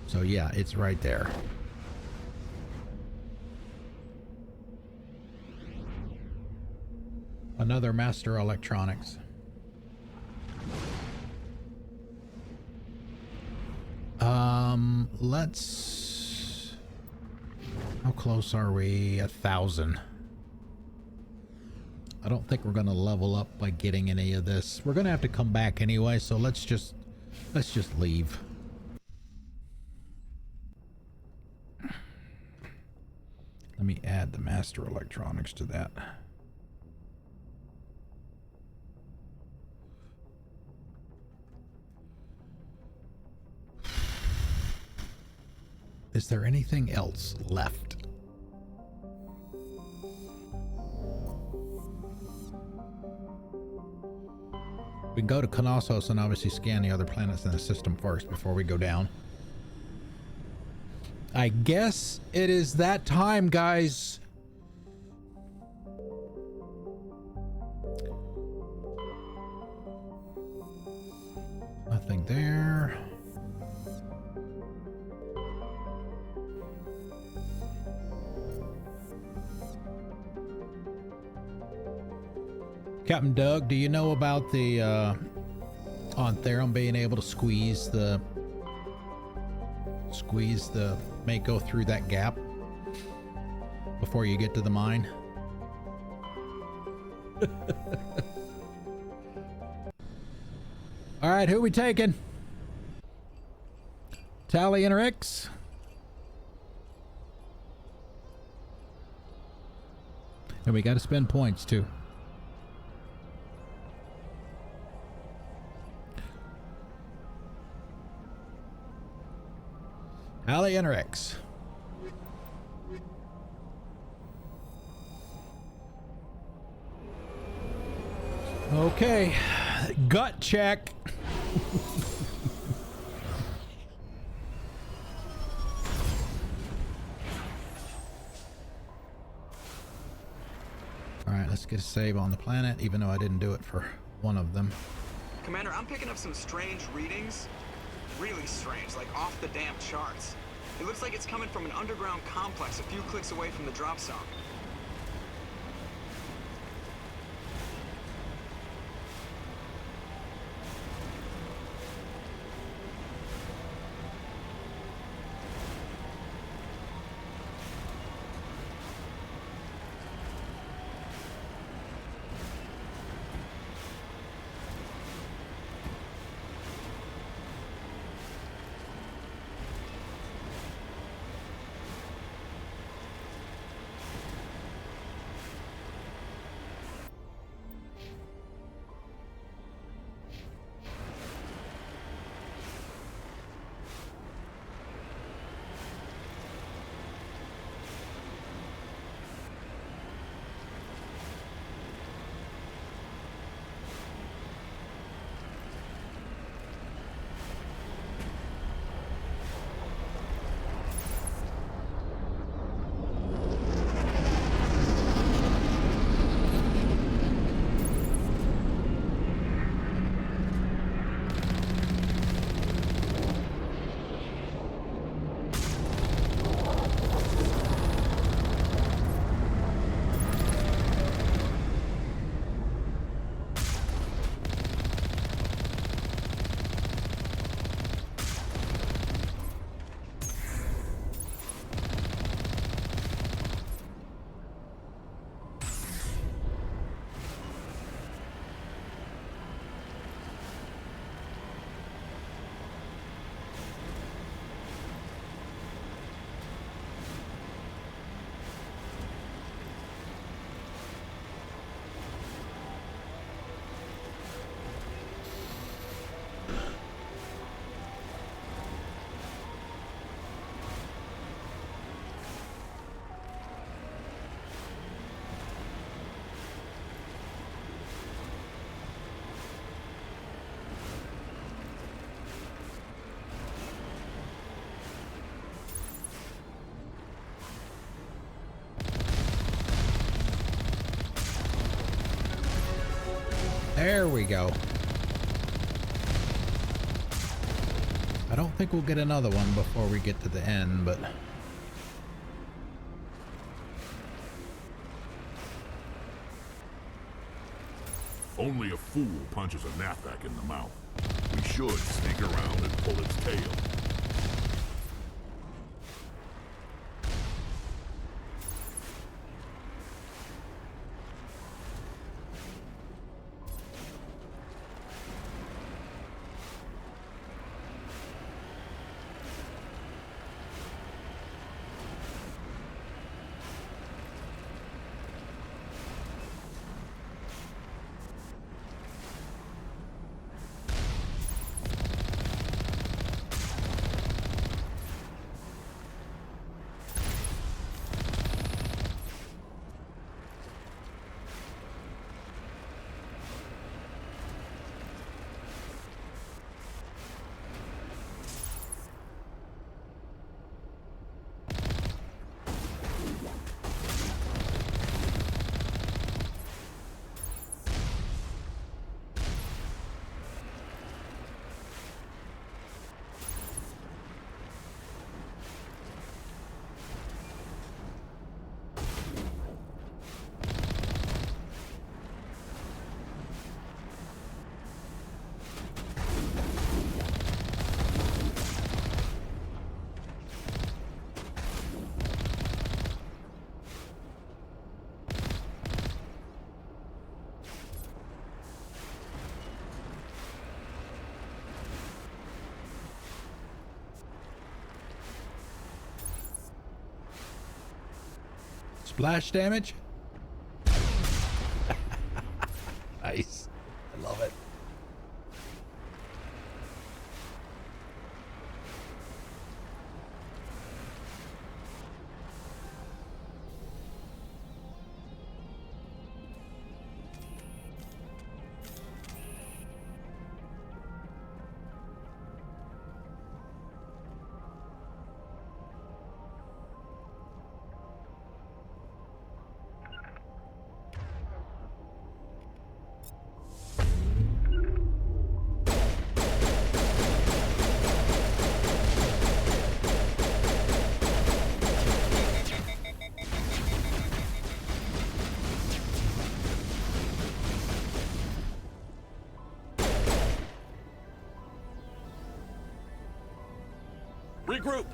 Speaker 1: So yeah, it's right there. Another master electronics. Let's... How close are we? 1,000. I don't think we're going to level up by getting any of this. We're going to have to come back anyway, so let's just leave. Let me add the master electronics to that. Is there anything else left? We can go to Knossos and obviously scan the other planets in the system first before we go down. I guess it is that time, guys. Nothing there. Captain Doug, do you know about the on Therum being able to squeeze the make go through that gap before you get to the mine? All right, who we taking? Tally and Rex. And we got to spend points too. Tally and Rex. Okay, gut check. All right, let's get a save on the planet, even though I didn't do it for one of them.
Speaker 2: Commander, I'm picking up some strange readings. Really strange, like off the damn charts. It looks like it's coming from an underground complex a few clicks away from the drop zone.
Speaker 1: There we go. I don't think we'll get another one before we get to the end, but...
Speaker 5: Only a fool punches a Nathak in the mouth. We should sneak around and pull its tail.
Speaker 1: Splash damage. Nice. I love it.
Speaker 3: Regroup!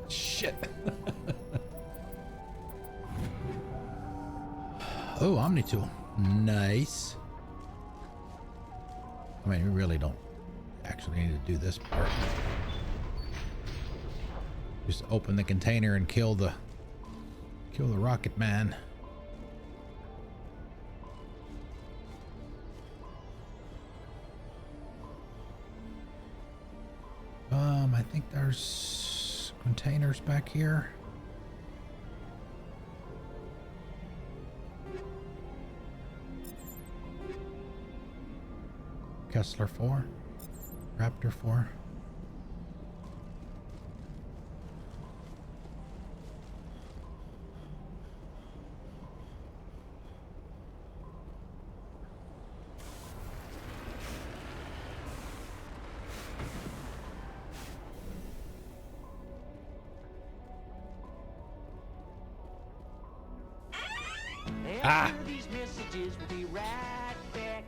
Speaker 1: Shit. Oh, Omni tool. Nice. I mean, we really don't actually need to do this part. Just open the container and kill the rocket man. I think there's containers back here. Kessler 4, Raptor 4.
Speaker 14: After these messages, we'll be right back.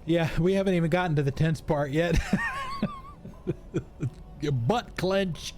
Speaker 1: Yeah, we haven't even gotten to the tense part yet. Your butt clench.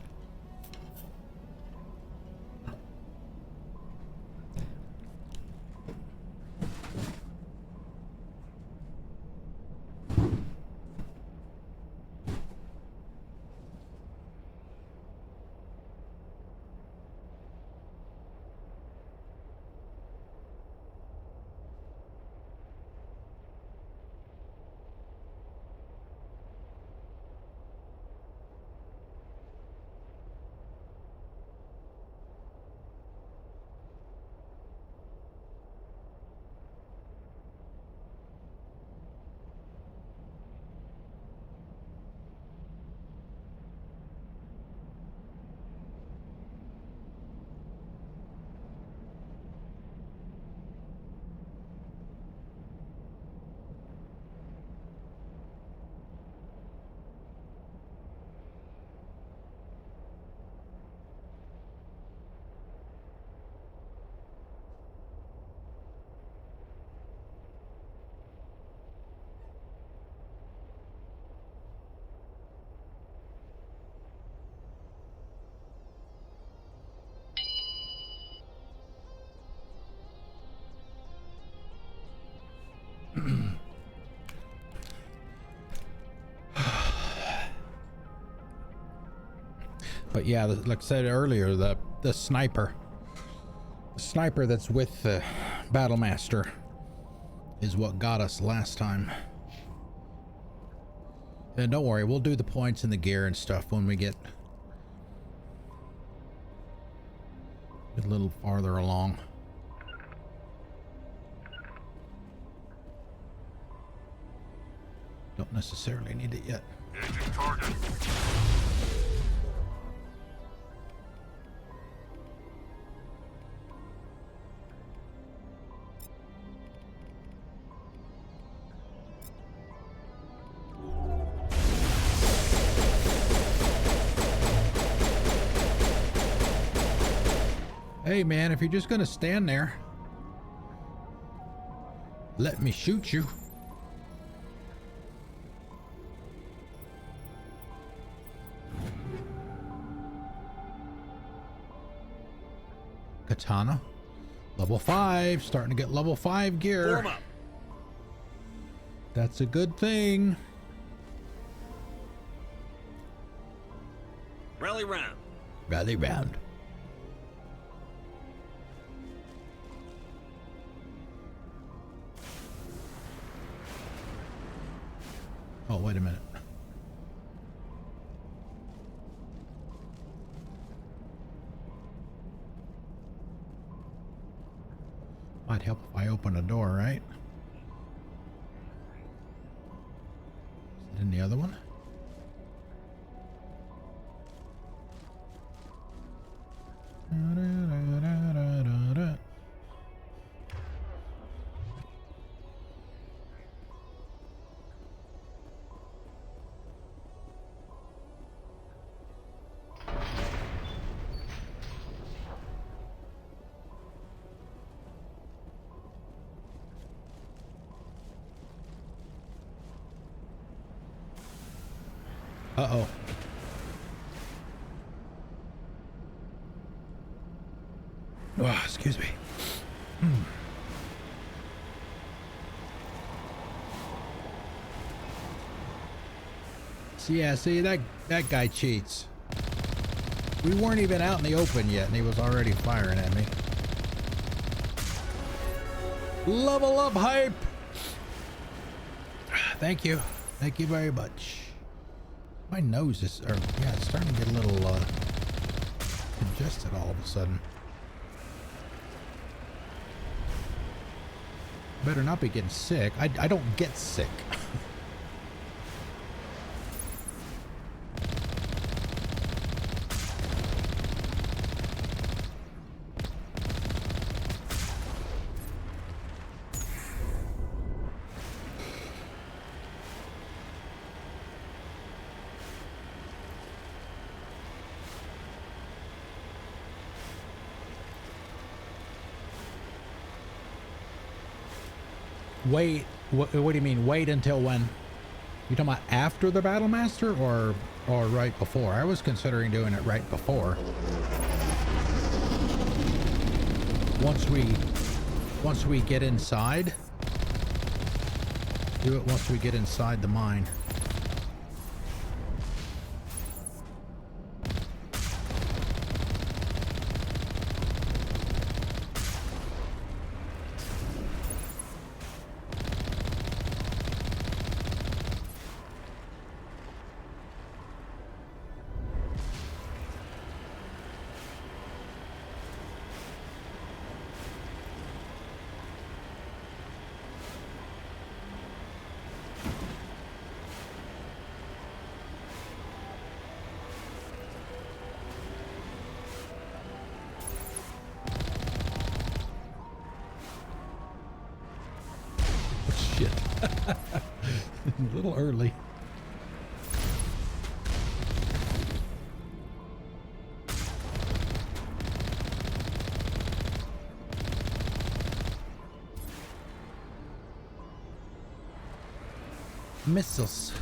Speaker 1: But yeah, like I said earlier, the sniper that's with the Battlemaster is what got us last time. And don't worry, we'll do the points and the gear and stuff when we get a little farther along. Don't necessarily need it yet.
Speaker 5: Engaging target.
Speaker 1: Hey man, if you're just gonna stand there, let me shoot you. Katana, level 5, starting to get level 5 gear.
Speaker 3: Form up.
Speaker 1: That's a good thing.
Speaker 3: Rally round.
Speaker 1: Rally round. Oh, wait a minute. Might help if I open a door, right? Is it in the other one? Uh-oh. Oh, excuse me. See, that guy cheats. We weren't even out in the open yet, and he was already firing at me. Level up hype! Thank you. Thank you very much. My nose is, it's starting to get a little congested all of a sudden. Better not be getting sick. I don't get sick. Wait, what do you mean wait until when? You talking about after the Battlemaster or right before? I was considering doing it right before. Once we get inside. Do it once we get inside the mine. A little early. Missiles.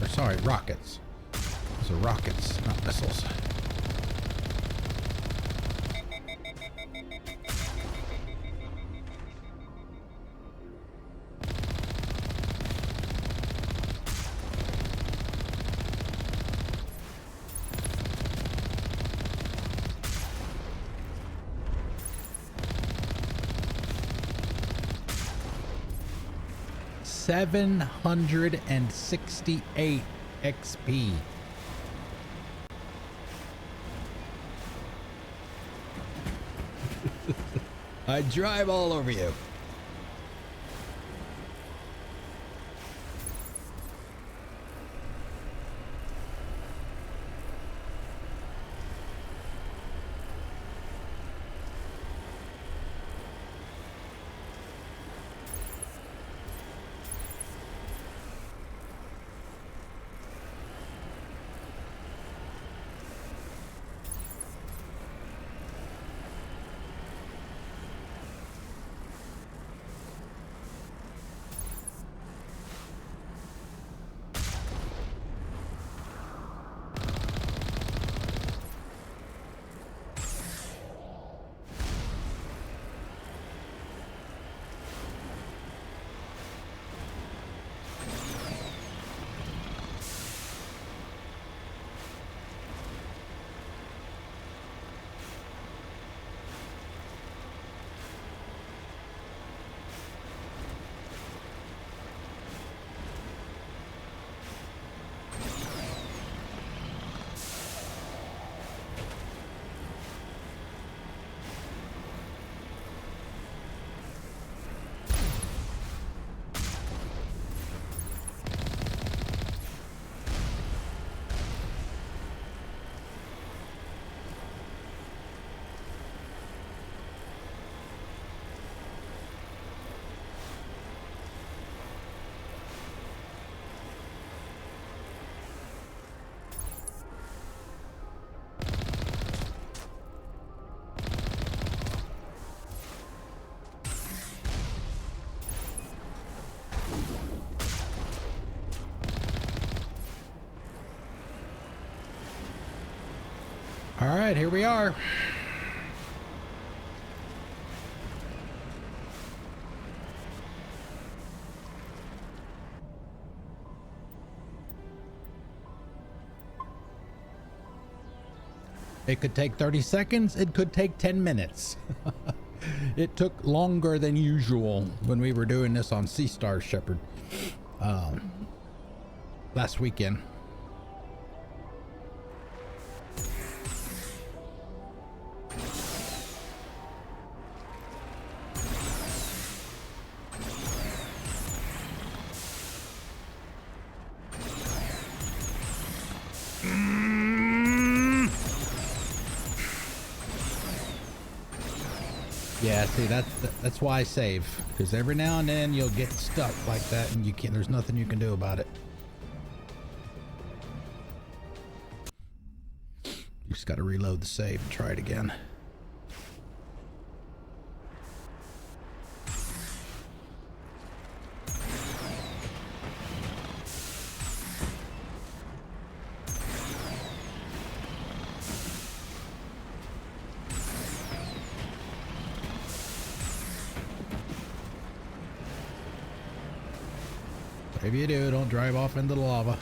Speaker 1: Or sorry, rockets. Those are rockets, not missiles. 768 XP. I drive all over you. All right, here we are. It could take 30 seconds. It could take 10 minutes. It took longer than usual when we were doing this on Sea Star Shepard last weekend. Yeah, see, that's why I save, because every now and then you'll get stuck like that and you can't, there's nothing you can do about it. You just got to reload the save and try it again. If you do, don't drive off into the lava.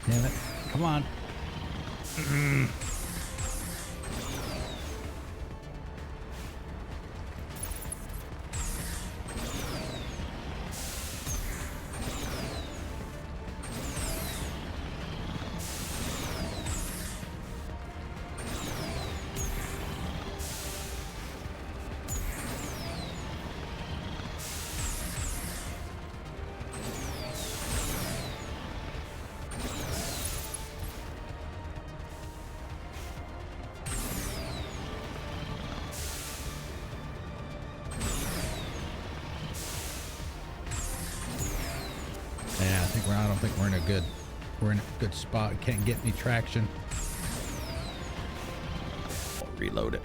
Speaker 1: Damn it. Come on. I don't think we're in a good spot. Can't get any traction. I'll reload it.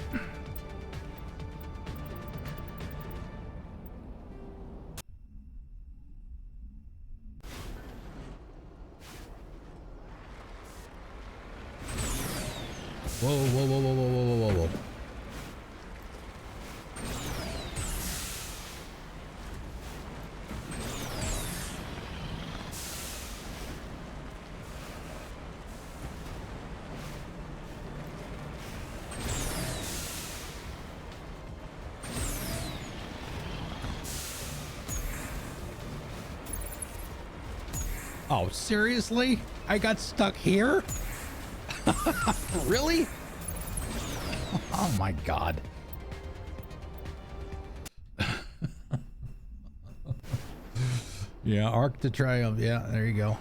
Speaker 1: Whoa, whoa, whoa, whoa, whoa, whoa, whoa, whoa. Oh, seriously? I got stuck here? Really? Oh my god. Yeah, Arc to Triumph. Yeah, there you go.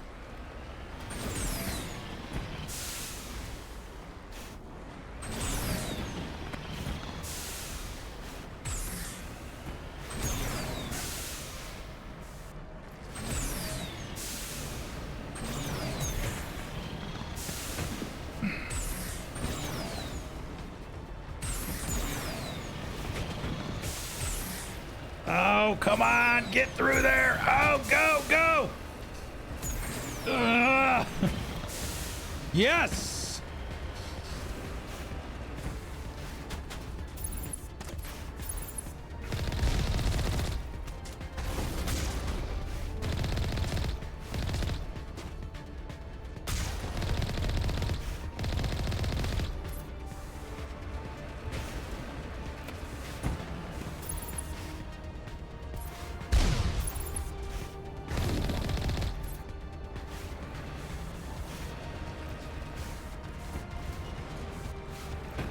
Speaker 1: Oh, come on, get through there. Oh, go. Yes.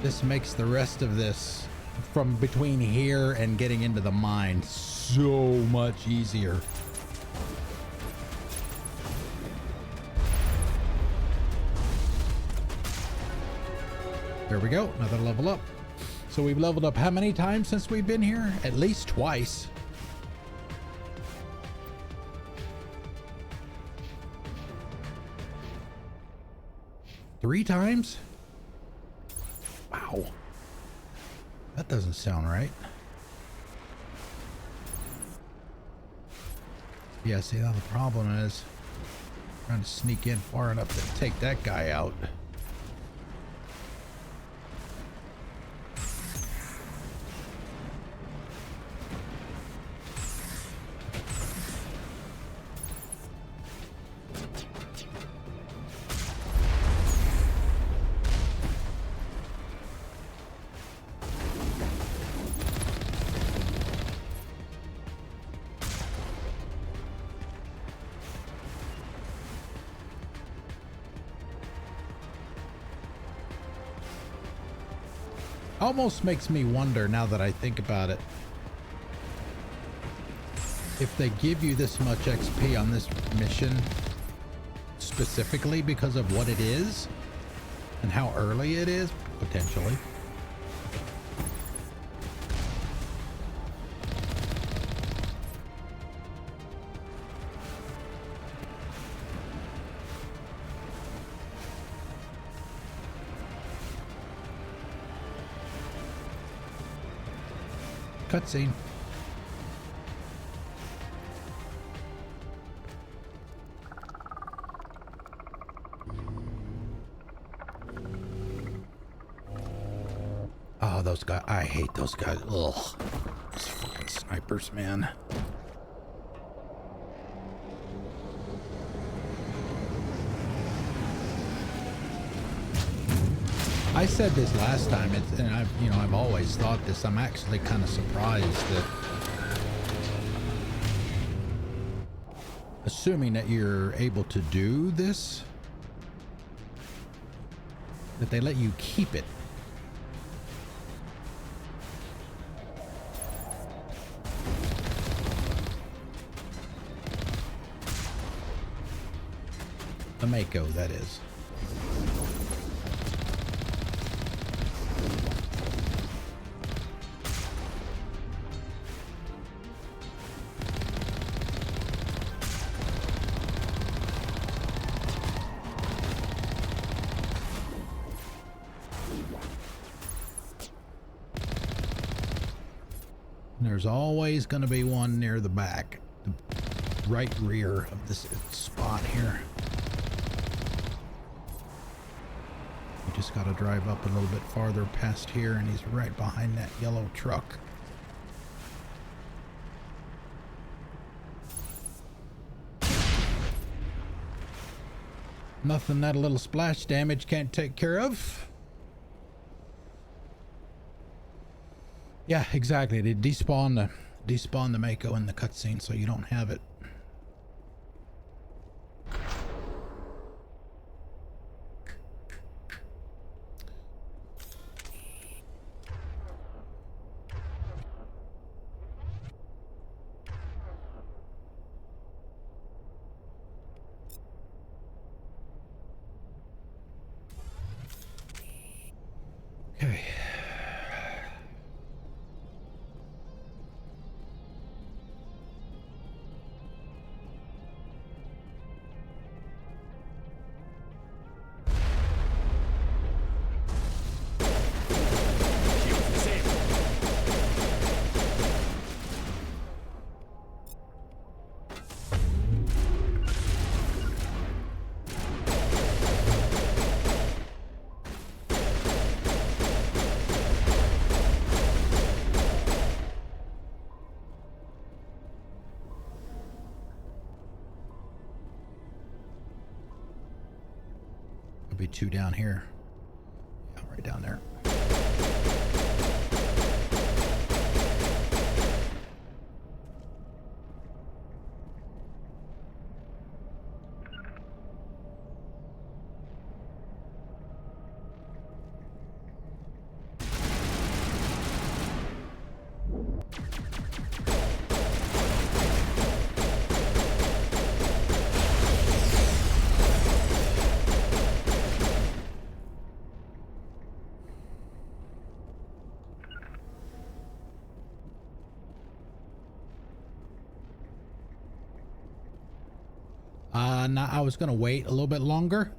Speaker 1: This makes the rest of this from between here and getting into the mine so much easier. There we go, another level up. So we've leveled up how many times since we've been here? At least twice. Three times? Wow. That doesn't sound right. Yeah, see, now the problem is trying to sneak in far enough to take that guy out. Almost makes me wonder, now that I think about it, if they give you this much XP on this mission specifically because of what it is and how early it is, potentially. Cutscene. Oh, those guys. I hate those guys. Ugh. Those fucking snipers, man. I said this last time, and I've always thought this. I'm actually kind of surprised that, assuming that you're able to do this, that they let you keep it. The Mako, that is. There's always going to be one near the back, the right rear of this spot here. You just got to drive up a little bit farther past here, and he's right behind that yellow truck. Nothing that a little splash damage can't take care of. Yeah, exactly. They despawn the Mako in the cutscene, so you don't have it. Okay. Be two down here. Yeah, right down there. Now I was gonna wait a little bit longer.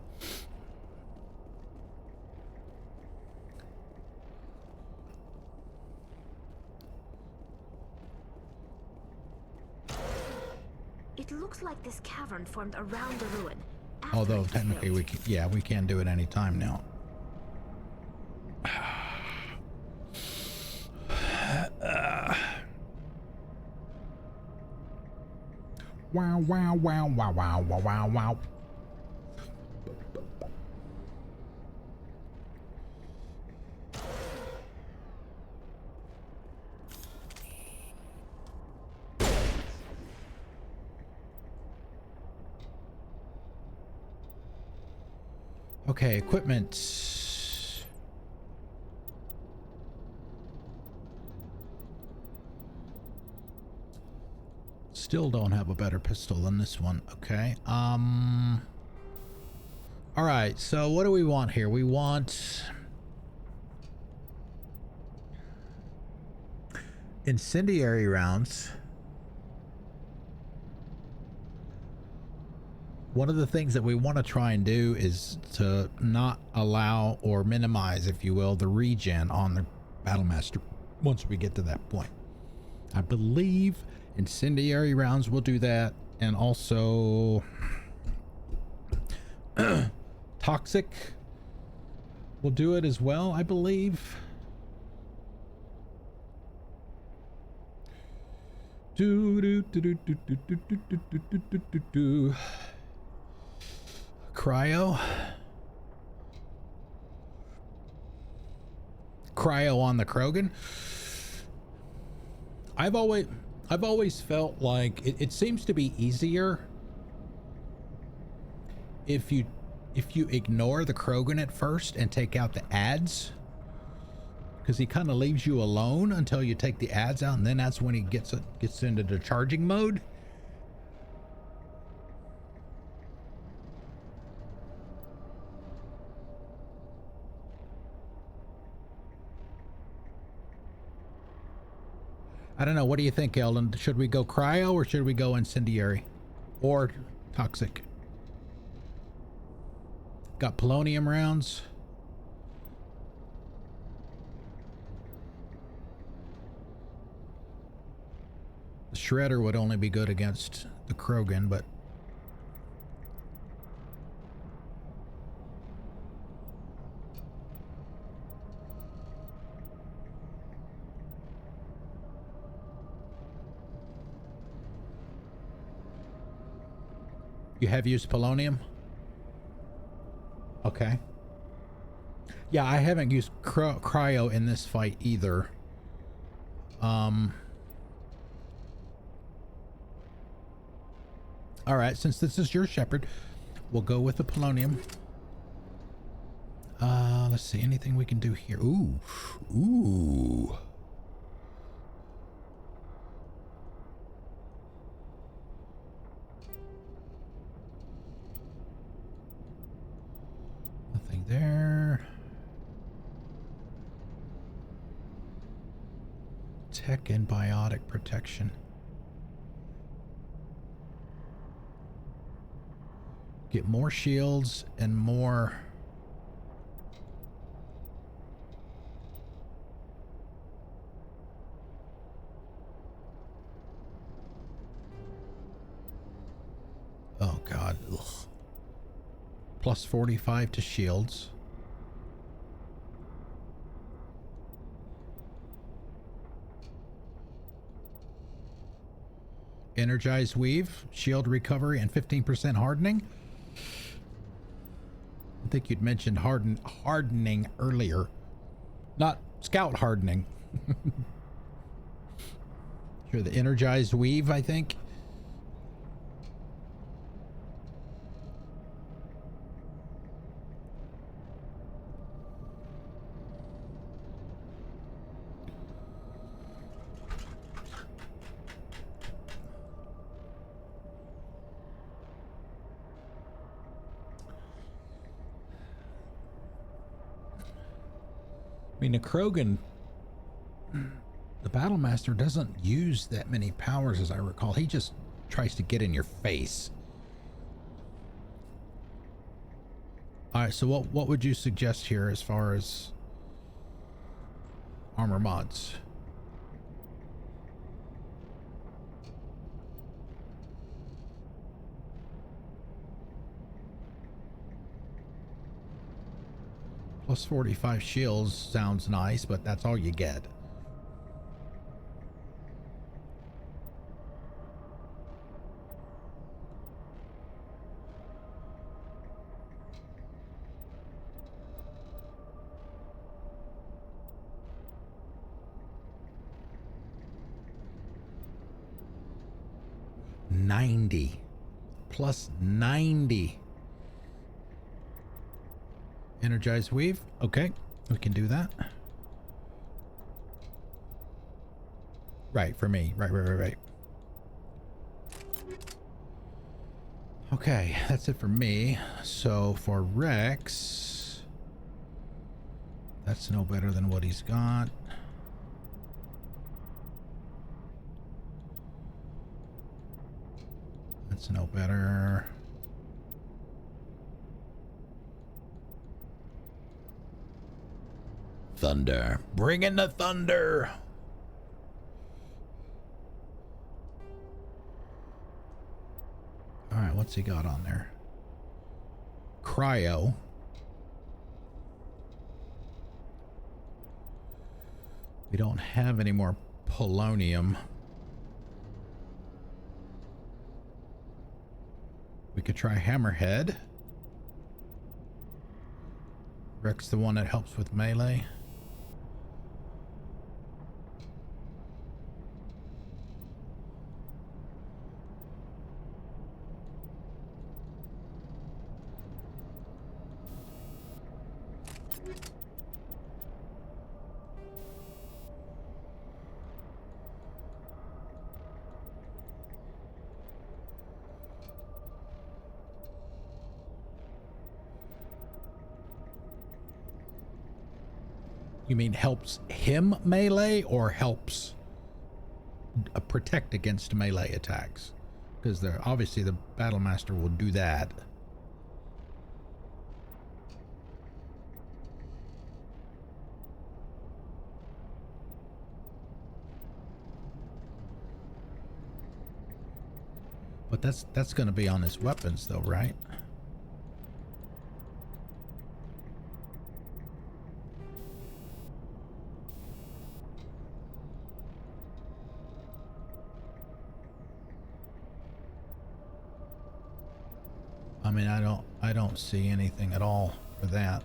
Speaker 8: It looks like this cavern formed around the ruin.
Speaker 1: Although technically we can, yeah, we can do it any time now. Wow, wow, wow, wow, wow, wow, wow, wow. Okay, equipment. Still don't have a better pistol than this one. Okay. All right. So what do we want here? We want incendiary rounds. One of the things that we want to try and do is to not allow or minimize, if you will, the regen on the Battlemaster once we get to that point. I believe incendiary rounds will do that, and also toxic will do it as well, I believe. Cryo on the Krogan. I've always felt like it seems to be easier if you ignore the Krogan at first and take out the ads, because he kind of leaves you alone until you take the ads out, and then that's when he gets into the charging mode. I don't know. What do you think, Eldon? Should we go cryo or should we go incendiary or toxic? Got polonium rounds. The shredder would only be good against the Krogan, but you have used polonium? Okay. Yeah, I haven't used cryo in this fight either. All right, since this is your Shepard, we'll go with the polonium. Let's see, anything we can do here? Ooh. Nothing there. Tech and biotic protection. Get more shields and more... Oh god. Ugh. Plus 45 to shields. Energized weave, shield recovery, and 15% hardening. I think you'd mentioned hardening earlier, not scout hardening. Sure, the energized weave, I think. I mean, the Krogan, the Battlemaster doesn't use that many powers as I recall. He just tries to get in your face. Alright, so what would you suggest here as far as armor mods? Plus 45 shields sounds nice, but that's all you get. Plus 90. Energized weave. Okay, we can do that. Right, for me. Right. Okay, that's it for me. So for Rex, that's no better than what he's got. That's no better. Thunder. Bring in the thunder. All right, what's he got on there? Cryo. We don't have any more polonium. We could try Hammerhead. Rex, the one that helps with melee. You mean helps him melee or helps protect against melee attacks? Because obviously the Battlemaster will do that. But that's going to be on his weapons though, right? I mean, I don't see anything at all for that.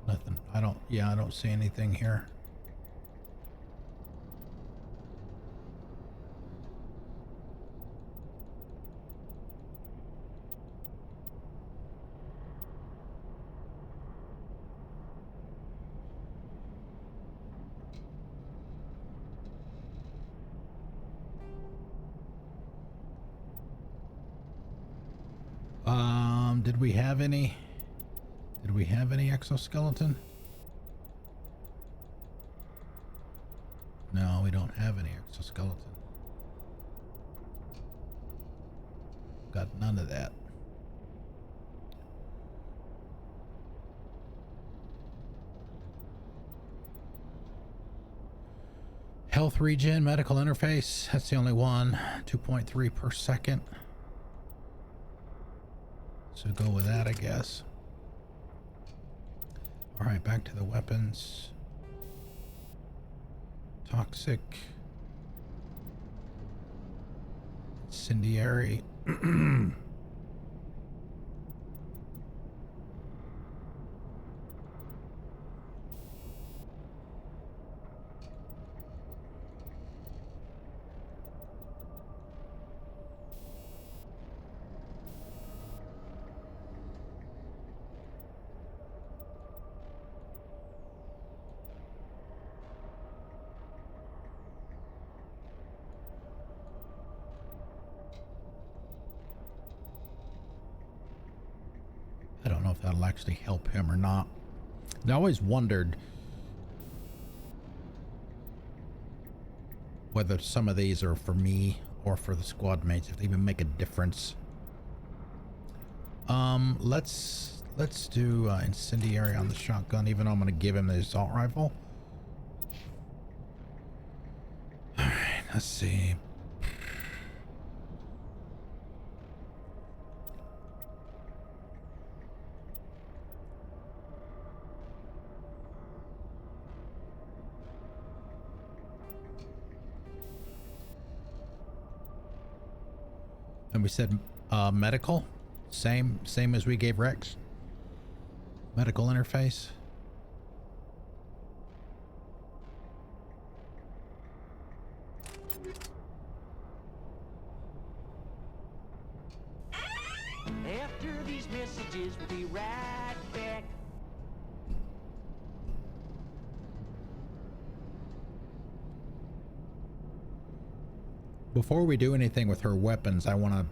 Speaker 1: Nothing. I don't see anything here. Did we have any? Did we have any exoskeleton? No, we don't have any exoskeleton. Got none of that. Health regen, medical interface. That's the only one. 2.3 per second. So go with that, I guess. All right, back to the weapons. Toxic. Incendiary. I don't know if that'll actually help him or not. I always wondered whether some of these are for me or for the squad mates, if they even make a difference. Let's do incendiary on the shotgun, even though I'm going to give him the assault rifle. All right, let's see. And we said medical, same as we gave Rex. Medical interface.
Speaker 14: After these messages, we'll be right back.
Speaker 1: Before we do anything with her weapons, I want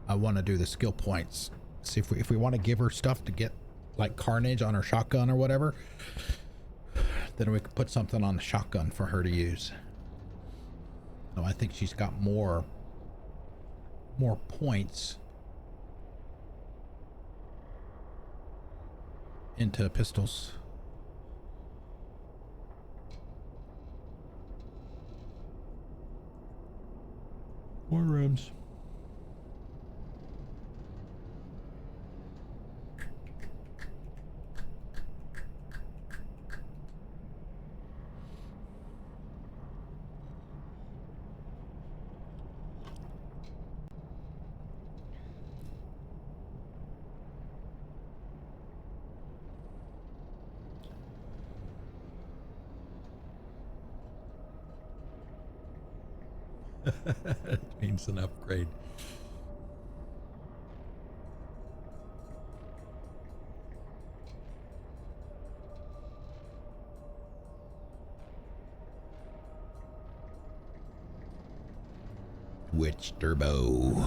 Speaker 1: to do the skill points. See if we want to give her stuff to get like carnage on her shotgun or whatever, then we could put something on the shotgun for her to use. So I think she's got more points into pistols. More rooms. It means an upgrade. Twitch turbo.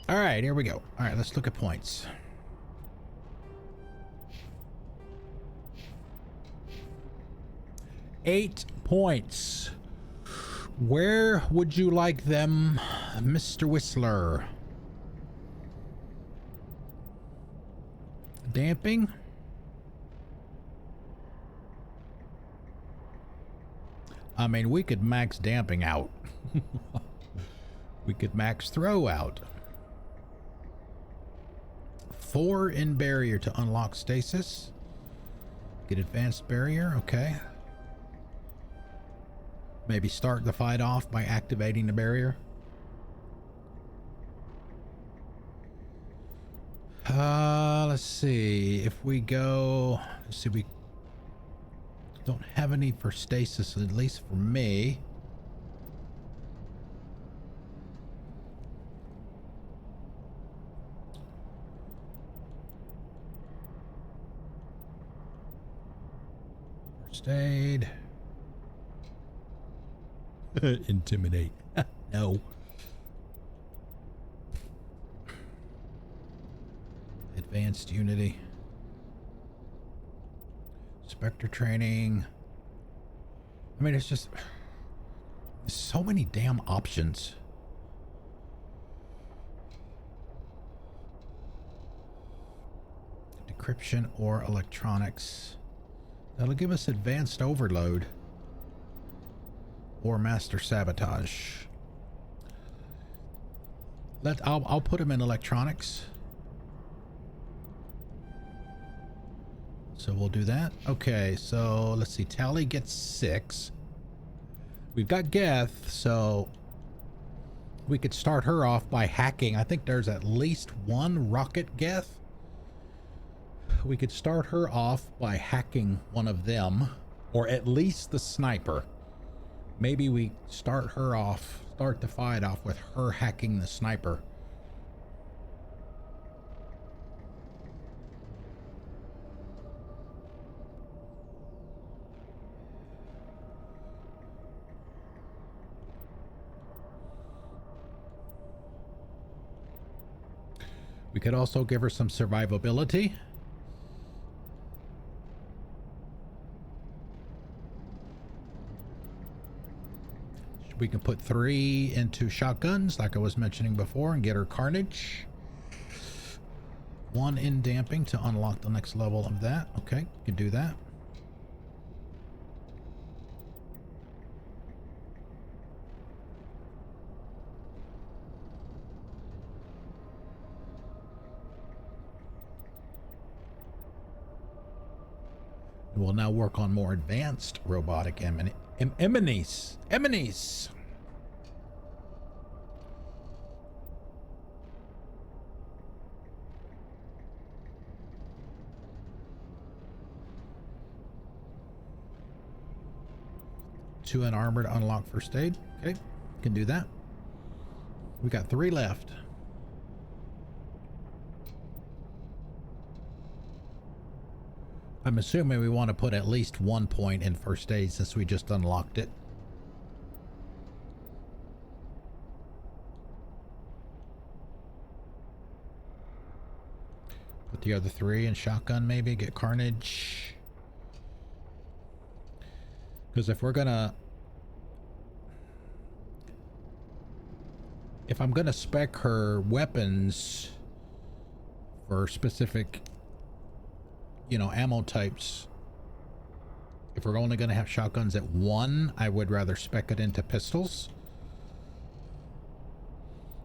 Speaker 1: All right, here we go. All right, let's look at points. Eight points. Where would you like them, Mr. Whistler? Damping? I mean, we could max damping out. We could max throw out. 4 in barrier to unlock stasis. Get advanced barrier, okay. Maybe start the fight off by activating the barrier. Let's see. If we go, let's see, we don't have any for stasis, at least for me. First aid. Intimidate. No. Advanced Unity. Spectre training. I mean, it's just so many damn options. Decryption or electronics. That'll give us advanced overload or master sabotage. I'll put him in electronics. So we'll do that. Okay, so let's see. Tally gets 6. We've got Geth, so we could start her off by hacking. I think there's at least one rocket Geth. We could start her off by hacking one of them, or at least the sniper. Maybe we start the fight off with her hacking the sniper. We could also give her some survivability. We can put 3 into shotguns, like I was mentioning before, and get her carnage. 1 in damping to unlock the next level of that. Okay, we can do that. We'll now work on more advanced robotic Eminis. Two unarmored unlock first aid. Okay, can do that. We got 3 left. I'm assuming we want to put at least 1 point in first aid since we just unlocked it. Put the other 3 in shotgun maybe, get carnage. Because if I'm gonna spec her weapons for specific, you know, ammo types, if we're only going to have shotguns at 1, I would rather spec it into pistols.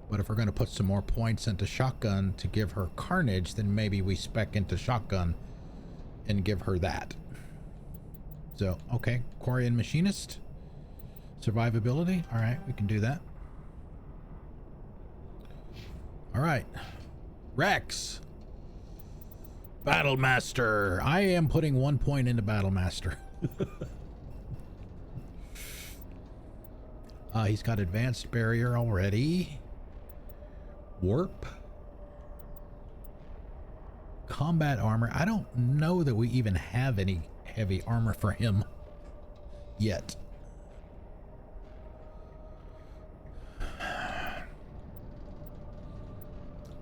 Speaker 1: But if we're going to put some more points into shotgun to give her carnage, then maybe we spec into shotgun and give her that. So, okay, Quarian Machinist. Survivability. All right, we can do that. All right. Rex. Battlemaster. I am putting 1 point into Battlemaster. He's got advanced barrier already. Warp. Combat armor. I don't know that we even have any heavy armor for him yet.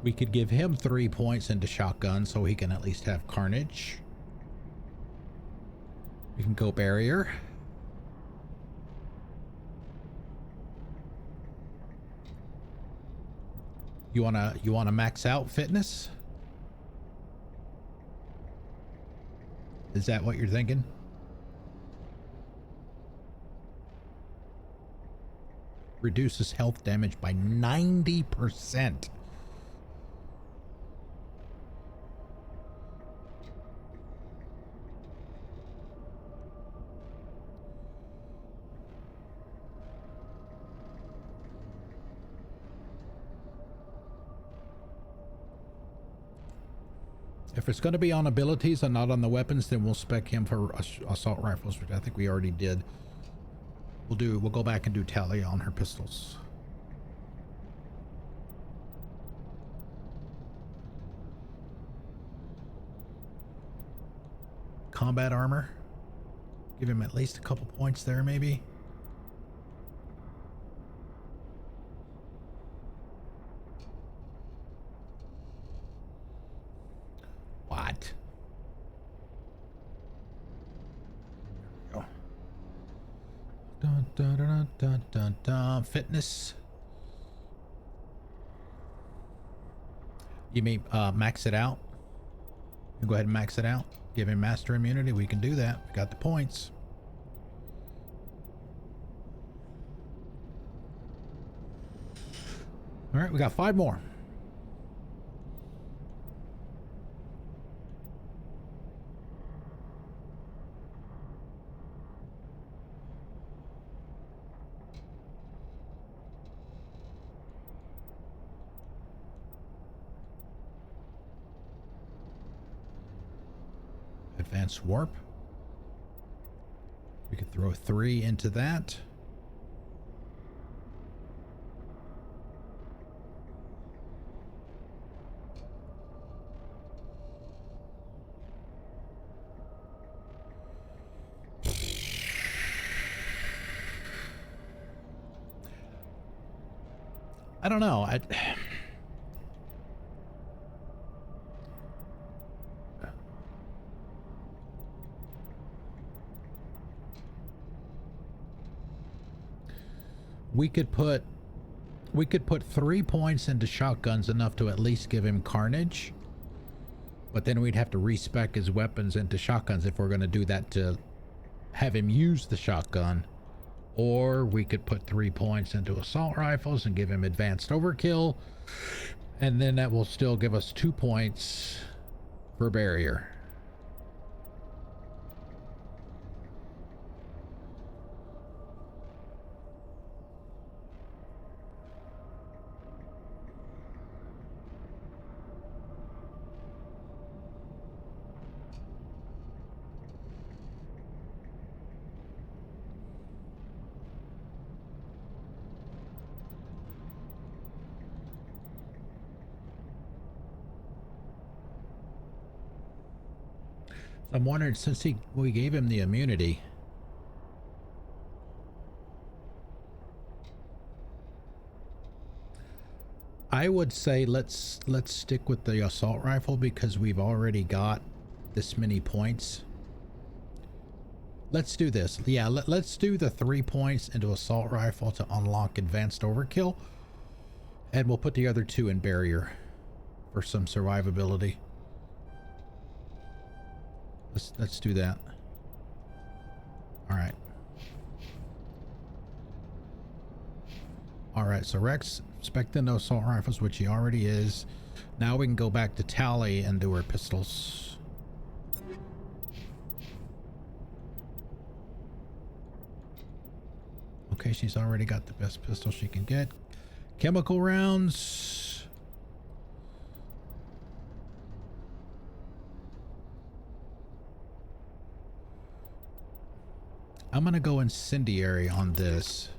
Speaker 1: We could give him 3 points into shotgun so he can at least have carnage. We can go barrier. You wanna max out fitness? Is that what you're thinking? Reduces health damage by 90%. If it's going to be on abilities and not on the weapons, then we'll spec him for assault rifles, which I think we already did. We'll go back and do tally on her pistols. Combat armor. Give him at least a couple points there, maybe. dun, dun, dun, dun, dun. Fitness. You mean max it out? You go ahead and max it out. Give him master immunity. We can do that. We got the points. All right, we got 5 more. Advanced warp. We could throw 3 into that. I don't know. We could put 3 points into shotguns, enough to at least give him carnage. But then we'd have to respec his weapons into shotguns if we're going to do that, to have him use the shotgun. Or we could put 3 points into assault rifles and give him advanced overkill. And then that will still give us 2 points for barrier. I'm wondering, since we gave him the immunity, I would say let's stick with the assault rifle, because we've already got this many points. Let's do this. Yeah, let's do the 3 points into assault rifle to unlock advanced overkill, and we'll put the other 2 in barrier for some survivability. Let's do that. All right. All right, so Rex expecting those assault rifles, which he already is. Now we can go back to Tally and do her pistols. Okay, she's already got the best pistol she can get. Chemical rounds. I'm gonna go incendiary on this.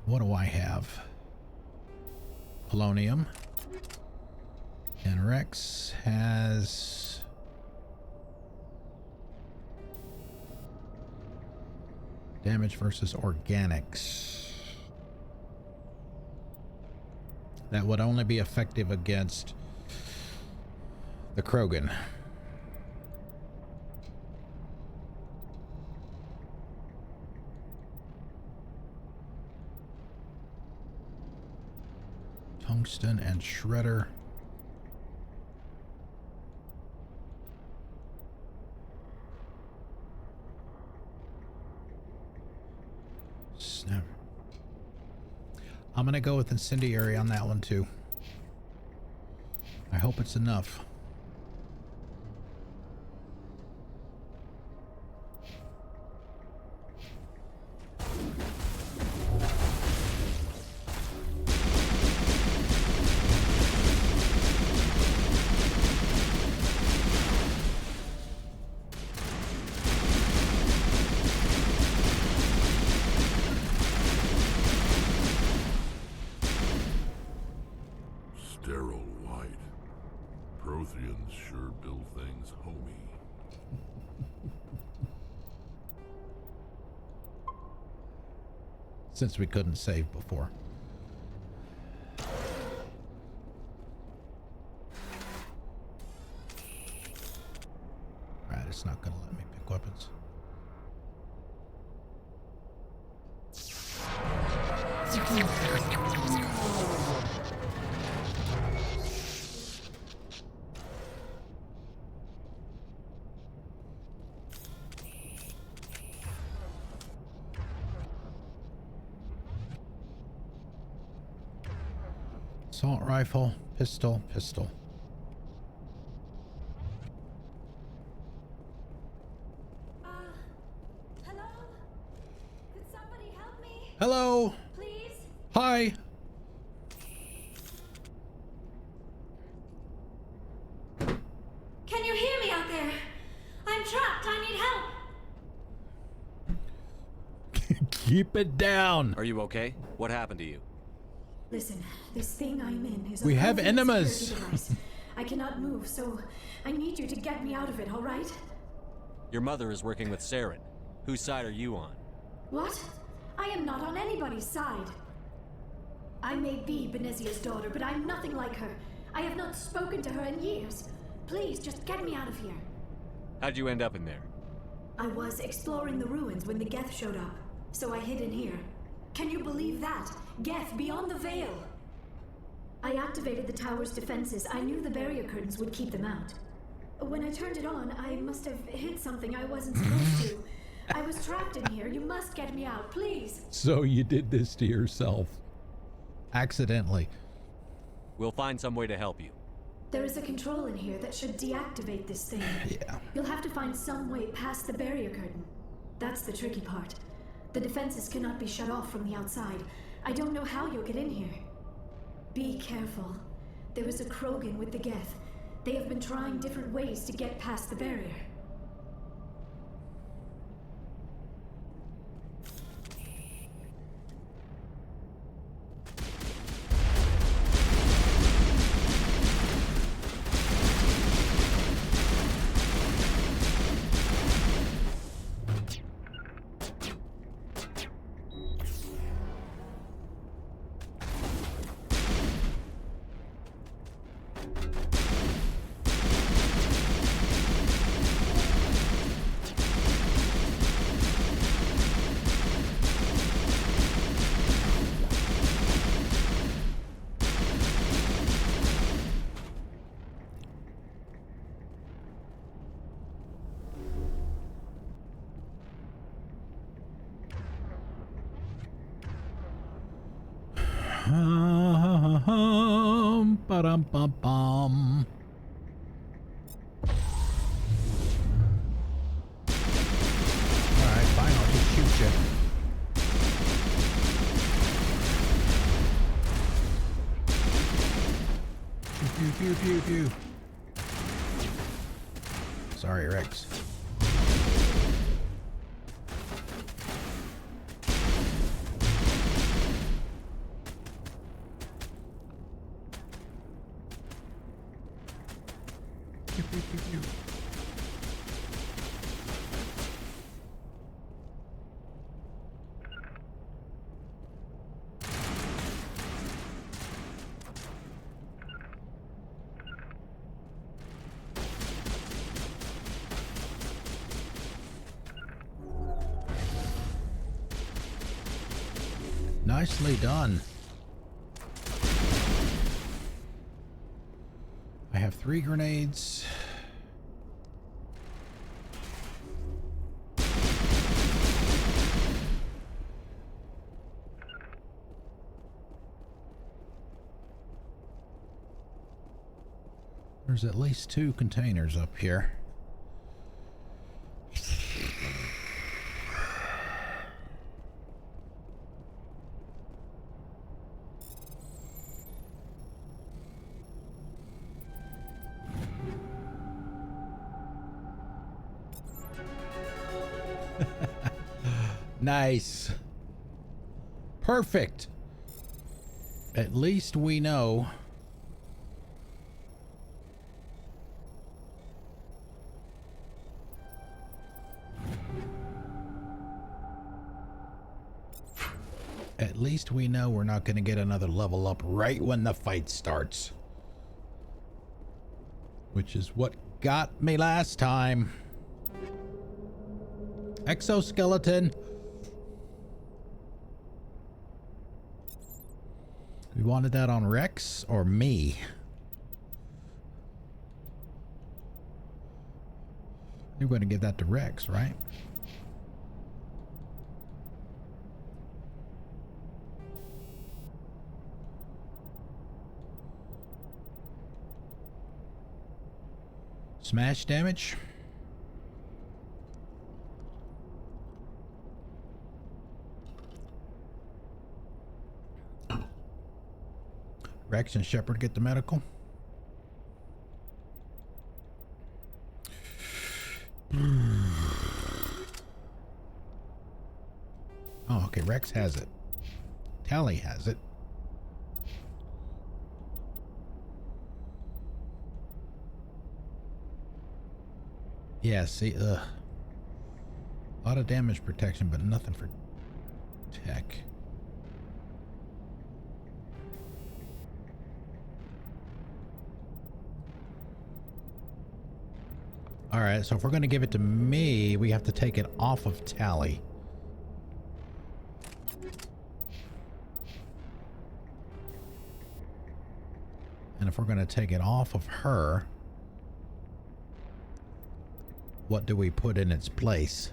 Speaker 1: What do I have? Polonium. And Rex has damage versus organics. That would only be effective against the Krogan. Tungsten and Shredder. Snap. I'm gonna go with incendiary on that one too. I hope it's enough. Since we couldn't save before. Alright, it's not gonna let me pick weapons. Assault rifle, pistol, pistol.
Speaker 8: Hello? Could somebody help me?
Speaker 1: Hello.
Speaker 8: Please?
Speaker 1: Hi.
Speaker 8: Can you hear me out there? I'm trapped. I need help.
Speaker 1: Keep it down.
Speaker 3: Are you okay? What happened to you?
Speaker 8: Listen, this thing I'm in is
Speaker 1: We have enemas.
Speaker 8: I cannot move, so I need you to get me out of it, all right?
Speaker 3: Your mother is working with Saren. Whose side are you on?
Speaker 8: What? I am not on anybody's side. I may be Benezia's daughter, but I'm nothing like her. I have not spoken to her in years. Please, just get me out of here.
Speaker 3: How'd you end up in there?
Speaker 8: I was exploring the ruins when the Geth showed up, so I hid in here. Can you believe that? Geth beyond the veil! I activated the tower's defenses. I knew the barrier curtains would keep them out. When I turned it on, I must have hit something I wasn't supposed to. I was trapped in here. You must get me out, please.
Speaker 1: So you did this to yourself. Accidentally.
Speaker 3: We'll find some way to help you.
Speaker 8: There is a control in here that should deactivate this thing.
Speaker 1: Yeah.
Speaker 8: You'll have to find some way past the barrier curtain. That's the tricky part. The defenses cannot be shut off from the outside. I don't know how you'll get in here. Be careful. There is a Krogan with the Geth. They have been trying different ways to get past the barrier.
Speaker 1: Ba-dum-bum-bum. Alright, fine, I'll just shoot you. Pew, pew, pew, pew. Sorry, Rex. Pew, pew, pew, pew. Nicely done. I have 3 grenades. There's at least 2 containers up here. Nice. Perfect. At least we know. At least we know we're not going to get another level up right when the fight starts. Which is what got me last time. Exoskeleton. We wanted that on Rex or me? You're going to give that to Rex, right? Smash damage. Rex and Shepard get the medical. Oh, okay. Rex has it. Tally has it. Yeah, see, a lot of damage protection, but nothing for tech. All right, so if we're going to give it to me, we have to take it off of Tally. And if we're going to take it off of her, what do we put in its place?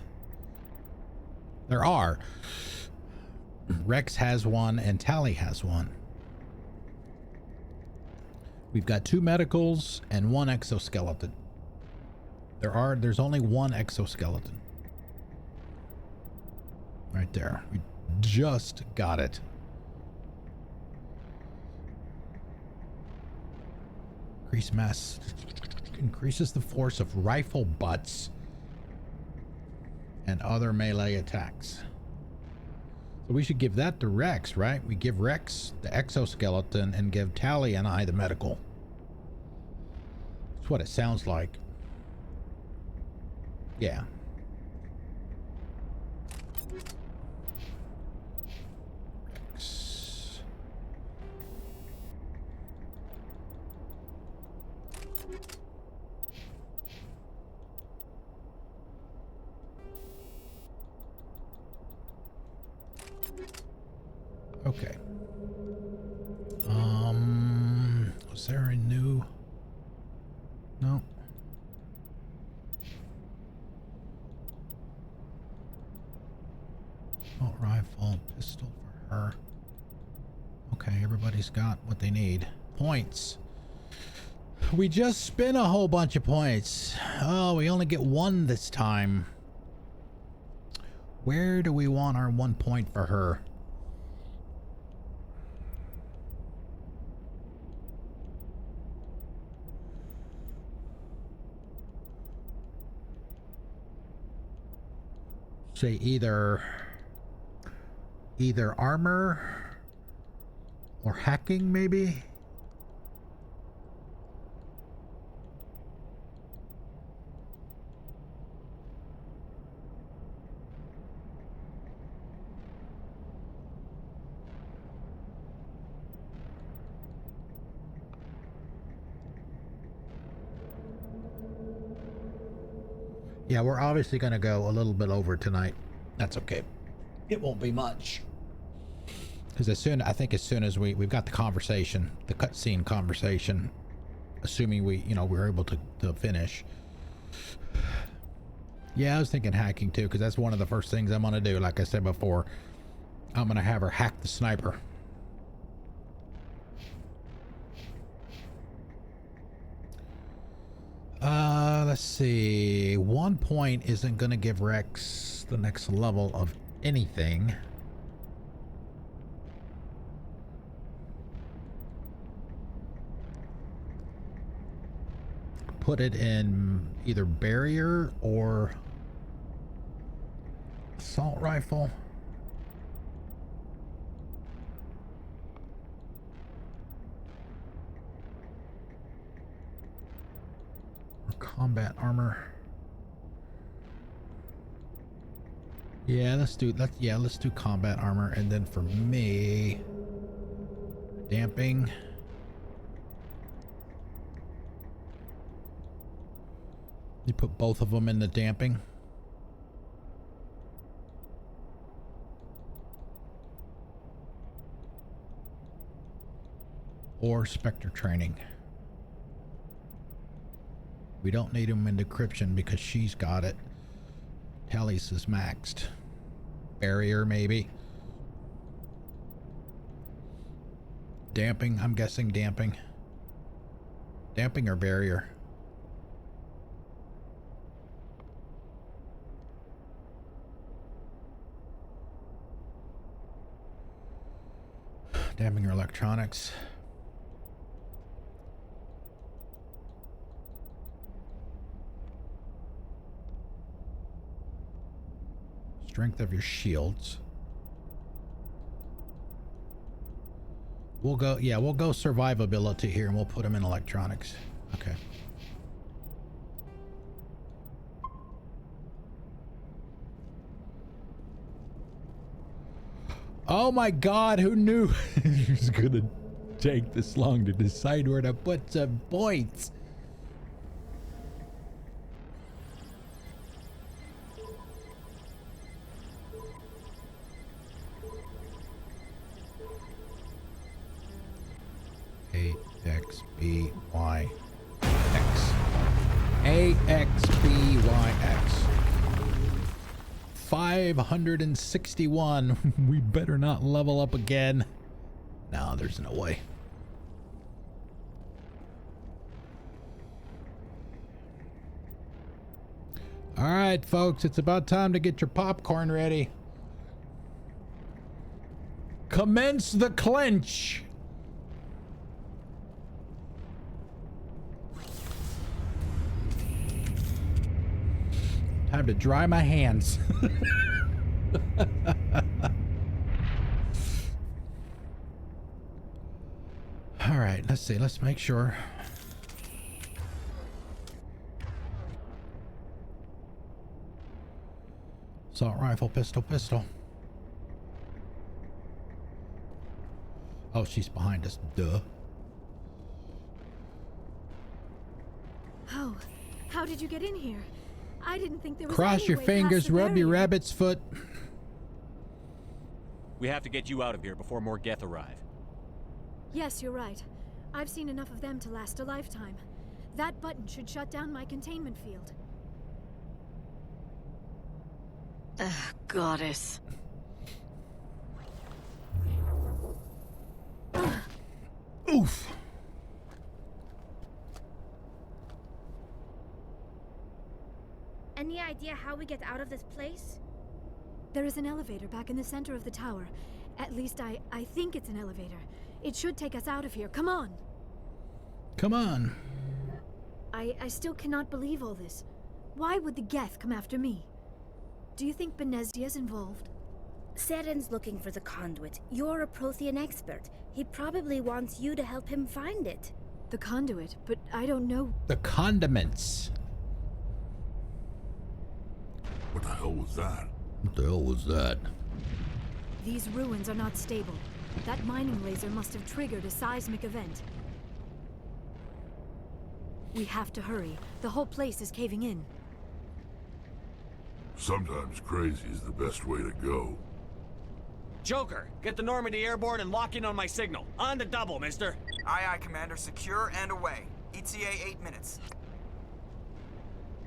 Speaker 1: There are. Rex has one and Tally has one. We've got 2 medicals and 1 exoskeleton. There's only 1 exoskeleton. Right there. We just got it. Increase mass. Increases the force of rifle butts and other melee attacks. So we should give that to Rex, right? We give Rex the exoskeleton and give Tally and I the medical. That's what it sounds like. Yeah. Rex. Okay. Was there a new? No. Assault rifle, pistol for her. Okay, everybody's got what they need. Points. We just spent a whole bunch of points. Oh, we only get 1 this time. Where do we want our 1 point for her? Say either armor or hacking, maybe. Yeah, we're obviously going to go a little bit over tonight. That's okay. It won't be much. Because as soon as we've got the conversation, the cutscene conversation, assuming we're able to finish. Yeah, I was thinking hacking too, because that's one of the first things I'm going to do. Like I said before, I'm going to have her hack the sniper. Let's see. 1 point isn't going to give Rex the next level of anything. Put it in either barrier or assault rifle. Combat armor. Yeah, let's do combat armor, and then for me, damping. You put both of them in the damping. or Spectre training. We don't need him in decryption because she's got it. Tally's is maxed. Barrier, maybe. Damping, I'm guessing damping. Damping or barrier? Damping or electronics. Strength of your shields. We'll go, yeah, we'll go survivability here and we'll put them in electronics. Okay. Oh my God, who knew it was gonna take this long to decide where to put some points? A-X-B-Y X. A-X-B-Y-X. 561. We better not level up again. No, there's no way. All right, folks, it's about time to get your popcorn ready. Commence the clench. Time to dry my hands. All right, let's see. Let's make sure. Assault rifle, pistol, pistol. Oh, she's behind us. Duh.
Speaker 8: How did you get in here? I didn't think there was
Speaker 1: Cross
Speaker 8: any
Speaker 1: your
Speaker 8: way
Speaker 1: fingers,
Speaker 8: past the
Speaker 1: rub your
Speaker 8: barrier.
Speaker 1: rabbit's foot.
Speaker 3: We have to get you out of here before more Geth arrive.
Speaker 8: Yes, you're right. I've seen enough of them to last a lifetime. That button should shut down my containment field.
Speaker 7: Ugh, goddess.
Speaker 1: Oof.
Speaker 15: Any idea how we get out of this place?
Speaker 8: There is an elevator back in the center of the tower. At least I think it's an elevator. It should take us out of here. Come on.
Speaker 1: Come on.
Speaker 8: I still cannot believe all this. Why would the Geth come after me? Do you think Benezdia's involved?
Speaker 15: Saren's looking for the conduit. You're a Prothean expert. He probably wants you to help him find it.
Speaker 8: The conduit? But I don't know.
Speaker 1: The condiments.
Speaker 5: What the hell was that?
Speaker 1: What the hell was that?
Speaker 8: These ruins are not stable. That mining laser must have triggered a seismic event. We have to hurry. The whole place is caving in.
Speaker 5: Sometimes crazy is the best way to go.
Speaker 3: Joker, get the Normandy airborne and lock in on my signal. On the double, mister.
Speaker 2: Aye, aye, Commander. Secure and away. ETA 8 minutes.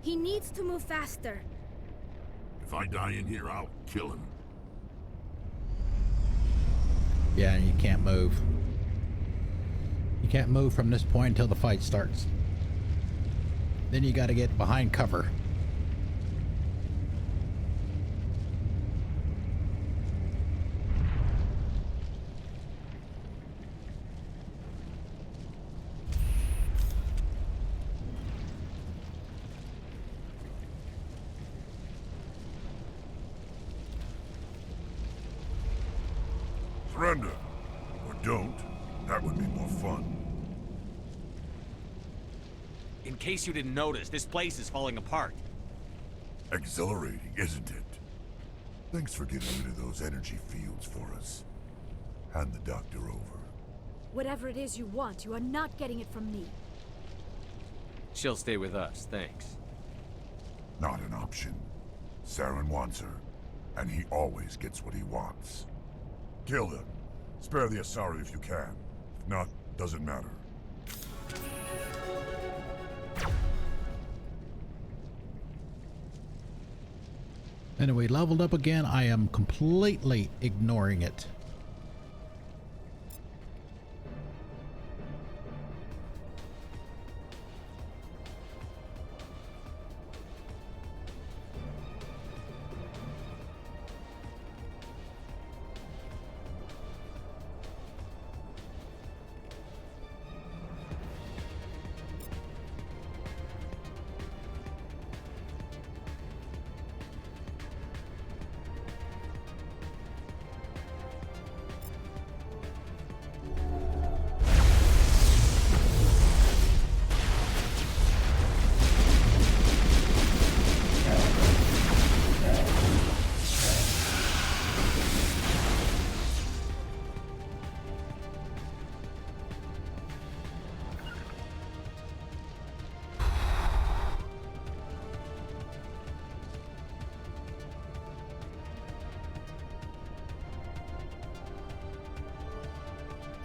Speaker 15: He needs to move faster.
Speaker 5: If I die in here, I'll kill him.
Speaker 1: Yeah, you can't move. You can't move from this point until the fight starts. Then you gotta get behind cover.
Speaker 5: Surrender. Or don't. That would be more fun.
Speaker 3: In case you didn't notice, this place is falling apart.
Speaker 5: Exhilarating, isn't it? Thanks for getting rid of those energy fields for us. Hand the doctor over.
Speaker 8: Whatever it is you want, you are not getting it from me.
Speaker 3: She'll stay with us, thanks.
Speaker 5: Not an option. Saren wants her, and he always gets what he wants. Kill them. Spare the Asari if you can. If not, Doesn't matter.
Speaker 1: Anyway, leveled up again. I am completely ignoring it.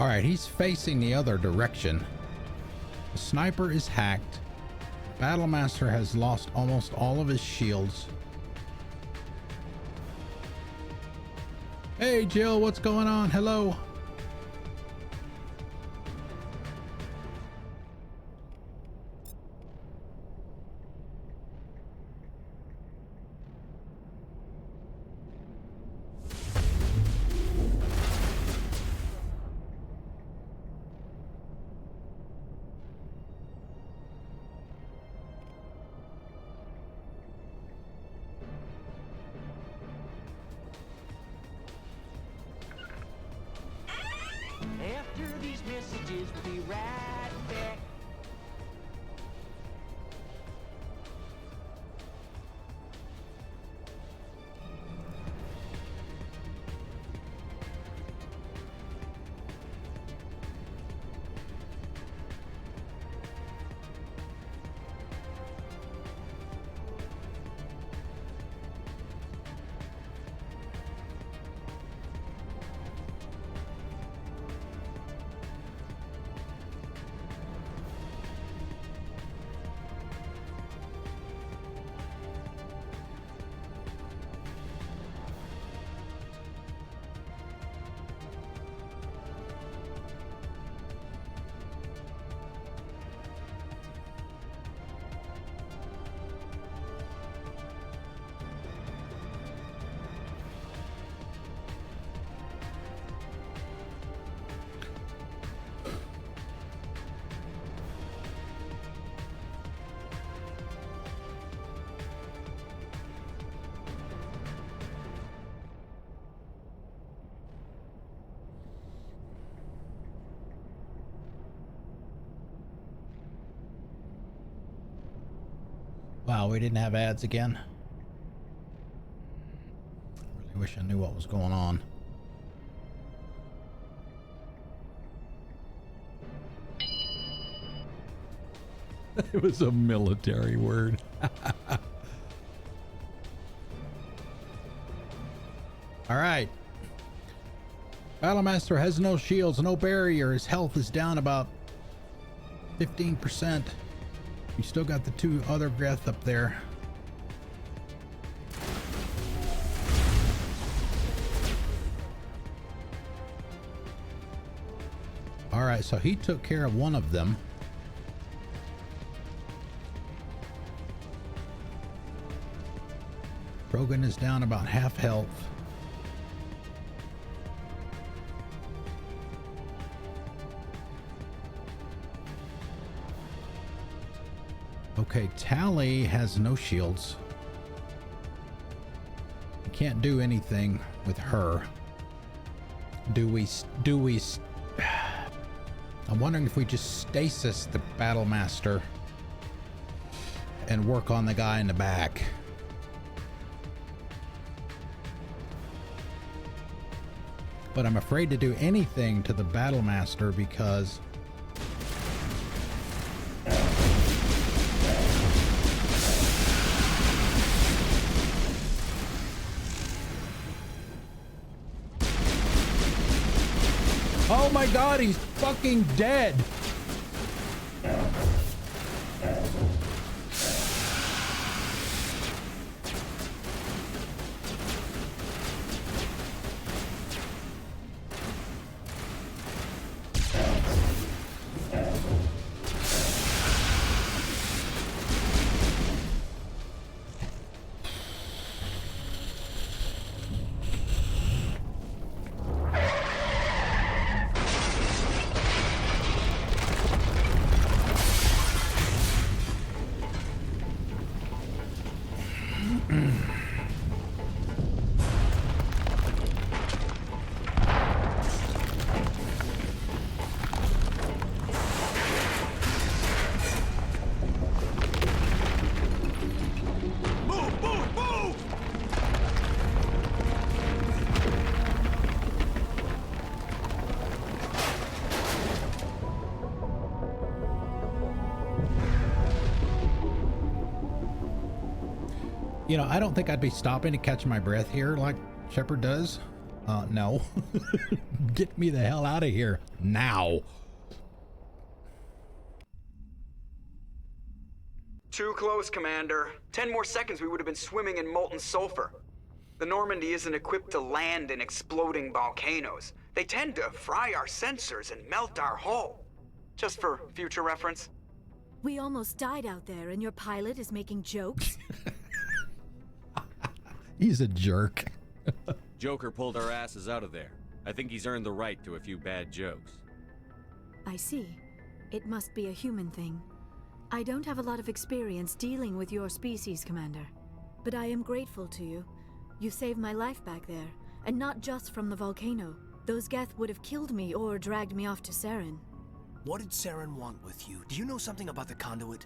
Speaker 1: All right, he's facing the other direction. The sniper is hacked. Battlemaster has lost almost all of his shields. Hey, Jill, what's going on? Hello.
Speaker 14: After these messages, we'll be right back. Wow, we didn't have ads again. Really wish I knew what was going on. It was a military word. All right. Battlemaster has no shields, no barrier. His health is down about 15%. You still got the two other Greth up there. All right, so he took care of one of them. Krogan is down about half health. Okay, Tally has no shields. You can't do anything with her. I'm wondering if we just stasis the Battlemaster and work on the guy in the back. But I'm afraid to do anything to the Battlemaster because oh
Speaker 1: my god, he's fucking dead. You know, I don't think I'd be stopping to catch my breath here like Shepard does. No. Get me the hell out of here now.
Speaker 2: Too close, Commander. 10 more seconds we would have been swimming in molten sulfur. The Normandy isn't equipped to land in exploding volcanoes. They tend to fry our sensors and melt our hull. Just for future reference.
Speaker 8: We almost died out there and your pilot is making jokes?
Speaker 1: He's a jerk.
Speaker 3: Joker pulled our asses out of there. I think he's earned the right to a few bad jokes.
Speaker 8: I see. It must be a human thing. I don't have a lot of experience dealing with your species, Commander. But I am grateful to you. You saved my life back there, and not just from the volcano. Those Geth would have killed me or dragged me off to Saren.
Speaker 13: What did Saren want with you? Do you know something about the conduit?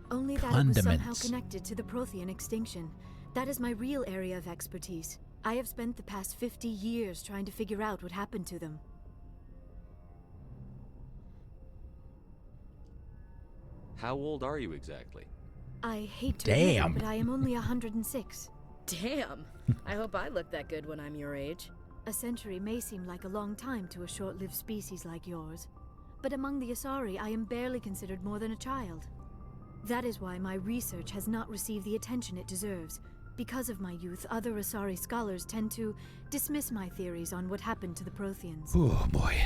Speaker 8: Only that it was somehow connected to the Prothean extinction. That is my real area of expertise. I have spent the past 50 years trying to figure out what happened to them.
Speaker 3: How old are you exactly?
Speaker 8: I hate to admit it, but I am only 106.
Speaker 15: Damn. I hope I look that good when I'm your age.
Speaker 8: A century may seem like a long time to a short-lived species like yours, but among the Asari, I am barely considered more than a child. That is why my research has not received the attention it deserves. Because of my youth, other Asari scholars tend to dismiss my theories on what happened to the Protheans.
Speaker 1: Oh boy.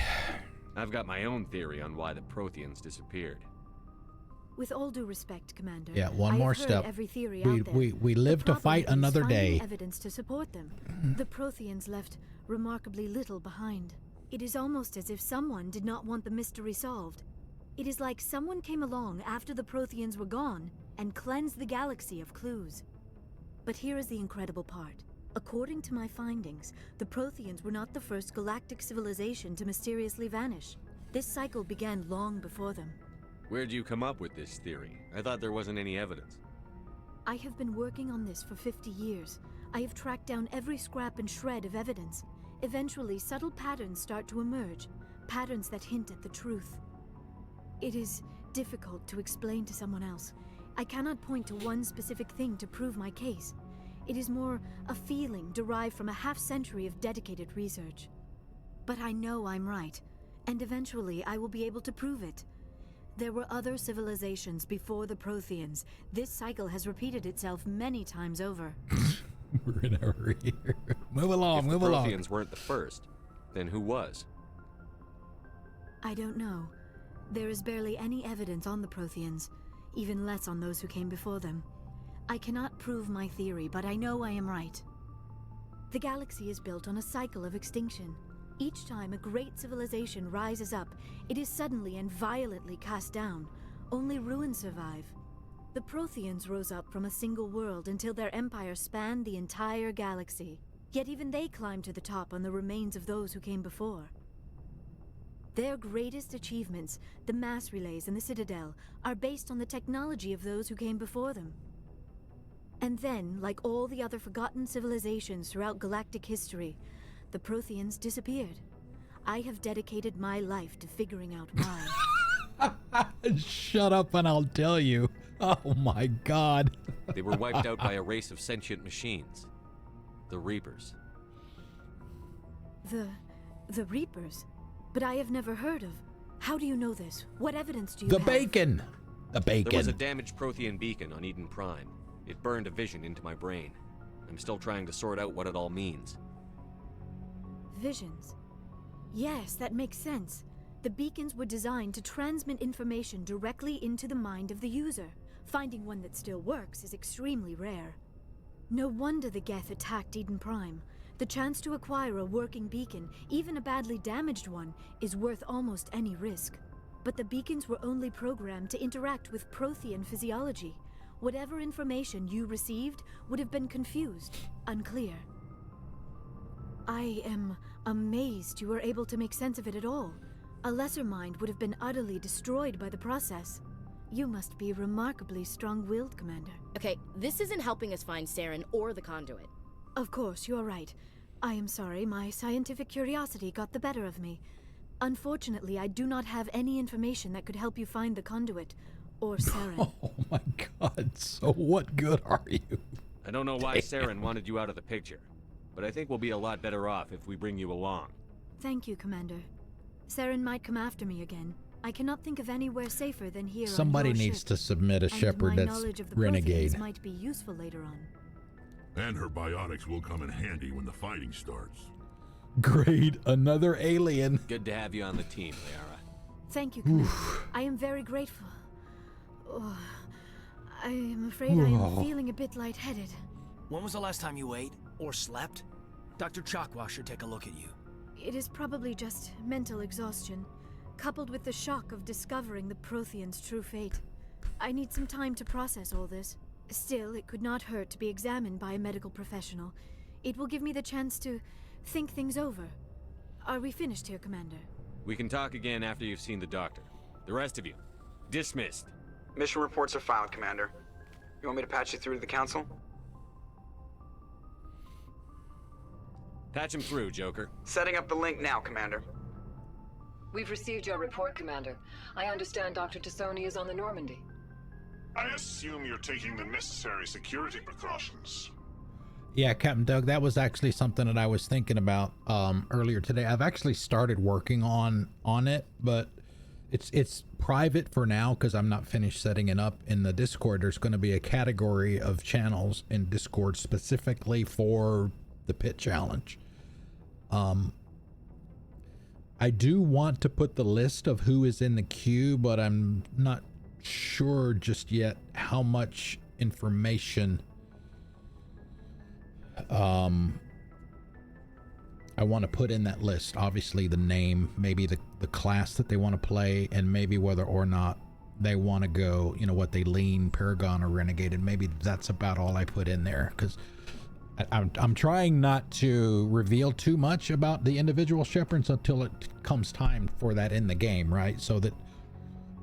Speaker 3: I've got my own theory on why the Protheans disappeared.
Speaker 8: With all due respect, Commander.
Speaker 1: Yeah, one more step.
Speaker 8: Every theory
Speaker 1: we live to fight another day.
Speaker 8: Evidence to support them. The Protheans left remarkably little behind. It is almost as if someone did not want the mystery solved. It is like someone came along after the Protheans were gone and cleansed the galaxy of clues. But here is the incredible part. According to my findings, the Protheans were not the first galactic civilization to mysteriously vanish. This cycle began long before them.
Speaker 3: Where'd you come up with this theory? I thought there wasn't any evidence.
Speaker 8: I have been working on this for 50 years. I have tracked down every scrap and shred of evidence. Eventually, subtle patterns start to emerge, patterns that hint at the truth. It is difficult to explain to someone else. I cannot point to one specific thing to prove my case. It is more a feeling derived from a half-century of dedicated research. But I know I'm right, and eventually I will be able to prove it. There were other civilizations before the Protheans. This cycle has repeated itself many times over.
Speaker 1: We're in a hurry here. Move along,
Speaker 3: move along. If the Protheans weren't the first, then who was?
Speaker 8: I don't know. There is barely any evidence on the Protheans, even less on those who came before them. I cannot prove my theory, but I know I am right. The galaxy is built on a cycle of extinction. Each time a great civilization rises up, it is suddenly and violently cast down. Only ruins survive. The Protheans rose up from a single world until their empire spanned the entire galaxy. Yet even they climbed to the top on the remains of those who came before. Their greatest achievements, the mass relays and the Citadel, are based on the technology of those who came before them. And then, like all the other forgotten civilizations throughout galactic history, the Protheans disappeared. I have dedicated my life to figuring out why.
Speaker 1: Shut up and I'll tell you. Oh my god.
Speaker 3: They were wiped out by a race of sentient machines. The Reapers.
Speaker 8: The Reapers? But I have never heard of. How do you know this? What evidence do you
Speaker 1: The
Speaker 8: have?
Speaker 1: bacon! The bacon.
Speaker 3: There was a damaged Prothean beacon on Eden Prime. It burned a vision into my brain. I'm still trying to sort out what it all means.
Speaker 8: Visions. Yes, that makes sense. The beacons were designed to transmit information directly into the mind of the user. Finding one that still works is extremely rare. No wonder the Geth attacked Eden Prime. The chance to acquire a working beacon, even a badly damaged one, is worth almost any risk. But the beacons were only programmed to interact with Prothean physiology. Whatever information you received would have been confused, unclear. I am amazed you were able to make sense of it at all. A lesser mind would have been utterly destroyed by the process. You must be remarkably strong-willed, Commander.
Speaker 7: Okay, this isn't helping us find Saren or the conduit.
Speaker 8: Of course, you're right. I am sorry, my scientific curiosity got the better of me. Unfortunately, I do not have any information that could help you find the conduit, or Saren.
Speaker 1: Oh my god, so what good are you?
Speaker 3: I don't know why Saren wanted you out of the picture, but I think we'll be a lot better off if we bring you along.
Speaker 8: Thank you, Commander. Saren might come after me again. I cannot think of anywhere safer than here.
Speaker 1: Somebody
Speaker 8: on your
Speaker 1: needs
Speaker 8: ship.
Speaker 1: to submit a Shepard
Speaker 8: And my
Speaker 1: that's
Speaker 8: knowledge of the
Speaker 1: renegade.
Speaker 8: Protheans might be useful later on.
Speaker 5: And her biotics will come in handy when the fighting starts.
Speaker 1: Great, another alien.
Speaker 3: Good to have you on the team, Liara.
Speaker 8: Thank you, Commander. I am very grateful. Oh, I am afraid I am feeling a bit lightheaded.
Speaker 13: When was the last time you ate or slept? Dr. Chakwa should take a look at you.
Speaker 8: It is probably just mental exhaustion, coupled with the shock of discovering the Prothean's true fate. I need some time to process all this. Still, it could not hurt to be examined by a medical professional. It will give me the chance to think things over. Are we finished here, Commander?
Speaker 3: We can talk again after you've seen the doctor. The rest of you, dismissed.
Speaker 2: Mission reports are filed, Commander. You want me to patch you through to the Council?
Speaker 3: Patch him through, Joker.
Speaker 2: Setting up the link now, Commander.
Speaker 16: We've received your report, Commander. I understand Dr. Tassoni is on the Normandy.
Speaker 4: I assume you're taking the necessary security precautions.
Speaker 1: Yeah, Captain Doug, that was actually something that I was thinking about earlier today. I've actually started working on it, but it's private for now because I'm not finished setting it up in the Discord. There's going to be a category of channels in Discord specifically for the pit challenge. I do want to put the list of who is in the queue, but I'm not sure just yet how much information I want to put in that list. Obviously the name, maybe the class that they want to play, and maybe whether or not they want to go, you know, what they lean, Paragon or Renegade, and maybe that's about all I put in there, because I'm trying not to reveal too much about the individual Shepards until it comes time for that in the game, right? So that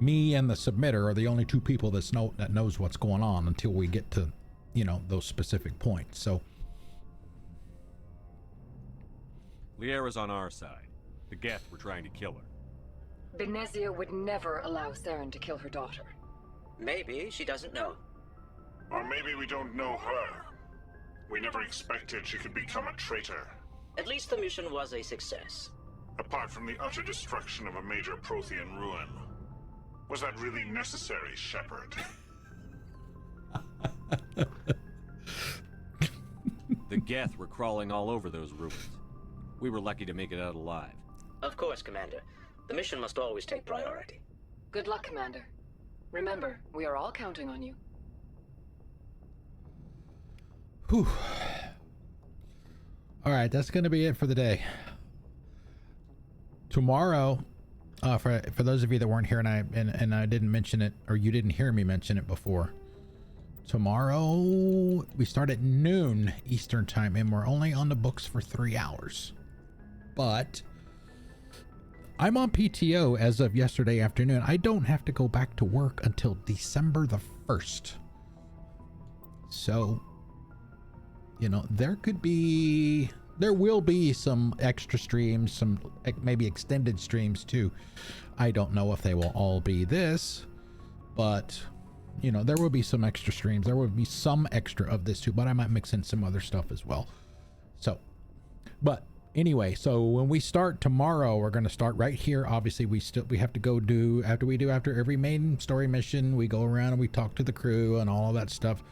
Speaker 1: me and the submitter are the only two people that knows what's going on until we get to, you know, those specific points. So
Speaker 3: Liara's on our side. The Geth were trying to kill her.
Speaker 16: Benezia would never allow Saren to kill her daughter.
Speaker 17: Maybe she doesn't know.
Speaker 4: Or maybe we don't know her. We never expected she could become a traitor.
Speaker 17: At least the mission was a success.
Speaker 4: Apart from the utter destruction of a major Prothean ruin. Was that really necessary, Shepard?
Speaker 3: The Geth were crawling all over those ruins. We were lucky to make it out alive.
Speaker 17: Of course, Commander. The mission must always take priority.
Speaker 16: Good luck, Commander. Remember, we are all counting on you.
Speaker 1: Whew. All right, that's going to be it for the day. Tomorrow, for those of you that weren't here and I didn't mention it, or you didn't hear me mention it before, tomorrow we start at noon Eastern time, and we're only on the books for 3 hours. But I'm on PTO as of yesterday afternoon. I don't have to go back to work until December the 1st. So, you know, there will be some extra streams, some maybe extended streams too. I don't know if they will all be this, but you know, there will be some extra streams. There will be some extra of this too, but I might mix in some other stuff as well. So, but anyway, so when we start tomorrow, we're going to start right here. Obviously, we have to go do after every main story mission, we go around and we talk to the crew and all of that stuff.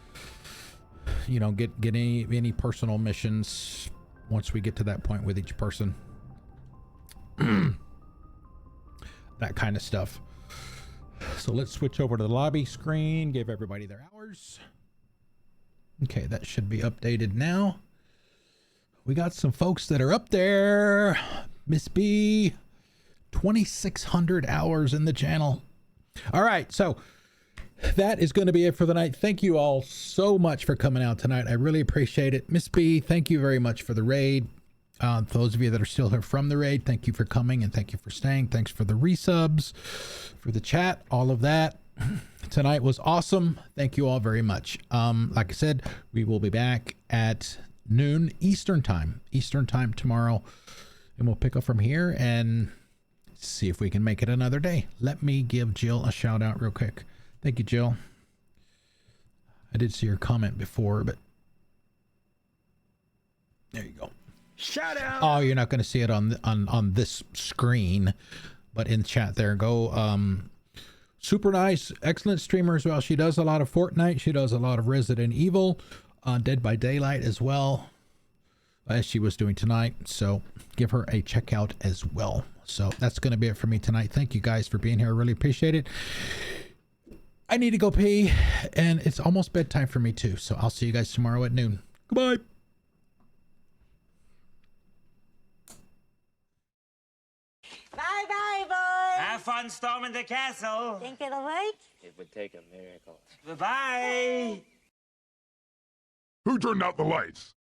Speaker 1: You know, get any personal missions once we get to that point with each person. That kind of stuff. So let's switch over to the lobby screen, give everybody their hours. Okay, that should be updated now. We got some folks that are up there. Miss B, 2,600 hours in the channel. All right, so that is going to be it for the night. Thank you all so much for coming out tonight. I really appreciate it. Miss B, thank you very much for the raid. For those of you that are still here from the raid, thank you for coming and thank you for staying. Thanks for the resubs, for the chat, all of that. Tonight was awesome. Thank you all very much. Like I said, we will be back at noon Eastern time tomorrow, and we'll pick up from here and see if we can make it another day. Let me give Jill a shout out real quick. Thank you, Jill. I did see your comment before, but there you go.
Speaker 14: Shout out.
Speaker 1: Oh, you're not going to see it on this screen, but in chat there. Go. Super nice, excellent streamer as well. She does a lot of Fortnite. She does a lot of Resident Evil, Dead by Daylight as well, as she was doing tonight. So give her a check out as well. So that's going to be it for me tonight. Thank you guys for being here. I really appreciate it. I need to go pee, and it's almost bedtime for me too. So I'll see you guys tomorrow at noon. Goodbye.
Speaker 14: Bye-bye, boys.
Speaker 18: Have fun storming the castle.
Speaker 14: Think it'll work?
Speaker 18: It would take a miracle. Bye-bye.
Speaker 5: Who turned out the lights?